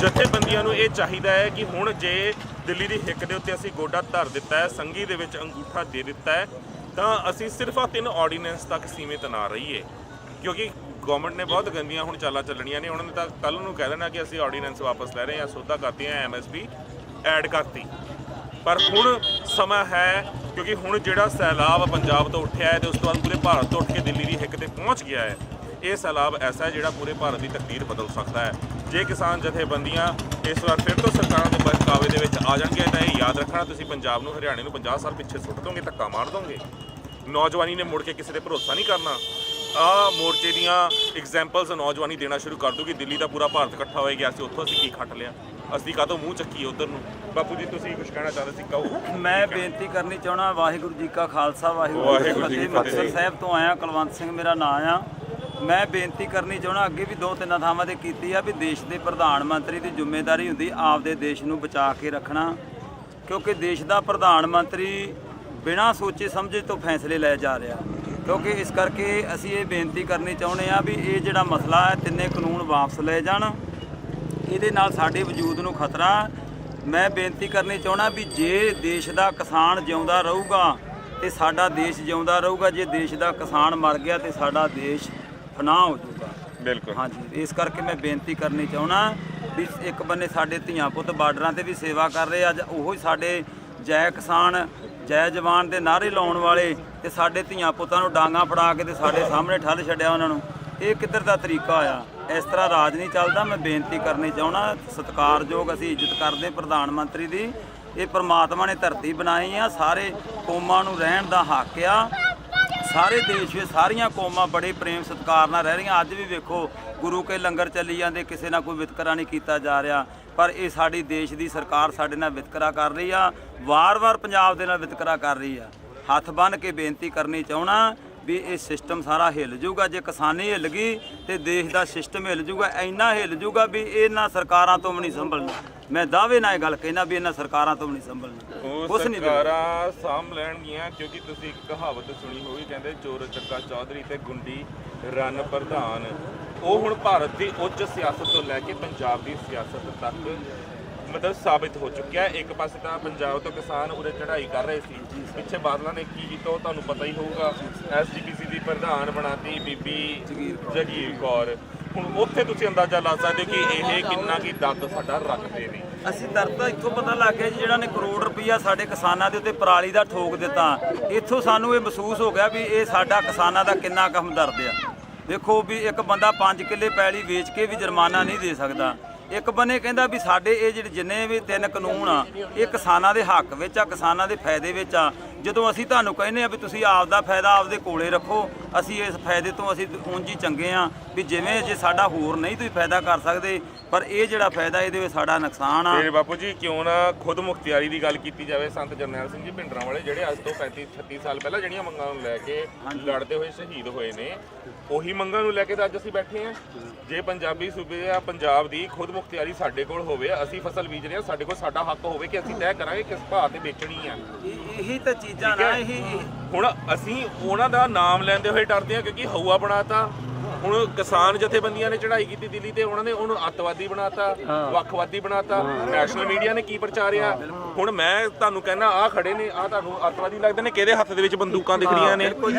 ਜਥੇਬੰਦੀਆਂ ਨੂੰ ਇਹ ਚਾਹੀਦਾ ਹੈ ਕਿ ਹੁਣ ਜੇ ਦਿੱਲੀ ਦੀ ਹਿੱਕ ਦੇ ਉੱਤੇ ਅਸੀਂ ਗੋਡਾ ਧਰ ਦਿੱਤਾ ਹੈ, ਸੰਘੀ ਦੇ ਵਿੱਚ ਅੰਗੂਠਾ ਦੇ ਦਿੱਤਾ ਹੈ, ਤਾਂ ਅਸੀਂ ਸਿਰਫ ਆ 3 ਆਰਡੀਨੈਂਸ ਤੱਕ ਸੀਮਿਤ ਨਾ ਰਹੀਏ। ਕਿਉਂਕਿ ਗਵਰਨਮੈਂਟ ਨੇ ਬਹੁਤ ਗੰਦੀਆਂ ਹੁਣ ਚਾਲਾਂ ਚੱਲਣੀਆਂ ਨੇ। ਉਹਨਾਂ ਨੇ ਤਾਂ ਕੱਲ੍ਹ ਨੂੰ ਕਹਿ ਦੇਣਾ ਕਿ ਅਸੀਂ ਆਰਡੀਨੈਂਸ ਵਾਪਸ ਲੈ ਰਹੇ ਹਾਂ, ਸੌਦਾ ਕਰਦੇ ਹਾਂ MSP। ਐਡ ਕਰਤੀ। ਪਰ ਹੁਣ ਸਮਾਂ ਹੈ, ਕਿਉਂਕਿ ਹੁਣ ਜਿਹੜਾ ਸੈਲਾਬ ਪੰਜਾਬ ਤੋਂ ਉੱਠਿਆ ਹੈ ਤੇ ਉਸ ਤੋਂ ਬਾਅਦ ਪੂਰੇ ਭਾਰਤ ਤੋਂ ਉੱਠ ਕੇ ਦਿੱਲੀ ਦੀ ਹਿੱਕ ਤੇ ਪਹੁੰਚ ਗਿਆ ਹੈ, ਇਹ ਸੈਲਾਬ ਐਸਾ ਹੈ ਜਿਹੜਾ ਪੂਰੇ ਭਾਰਤ ਦੀ ਤਕਦੀਰ ਬਦਲ ਸਕਦਾ ਹੈ। ਜੇ ਕਿਸਾਨ ਜਥੇਬੰਦੀਆਂ ਇਸ ਵਾਰ ਫਿਰ ਤੋਂ ਸਰਕਾਰਾਂ ਦੇ ਬਹਿਕਾਵੇ ਦੇ ਵਿੱਚ ਆ ਜਾਣਗੀਆਂ ਤਾਂ ਇਹ ਯਾਦ ਰੱਖਣਾ, ਤੁਸੀਂ ਪੰਜਾਬ ਨੂੰ, ਹਰਿਆਣੇ ਨੂੰ 50 ਸਾਲ ਪਿੱਛੇ ਸੁੱਟ ਦੋਗੇ, ਧੱਕਾ ਮਾਰ ਦੋਗੇ। ਨੌਜਵਾਨੀ ਨੇ ਮੁੜ ਕੇ ਕਿਸੇ ਤੇ ਭਰੋਸਾ ਨਹੀਂ ਕਰਨਾ। ਆਹ ਮੋਰਚੇ ਦੀਆਂ ਐਗਜ਼ਾਮਪਲਸ ਨੌਜਵਾਨੀ ਦੇਣਾ ਸ਼ੁਰੂ ਕਰ ਦੂਗੀ। ਦਿੱਲੀ ਦਾ ਪੂਰਾ ਭਾਰਤ ਇਕੱਠਾ ਹੋਏ ਗਿਆ ਸੀ, ਉੱਥੋਂ ਅਸੀਂ ਕੀ ਖੱਟ ਲਿਆ, ਅਸੀਂ ਕਾਹਤੋਂ ਮੂੰਹ ਚੱਕੀ ਉਧਰ ਨੂੰ। ਬਾਪੂ ਜੀ ਤੁਸੀਂ ਕੁਝ ਕਹਿਣਾ ਚਾਹੁੰਦੇ ਸੀ, ਕਹੋ। ਮੈਂ ਬੇਨਤੀ ਕਰਨੀ ਚਾਹਣਾ, ਵਾਹਿਗੁਰੂ ਜੀ ਕਾ ਖਾਲਸਾ ਵਾਹਿਗੁਰੂ ਜੀ ਕੀ ਫਤਿਹ। ਮੁਕਤਸਰ ਸਾਹਿਬ ਤੋਂ ਆਇਆ, ਕੁਲਵੰਤ ਸਿੰਘ ਮੇਰਾ ਨਾਮ ਆ। ਮੈਂ ਬੇਨਤੀ ਕਰਨੀ ਚਾਹਣਾ, ਅੱਗੇ ਵੀ 2-3 ਥਾਵਾਂ ਤੇ ਕੀਤੀ ਆ, ਵੀ ਦੇਸ਼ ਦੇ ਪ੍ਰਧਾਨ ਮੰਤਰੀ ਦੀ ਜ਼ਿੰਮੇਵਾਰੀ ਹੁੰਦੀ ਆਪਦੇ ਦੇਸ਼ ਨੂੰ ਬਚਾ ਕੇ ਰੱਖਣਾ, ਕਿਉਂਕਿ ਦੇਸ਼ ਦਾ ਪ੍ਰਧਾਨ ਮੰਤਰੀ ਬਿਨਾਂ ਸੋਚੇ ਸਮਝੇ ਤੋਂ ਫੈਸਲੇ ਲੈ ਜਾ ਰਿਹਾ। ਕਿਉਂਕਿ ਇਸ ਕਰਕੇ ਅਸੀਂ ਇਹ ਬੇਨਤੀ ਕਰਨੀ ਚਾਹੁੰਦੇ ਆ ਵੀ ਇਹ ਜਿਹੜਾ ਮਸਲਾ ਹੈ, ਤਿੰਨੇ ਕਾਨੂੰਨ ਵਾਪਸ ਲਏ ਜਾਣ। ਇਹਦੇ ਨਾਲ ਸਾਡੇ ਵਜੂਦ ਨੂੰ ਖਤਰਾ। ਮੈਂ ਬੇਨਤੀ ਕਰਨੀ ਚਾਹੁੰਦਾ ਵੀ ਜੇ ਦੇਸ਼ ਦਾ ਕਿਸਾਨ ਜਿਉਂਦਾ ਰਹੂਗਾ ਤੇ ਸਾਡਾ ਦੇਸ਼ ਜਿਉਂਦਾ ਰਹੂਗਾ, ਜੇ ਦੇਸ਼ ਦਾ ਕਿਸਾਨ ਮਰ ਗਿਆ ਤੇ ਸਾਡਾ ਦੇਸ਼ ਫਨਾਹ ਹੋ ਜਾਊਗਾ। ਬਿਲਕੁਲ। ਹਾਂਜੀ, ਇਸ ਕਰਕੇ ਮੈਂ ਬੇਨਤੀ ਕਰਨੀ ਚਾਹੁੰਦਾ ਵੀ ਇੱਕ ਬੰਨੇ ਸਾਡੇ ਧੀਆਂ ਪੁੱਤ ਬਾਰਡਰਾਂ ਤੇ ਵੀ ਸੇਵਾ ਕਰ ਰਹੇ, ਅੱਜ ਉਹੀ ਸਾਡੇ ਜੈ ਕਿਸਾਨ ਜੈ ਜਵਾਨ ਦੇ ਨਾਅਰੇ ਲਾਉਣ ਵਾਲੇ ਤੇ ਸਾਡੇ ਧੀਆਂ ਪੁੱਤਾਂ ਨੂੰ ਡਾਂਗਾ ਫੜਾ ਕੇ ਤੇ ਸਾਡੇ ਸਾਹਮਣੇ ਠੱਲ ਛੱਡਿਆ ਉਹਨਾਂ ਨੂੰ। ਇਹ ਕਿੱਧਰ ਦਾ ਤਰੀਕਾ ਆ? ਇਸ ਤਰ੍ਹਾਂ ਰਾਜ ਨਹੀਂ ਚੱਲਦਾ। ਮੈਂ ਬੇਨਤੀ ਕਰਨੀ ਚਾਹੁੰਦਾ, ਸਤਿਕਾਰਯੋਗ ਅਸੀਂ ਇੱਜ਼ਤ ਕਰਦੇ ਪ੍ਰਧਾਨ ਮੰਤਰੀ ਦੀ। ਇਹ ਪ੍ਰਮਾਤਮਾ ਨੇ ਧਰਤੀ ਬਣਾਈ ਆ, ਸਾਰੇ ਕੌਮਾਂ ਨੂੰ ਰਹਿਣ ਦਾ ਹੱਕ ਆ। ਸਾਰੇ ਦੇਸ਼ ਵਿੱਚ ਸਾਰੀਆਂ ਕੌਮਾਂ ਬੜੇ ਪ੍ਰੇਮ ਸਤਿਕਾਰ ਨਾਲ ਰਹਿ ਰਹੀਆਂ। ਅੱਜ ਵੀ ਵੇਖੋ ਗੁਰੂ ਕੇ ਲੰਗਰ ਚੱਲੀ ਜਾਂਦੇ, ਕਿਸੇ ਨਾਲ ਕੋਈ ਵਿਤਕਰਾ ਨਹੀਂ ਕੀਤਾ ਜਾ ਰਿਹਾ। ਪਰ ਇਹ ਸਾਡੀ ਦੇਸ਼ ਦੀ ਸਰਕਾਰ ਸਾਡੇ ਨਾਲ ਵਿਤਕਰਾ ਕਰ ਰਹੀ ਆ, ਵਾਰ-ਵਾਰ ਪੰਜਾਬ ਦੇ ਨਾਲ ਵਿਤਕਰਾ ਕਰ ਰਹੀ ਆ। ਹੱਥ ਬੰਨ੍ਹ ਕੇ ਬੇਨਤੀ ਕਰਨੀ ਚਾਹੁੰਦਾ ਵੀ ਇਹ ਸਿਸਟਮ ਸਾਰਾ ਹਿੱਲ ਜੂਗਾ। ਜੇ ਕਿਸਾਨੀ ਹਿੱਲ ਗਈ ਤੇ ਦੇਸ਼ ਦਾ ਸਿਸਟਮ ਹਿੱਲ ਜੂਗਾ। ਇੰਨਾ ਹਿੱਲ ਜੂਗਾ ਵੀ ਇਹਨਾਂ ਸਰਕਾਰਾਂ ਤੋਂ ਵੀ ਨਹੀਂ ਸੰਭਲਣਾ। ਮੈਂ ਦਾਅਵੇ ਨਾਲ ਇਹ ਗੱਲ ਕਹਿਣਾ ਵੀ ਇਹਨਾਂ ਸਰਕਾਰਾਂ ਤੋਂ ਵੀ ਨਹੀਂ ਸੰਭਲਣਾ। ਉਹ ਸਰਕਾਰਾਂ ਸਾਂਭ ਲੈਣਗੀਆਂ, ਕਿਉਂਕਿ ਤੁਸੀਂ ਇੱਕ ਕਹਾਵਤ ਸੁਣੀ ਹੋਈ, ਕਹਿੰਦੇ ਚੋਰ ਚੱਕਾ ਚੌਧਰੀ ਤੇ ਗੁੰਡੀ ਰਨ ਪ੍ਰਧਾਨ। ਉਹ ਹੁਣ ਭਾਰਤ ਦੀ ਉੱਚ ਸਿਆਸਤ ਤੋਂ ਲੈ ਕੇ ਪੰਜਾਬ ਦੀ ਸਿਆਸਤ ਤੱਕ ਮਤਲਬ ਸਾਬਿਤ ਹੋ ਚੁੱਕਿਆ। ਇੱਕ ਪਾਸੇ ਤਾਂ ਪੰਜਾਬ ਤੋਂ ਕਿਸਾਨ ਉਰੇ ਚੜ੍ਹਾਈ ਕਰ ਰਹੇ ਸੀ, ਪਿੱਛੇ ਬਾਦਲਾਂ ਨੇ ਕੀ ਕੀਤਾ ਉਹ ਤੁਹਾਨੂੰ ਪਤਾ ਹੀ ਹੋਊਗਾ। SGPC ਦੀ ਪ੍ਰਧਾਨ ਬਣਾਤੀ ਬੀਬੀ ਜਗੀਰ ਕੌਰ। ਹੁਣ ਉੱਥੇ ਤੁਸੀਂ ਅੰਦਾਜ਼ਾ ਲਾ ਸਕਦੇ ਹੋ ਕਿ ਇਹ ਕਿੰਨਾ ਕੀ ਦੰਦ ਸਾਡਾ ਰੱਖਦੇ ਨੇ। ਅਸੀਂ ਦਰਦ ਤਾਂ ਇੱਥੋਂ ਪਤਾ ਲੱਗ ਗਿਆ ਜੀ, ਜਿਹੜਾ ਨੇ ਕਰੋੜ ਰੁਪਈਆ ਸਾਡੇ ਕਿਸਾਨਾਂ ਦੇ ਉੱਤੇ ਪਰਾਲੀ ਦਾ ਠੋਕ ਦਿੱਤਾ। ਇੱਥੋਂ ਸਾਨੂੰ ਇਹ ਮਹਿਸੂਸ ਹੋ ਗਿਆ ਵੀ ਇਹ ਸਾਡਾ ਕਿਸਾਨਾਂ ਦਾ ਕਿੰਨਾ ਕੁ ਹਮਦਰਦ ਆ। ਵੇਖੋ ਵੀ ਇੱਕ ਬੰਦਾ 5 ਕਿੱਲੇ ਪੈਲੀ ਵੇਚ ਕੇ ਵੀ ਜੁਰਮਾਨਾ ਨਹੀਂ ਦੇ ਸਕਦਾ। ਇੱਕ ਬੰਨੇ ਕਹਿੰਦਾ ਵੀ ਸਾਡੇ ਇਹ ਜਿਹੜੇ ਜਿੰਨੇ ਵੀ 3 ਕਾਨੂੰਨ ਆ ਇਹ ਕਿਸਾਨਾਂ ਦੇ ਹੱਕ ਵਿੱਚ ਆ, ਕਿਸਾਨਾਂ ਦੇ ਫਾਇਦੇ ਵਿੱਚ ਆ। ਜਦੋਂ ਅਸੀਂ ਤੁਹਾਨੂੰ ਕਹਿੰਦੇ ਆ ਵੀ ਤੁਸੀਂ ਆਪਦਾ ਫਾਇਦਾ ਆਪਦੇ ਕੋਲੇ ਰੱਖੋ, ਅਸੀਂ ਇਸ ਫਾਇਦੇ ਤੋਂ ਅਸੀਂ ਉਂਝ ਹੀ ਚੰਗੇ ਆ ਵੀ ਜਿਵੇਂ ਜੇ ਸਾਡਾ ਹੋਰ ਨਹੀਂ ਤੁਸੀਂ ਫਾਇਦਾ ਕਰ ਸਕਦੇ, ਪਰ ਇਹ ਜਿਹੜਾ ਫਾਇਦਾ ਇਹਦੇ ਵਿੱਚ ਸਾਡਾ ਨੁਕਸਾਨ ਆ। ਤੇ ਬਾਪੂ ਜੀ ਕਿਉਂ ਨਾ ਖੁਦ ਮੁਖਤਿਆਰੀ ਦੀ ਗੱਲ ਕੀਤੀ ਜਾਵੇ। ਸੰਤ ਜਰਨੈਲ ਸਿੰਘ ਜੀ ਭਿੰਡਰਾਂ ਵਾਲੇ ਜਿਹੜੇ ਅੱਜ ਤੋਂ 35-36 ਸਾਲ ਪਹਿਲਾਂ ਜਿਹੜੀਆਂ ਮੰਗਾਂ ਨੂੰ ਲੈ ਕੇ ਲੜਦੇ ਹੋਏ ਸ਼ਹੀਦ ਹੋਏ ਨੇ, ਉਹੀ ਮੰਗਾਂ ਨੂੰ ਲੈ ਕੇ ਤਾਂ ਅੱਜ ਅਸੀਂ ਬੈਠੇ ਹਾਂ। ਜੇ ਪੰਜਾਬੀ ਸੂਬੇ ਆ ਪੰਜਾਬ ਦੀ ਖੁਦ ਮੁਖਤਿਆਰੀ ਸਾਡੇ ਕੋਲ ਹੋਵੇ, ਅਸੀਂ ਫਸਲ ਬੀਜ ਰਹੇ ਹਾਂ, ਸਾਡੇ ਕੋਲ ਸਾਡਾ ਹੱਕ ਹੋਵੇ ਕਿ ਅਸੀਂ ਤੈਅ ਕਰਾਂਗੇ ਕਿਸ ਭਾਅ ਤੇ ਵੇਚਣੀ ਆ। ਇਹੀ ਤਾਂ ਚੀਜ਼ਾਂ ਨਾ ਇਹੀ ਹੁਣ ਅਸੀਂ ਉਹਨਾਂ ਦਾ ਨਾਮ ਲੈਂਦੇ ਹੋਏ ਡਰਦੇ ਹਾਂ ਕਿਉਂਕਿ ਹਊਆ ਬਣਾਤਾ। ਹੁਣ ਕਿਸਾਨ ਜਥੇਬੰਦੀਆਂ ਨੇ ਚੜ੍ਹਾਈ ਕੀਤੀ ਦਿੱਲੀ ਤੇ, ਉਹਨਾਂ ਨੇ ਉਹਨੂੰ ਅੱਤਵਾਦੀ ਬਣਾਤਾ, ਵੱਖਵਾਦੀ ਬਣਾਤਾ। ਨੈਸ਼ਨਲ ਮੀਡੀਆ ਨੇ ਕੀ ਪ੍ਰਚਾਰਿਆ। ਹੁਣ ਮੈਂ ਤੁਹਾਨੂੰ ਕਹਿੰਦਾ ਆਹ ਖੜੇ ਨੇ, ਆਹ ਤੁਹਾਨੂੰ ਅੱਤਵਾਦੀ ਲੱਗਦੇ ਨੇ, ਕਿਹਦੇ ਹੱਥ ਦੇ ਵਿੱਚ ਬੰਦੂਕਾਂ ਦਿਖ ਰਹੀਆਂ ਨੇ,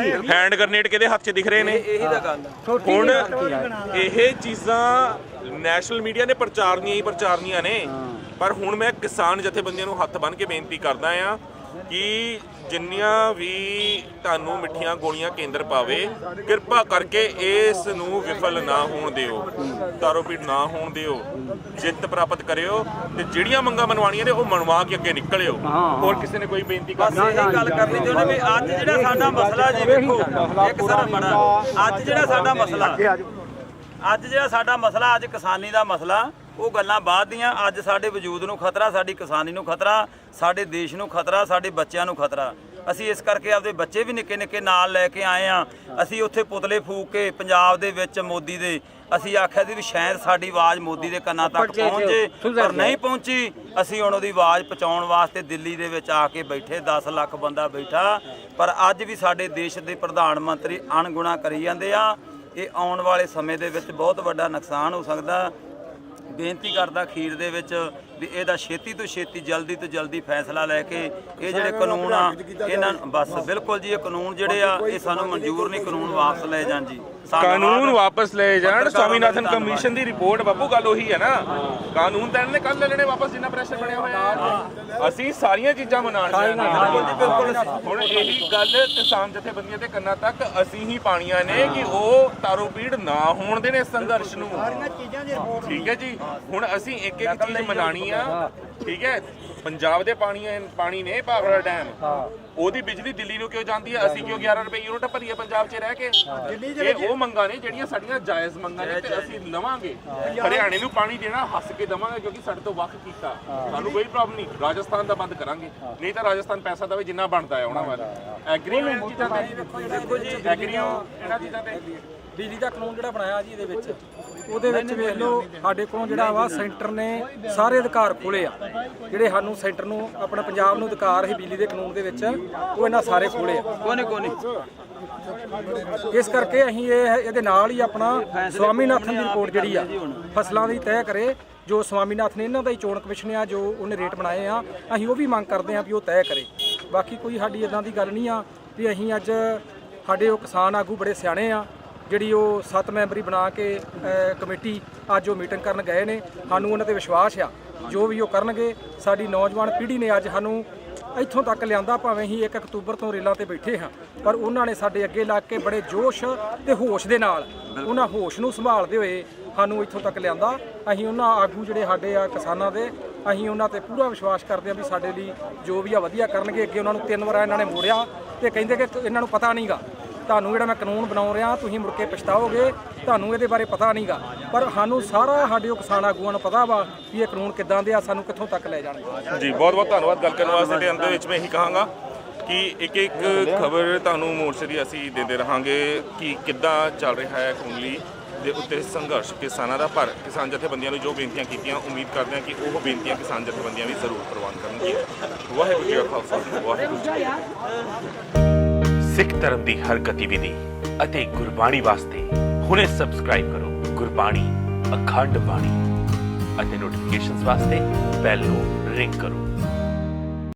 ਹੈਂਡ ਗ੍ਰਨੇਡ ਕਿਹਦੇ ਹੱਥ 'ਚ ਦਿਖ ਰਹੇ ਨੇ। ਇਹੀ ਤਾਂ ਗੱਲ ਹੁਣ ਇਹ ਚੀਜ਼ਾਂ ਨੈਸ਼ਨਲ ਮੀਡੀਆ ਨੇ ਪ੍ਰਚਾਰਨੀਆਂ ਨੇ। ਪਰ ਹੁਣ ਮੈਂ ਕਿਸਾਨ ਜਥੇਬੰਦੀਆਂ ਨੂੰ ਹੱਥ ਬੰਨ੍ਹ ਕੇ ਬੇਨਤੀ ਕਰਦਾ ਆ ਕਿ ਜਿੰਨੀਆਂ ਵੀ ਤੁਹਾਨੂੰ ਮਿੱਠੀਆਂ ਗੋਲੀਆਂ ਕੇਂਦਰ ਪਾਵੇ, ਕਿਰਪਾ ਕਰਕੇ ਇਸ ਨੂੰ ਵਿਫਲ ਨਾ ਹੋਣ ਦਿਓ, ਤਾਰੋਪੀੜ ਨਾ ਹੋਣ ਦਿਓ, ਜਿੱਤ ਪ੍ਰਾਪਤ ਕਰਿਓ ਤੇ ਜਿਹੜੀਆਂ ਮੰਗਾਂ ਮਨਵਾਉਣੀਆਂ ਨੇ ਉਹ ਮਨਵਾ ਕੇ ਅੱਗੇ ਨਿਕਲਿਓ। ਹੋਰ ਕਿਸੇ ਨੇ ਕੋਈ ਬੇਨਤੀ ਕਰਨੀ? ਬਸ ਇਹ ਗੱਲ ਕਰਨੀ ਚਾਹੁੰਦੇ ਵੀ ਅੱਜ ਜਿਹੜਾ ਸਾਡਾ ਮਸਲਾ ਜੀ ਵੇਖੋ ਇੱਕ ਸਾਰਾ ਬੜਾ ਅੱਜ ਜਿਹੜਾ ਸਾਡਾ ਮਸਲਾ ਅੱਜ ਕਿਸਾਨੀ ਦਾ ਮਸਲਾ, ਉਹ ਗੱਲਾਂ ਬਾਅਦ ਦੀਆਂ। ਅੱਜ ਸਾਡੇ ਵਜੂਦ ਨੂੰ ਖਤਰਾ, ਸਾਡੀ ਕਿਸਾਨੀ ਨੂੰ ਖਤਰਾ, ਸਾਡੇ ਦੇਸ਼ ਨੂੰ ਖਤਰਾ, ਸਾਡੇ ਬੱਚਿਆਂ ਨੂੰ ਖਤਰਾ। ਅਸੀਂ ਇਸ ਕਰਕੇ ਆਪਦੇ ਬੱਚੇ ਵੀ ਨਿੱਕੇ ਨਿੱਕੇ ਨਾਲ ਲੈ ਕੇ ਆਏ ਆ। ਅਸੀਂ ਉੱਥੇ ਪੁਤਲੇ ਫੂਕ ਕੇ ਪੰਜਾਬ ਦੇ ਵਿੱਚ ਮੋਦੀ ਦੇ ਅਸੀਂ ਆਖਿਆ ਸੀ ਵੀ ਸ਼ਾਇਦ ਸਾਡੀ ਆਵਾਜ਼ ਮੋਦੀ ਦੇ ਕੰਨਾਂ ਤੱਕ ਪਹੁੰਚੇ, ਪਰ ਨਹੀਂ ਪਹੁੰਚੀ। ਅਸੀਂ ਹੁਣ ਉਹਦੀ ਆਵਾਜ਼ ਪਹੁੰਚਾਉਣ ਵਾਸਤੇ ਦਿੱਲੀ ਦੇ ਵਿੱਚ ਆ ਕੇ ਬੈਠੇ, 10 ਲੱਖ ਬੰਦਾ ਬੈਠਾ। ਪਰ ਅੱਜ ਵੀ ਸਾਡੇ ਦੇਸ਼ ਦੇ ਪ੍ਰਧਾਨ ਮੰਤਰੀ ਅਣਗੁਣਾ ਕਰੀ ਜਾਂਦੇ ਆ। ਇਹ ਆਉਣ ਵਾਲੇ ਸਮੇਂ ਦੇ ਵਿੱਚ ਬਹੁਤ ਵੱਡਾ ਨੁਕਸਾਨ ਹੋ ਸਕਦਾ। ਬੇਨਤੀ ਕਰਦਾ ਅਖੀਰ ਦੇ ਵਿੱਚ ਵੀ ਇਹਦਾ ਛੇਤੀ ਤੋਂ ਛੇਤੀ ਜਲਦੀ ਤੋਂ ਜਲਦੀ ਫੈਸਲਾ ਲੈ ਕੇ ਇਹ ਜਿਹੜੇ ਕਾਨੂੰਨ ਆ ਇਹਨਾਂ ਬਸ ਬਿਲਕੁਲ ਜੀ, ਇਹ ਕਾਨੂੰਨ ਜਿਹੜੇ ਆ ਇਹ ਸਾਨੂੰ ਮਨਜ਼ੂਰ ਨਹੀਂ, ਕਾਨੂੰਨ ਵਾਪਸ ਲੈ ਜਾਣ ਜੀ। ਕਾਨੂੰਨ ਵਾਪਸ ਲਏ ਜਾਣ। ਸਵਾਮੀਨਾਥਨ ਕਮਿਸ਼ਨ ਦੀ ਰਿਪੋਰਟ ਬਾਪੂ ਗੱਲ ਉਹੀ ਹੈ ਨਾ, ਕਾਨੂੰਨ ਤਾਂ ਇਹਨੇ ਕੱਲ ਲੈ ਲੈਣੇ ਵਾਪਸ ਜਿੰਨਾ ਪ੍ਰੈਸ਼ਰ ਬਣਿਆ ਹੋਇਆ ਹੈ। ਅਸੀਂ ਸਾਰੀਆਂ ਚੀਜ਼ਾਂ ਮਨਾਉਣ ਹੁਣ ਇਹੀ ਗੱਲ ਕਿਸਾਨ ਜਥੇਬੰਦੀਆਂ ਦੇ ਕੰਨਾਂ ਤੱਕ ਅਸੀਂ ਹੀ ਪਾਣੀਆਂ ਨੇ ਕਿ ਉਹ ਤਾਰੋਪੀੜ ਨਾ ਹੋਣ ਦੇਣ ਇਸ ਸੰਘਰਸ਼ ਨੂੰ। ਠੀਕ ਹੈ ਜੀ, ਹੁਣ ਅਸੀਂ ਇੱਕ ਇੱਕ ਚੀਜ਼ ਮਨਾਣੀ ਆ। ਠੀਕ ਹੈ, ਪੰਜਾਬ ਦੇ ਪਾਣੀ ਨੇ ਭਾਖੜਾ ਡੈਮ, ਉਹਦੀ ਬਿਜਲੀ ਦਿੱਲੀ ਨੂੰ ਕਿਉਂ ਜਾਂਦੀ ਹੈ? ਅਸੀਂ ਕਿਉਂ 11 ਰੁਪਏ ਯੂਨਿਟ ਭਰੀਏ ਪੰਜਾਬ 'ਚ ਰਹਿ ਕੇ? ਇਹ ਉਹ ਮੰਗਾਂ ਨੇ ਜਿਹੜੀਆਂ ਸਾਡੀਆਂ ਜਾਇਜ਼ ਮੰਗਾਂ ਨੇ ਤੇ ਅਸੀਂ ਲਵਾਂਗੇ। ਹਰਿਆਣੇ ਨੂੰ ਪਾਣੀ ਦੇਣਾ ਹੱਸ ਕੇ ਦੇਵਾਂਗੇ ਕਿਉਂਕਿ ਸਾਡੇ ਤੋਂ ਵੱਖ ਕੀਤਾ, ਸਾਨੂੰ ਕੋਈ ਪ੍ਰੋਬਲਮ ਨਹੀਂ। ਰਾਜਸਥਾਨ ਦਾ ਬੰਦ ਕਰਾਂਗੇ, ਨਹੀਂ ਤਾਂ ਰਾਜਸਥਾਨ ਪੈਸਾ ਦੇਵੇ ਜਿੰਨਾ ਬਣਦਾ ਹੈ ਉਹਨਾਂ ਵੱਲ। ਐਗਰੀ ਹੋ ਇਹਨਾਂ ਚੀਜ਼ਾਂ ਤੇ, ਐਗਰੀ ਹੋ ਇਹਨਾਂ ਚੀਜ਼ਾਂ ਤੇ। ਬਿਜਲੀ ਦਾ ਕਾਨੂੰਨ ਜਿਹੜਾ ਬਣਾਇਆ ਜੀ ਉਹਦੇ ਵਿੱਚ ਵੇਖ ਲਓ ਸਾਡੇ ਕੋਲੋਂ ਜਿਹੜਾ ਵਾ ਸੈਂਟਰ ਨੇ ਸਾਰੇ ਅਧਿਕਾਰ ਖੋਲੇ ਆ, ਜਿਹੜੇ ਸਾਨੂੰ ਸੈਂਟਰ ਨੂੰ ਆਪਣਾ ਪੰਜਾਬ ਨੂੰ ਅਧਿਕਾਰ ਹੈ ਬਿਜਲੀ ਦੇ ਕਾਨੂੰਨ ਦੇ ਵਿੱਚ, ਉਹ ਇਹਨਾਂ ਸਾਰੇ ਖੋਲੇ ਆ। ਕੋਨੇ ਇਸ ਕਰਕੇ ਅਸੀਂ ਇਹਦੇ ਨਾਲ ਹੀ ਆਪਣਾ ਸਵਾਮੀਨਾਥਨ ਦੀ ਰਿਪੋਰਟ ਜਿਹੜੀ ਆ ਫਸਲਾਂ ਦੀ ਤੈਅ ਕਰੇ। ਜੋ ਸਵਾਮੀਨਾਥਨ ਇਹਨਾਂ ਦਾ ਹੀ ਚੋਣ ਕਮਿਸ਼ਨ ਆ, ਜੋ ਉਹਨੇ ਰੇਟ ਬਣਾਏ ਆ, ਅਸੀਂ ਉਹ ਵੀ ਮੰਗ ਕਰਦੇ ਆ ਵੀ ਉਹ ਤੈਅ ਕਰੇ। ਬਾਕੀ ਕੋਈ ਸਾਡੀ ਇਦਾਂ ਦੀ ਗੱਲ ਨਹੀਂ ਆ ਵੀ ਅਸੀਂ ਅੱਜ ਸਾਡੇ ਉਹ ਕਿਸਾਨ ਆਗੂ ਬੜੇ ਸਿਆਣੇ ਆ, ਜਿਹੜੀ ਉਹ 7 ਮੈਂਬਰੀ ਬਣਾ ਕੇ ਕਮੇਟੀ ਅੱਜ ਉਹ ਮੀਟਿੰਗ ਕਰਨ ਗਏ ਨੇ। ਸਾਨੂੰ ਉਹਨਾਂ ਤੇ ਵਿਸ਼ਵਾਸ ਆ ਜੋ ਵੀ ਉਹ ਕਰਨਗੇ। ਸਾਡੀ ਨੌਜਵਾਨ ਪੀੜ੍ਹੀ ਨੇ ਅੱਜ ਸਾਨੂੰ ਇੱਥੋਂ ਤੱਕ ਲਿਆਂਦਾ, ਭਾਵੇਂ ਹੀ 1 ਅਕਤੂਬਰ ਤੋਂ ਰੇਲਾਂ ਤੇ ਬੈਠੇ ਹਾਂ, ਪਰ ਉਹਨਾਂ ਨੇ ਸਾਡੇ ਅੱਗੇ ਲੱਗ ਕੇ ਬੜੇ ਜੋਸ਼ ਤੇ ਹੋਸ਼ ਦੇ ਨਾਲ, ਉਹਨਾਂ ਹੋਸ਼ ਨੂੰ ਸੰਭਾਲਦੇ ਹੋਏ ਸਾਨੂੰ ਇੱਥੋਂ ਤੱਕ ਲਿਆਂਦਾ। ਅਸੀਂ ਉਹਨਾਂ ਆਗੂ ਜਿਹੜੇ ਸਾਡੇ ਆ ਕਿਸਾਨਾਂ ਦੇ, ਅਸੀਂ ਉਹਨਾਂ ਤੇ ਪੂਰਾ ਵਿਸ਼ਵਾਸ ਕਰਦੇ ਹਾਂ ਵੀ ਸਾਡੇ ਲਈ ਜੋ ਵੀ ਆ ਵਧੀਆ ਕਰਨਗੇ। ਅੱਗੇ ਉਹਨਾਂ ਨੂੰ 3 ਵਾਰ ਇਹਨਾਂ ਨੇ ਮੋੜਿਆ ਤੇ ਕਹਿੰਦੇ ਕਿ ਇਹਨਾਂ ਨੂੰ ਪਤਾ ਨਹੀਂਗਾ, ਤੁਹਾਨੂੰ ਜਿਹੜਾ ਮੈਂ ਕਾਨੂੰਨ ਬਣਾ ਰਿਹਾ ਤੁਸੀਂ ਮੁੜ ਕੇ ਪਛਤਾਓਗੇ, ਤੁਹਾਨੂੰ ਇਹਦੇ ਬਾਰੇ ਪਤਾ ਨਹੀਂਗਾ। ਪਰ ਸਾਨੂੰ ਸਾਰਾ ਸਾਡੇ ਉਹ ਕਿਸਾਨ ਆਗੂਆਂ ਨੂੰ ਪਤਾ ਵਾ ਵੀ ਇਹ ਕਾਨੂੰਨ ਕਿੱਦਾਂ ਦੇ ਆ, ਸਾਨੂੰ ਕਿੱਥੋਂ ਤੱਕ ਲੈ ਜਾਣਗੇ। ਜੀ ਬਹੁਤ ਬਹੁਤ ਧੰਨਵਾਦ ਗੱਲ ਕਰਨ ਵਾਸਤੇ। ਤੇ ਅੰਤ ਵਿੱਚ ਮੈਂ ਇਹੀ ਕਹਾਂਗਾ ਕਿ ਇੱਕ ਇੱਕ ਖਬਰ ਤੁਹਾਨੂੰ ਮੋਰਚੇ ਦੀ ਅਸੀਂ ਦਿੰਦੇ ਰਹਾਂਗੇ ਕਿ ਕਿੱਦਾਂ ਚੱਲ ਰਿਹਾ ਹੈ ਕੁੰਡਲੀ ਦੇ ਉੱਤੇ ਸੰਘਰਸ਼ ਕਿਸਾਨਾਂ ਦਾ। ਪਰ ਕਿਸਾਨ ਜਥੇਬੰਦੀਆਂ ਨੂੰ ਜੋ ਬੇਨਤੀਆਂ ਕੀਤੀਆਂ, ਉਮੀਦ ਕਰਦੇ ਹਾਂ ਕਿ ਉਹ ਬੇਨਤੀਆਂ ਕਿਸਾਨ ਜਥੇਬੰਦੀਆਂ ਵੀ ਜ਼ਰੂਰ ਪ੍ਰਵਾਨ ਕਰਨਗੀਆਂ। ਵਾਹਿਗੁਰੂ ਜੀ ਕਾ ਖਾਲਸਾ, ਵਾਹਿਗੁਰੂ ਜੀ ਕੀ ਫਤਿਹ। ਸਿੱਖ ਧਰਮ ਦੀ ਹਰ ਗਤੀਵਿਧੀ ਅਤੇ ਗੁਰਬਾਣੀ ਵਾਸਤੇ ਹੁਣੇ ਸਬਸਕ੍ਰਾਈਬ ਕਰੋ ਗੁਰਬਾਣੀ ਅਖੰਡ ਬਾਣੀ ਅਤੇ ਨੋਟੀਫਿਕੇਸ਼ਨਸ ਵਾਸਤੇ ਬੈਲ ਨੂੰ ਰਿੰਗ ਕਰੋ।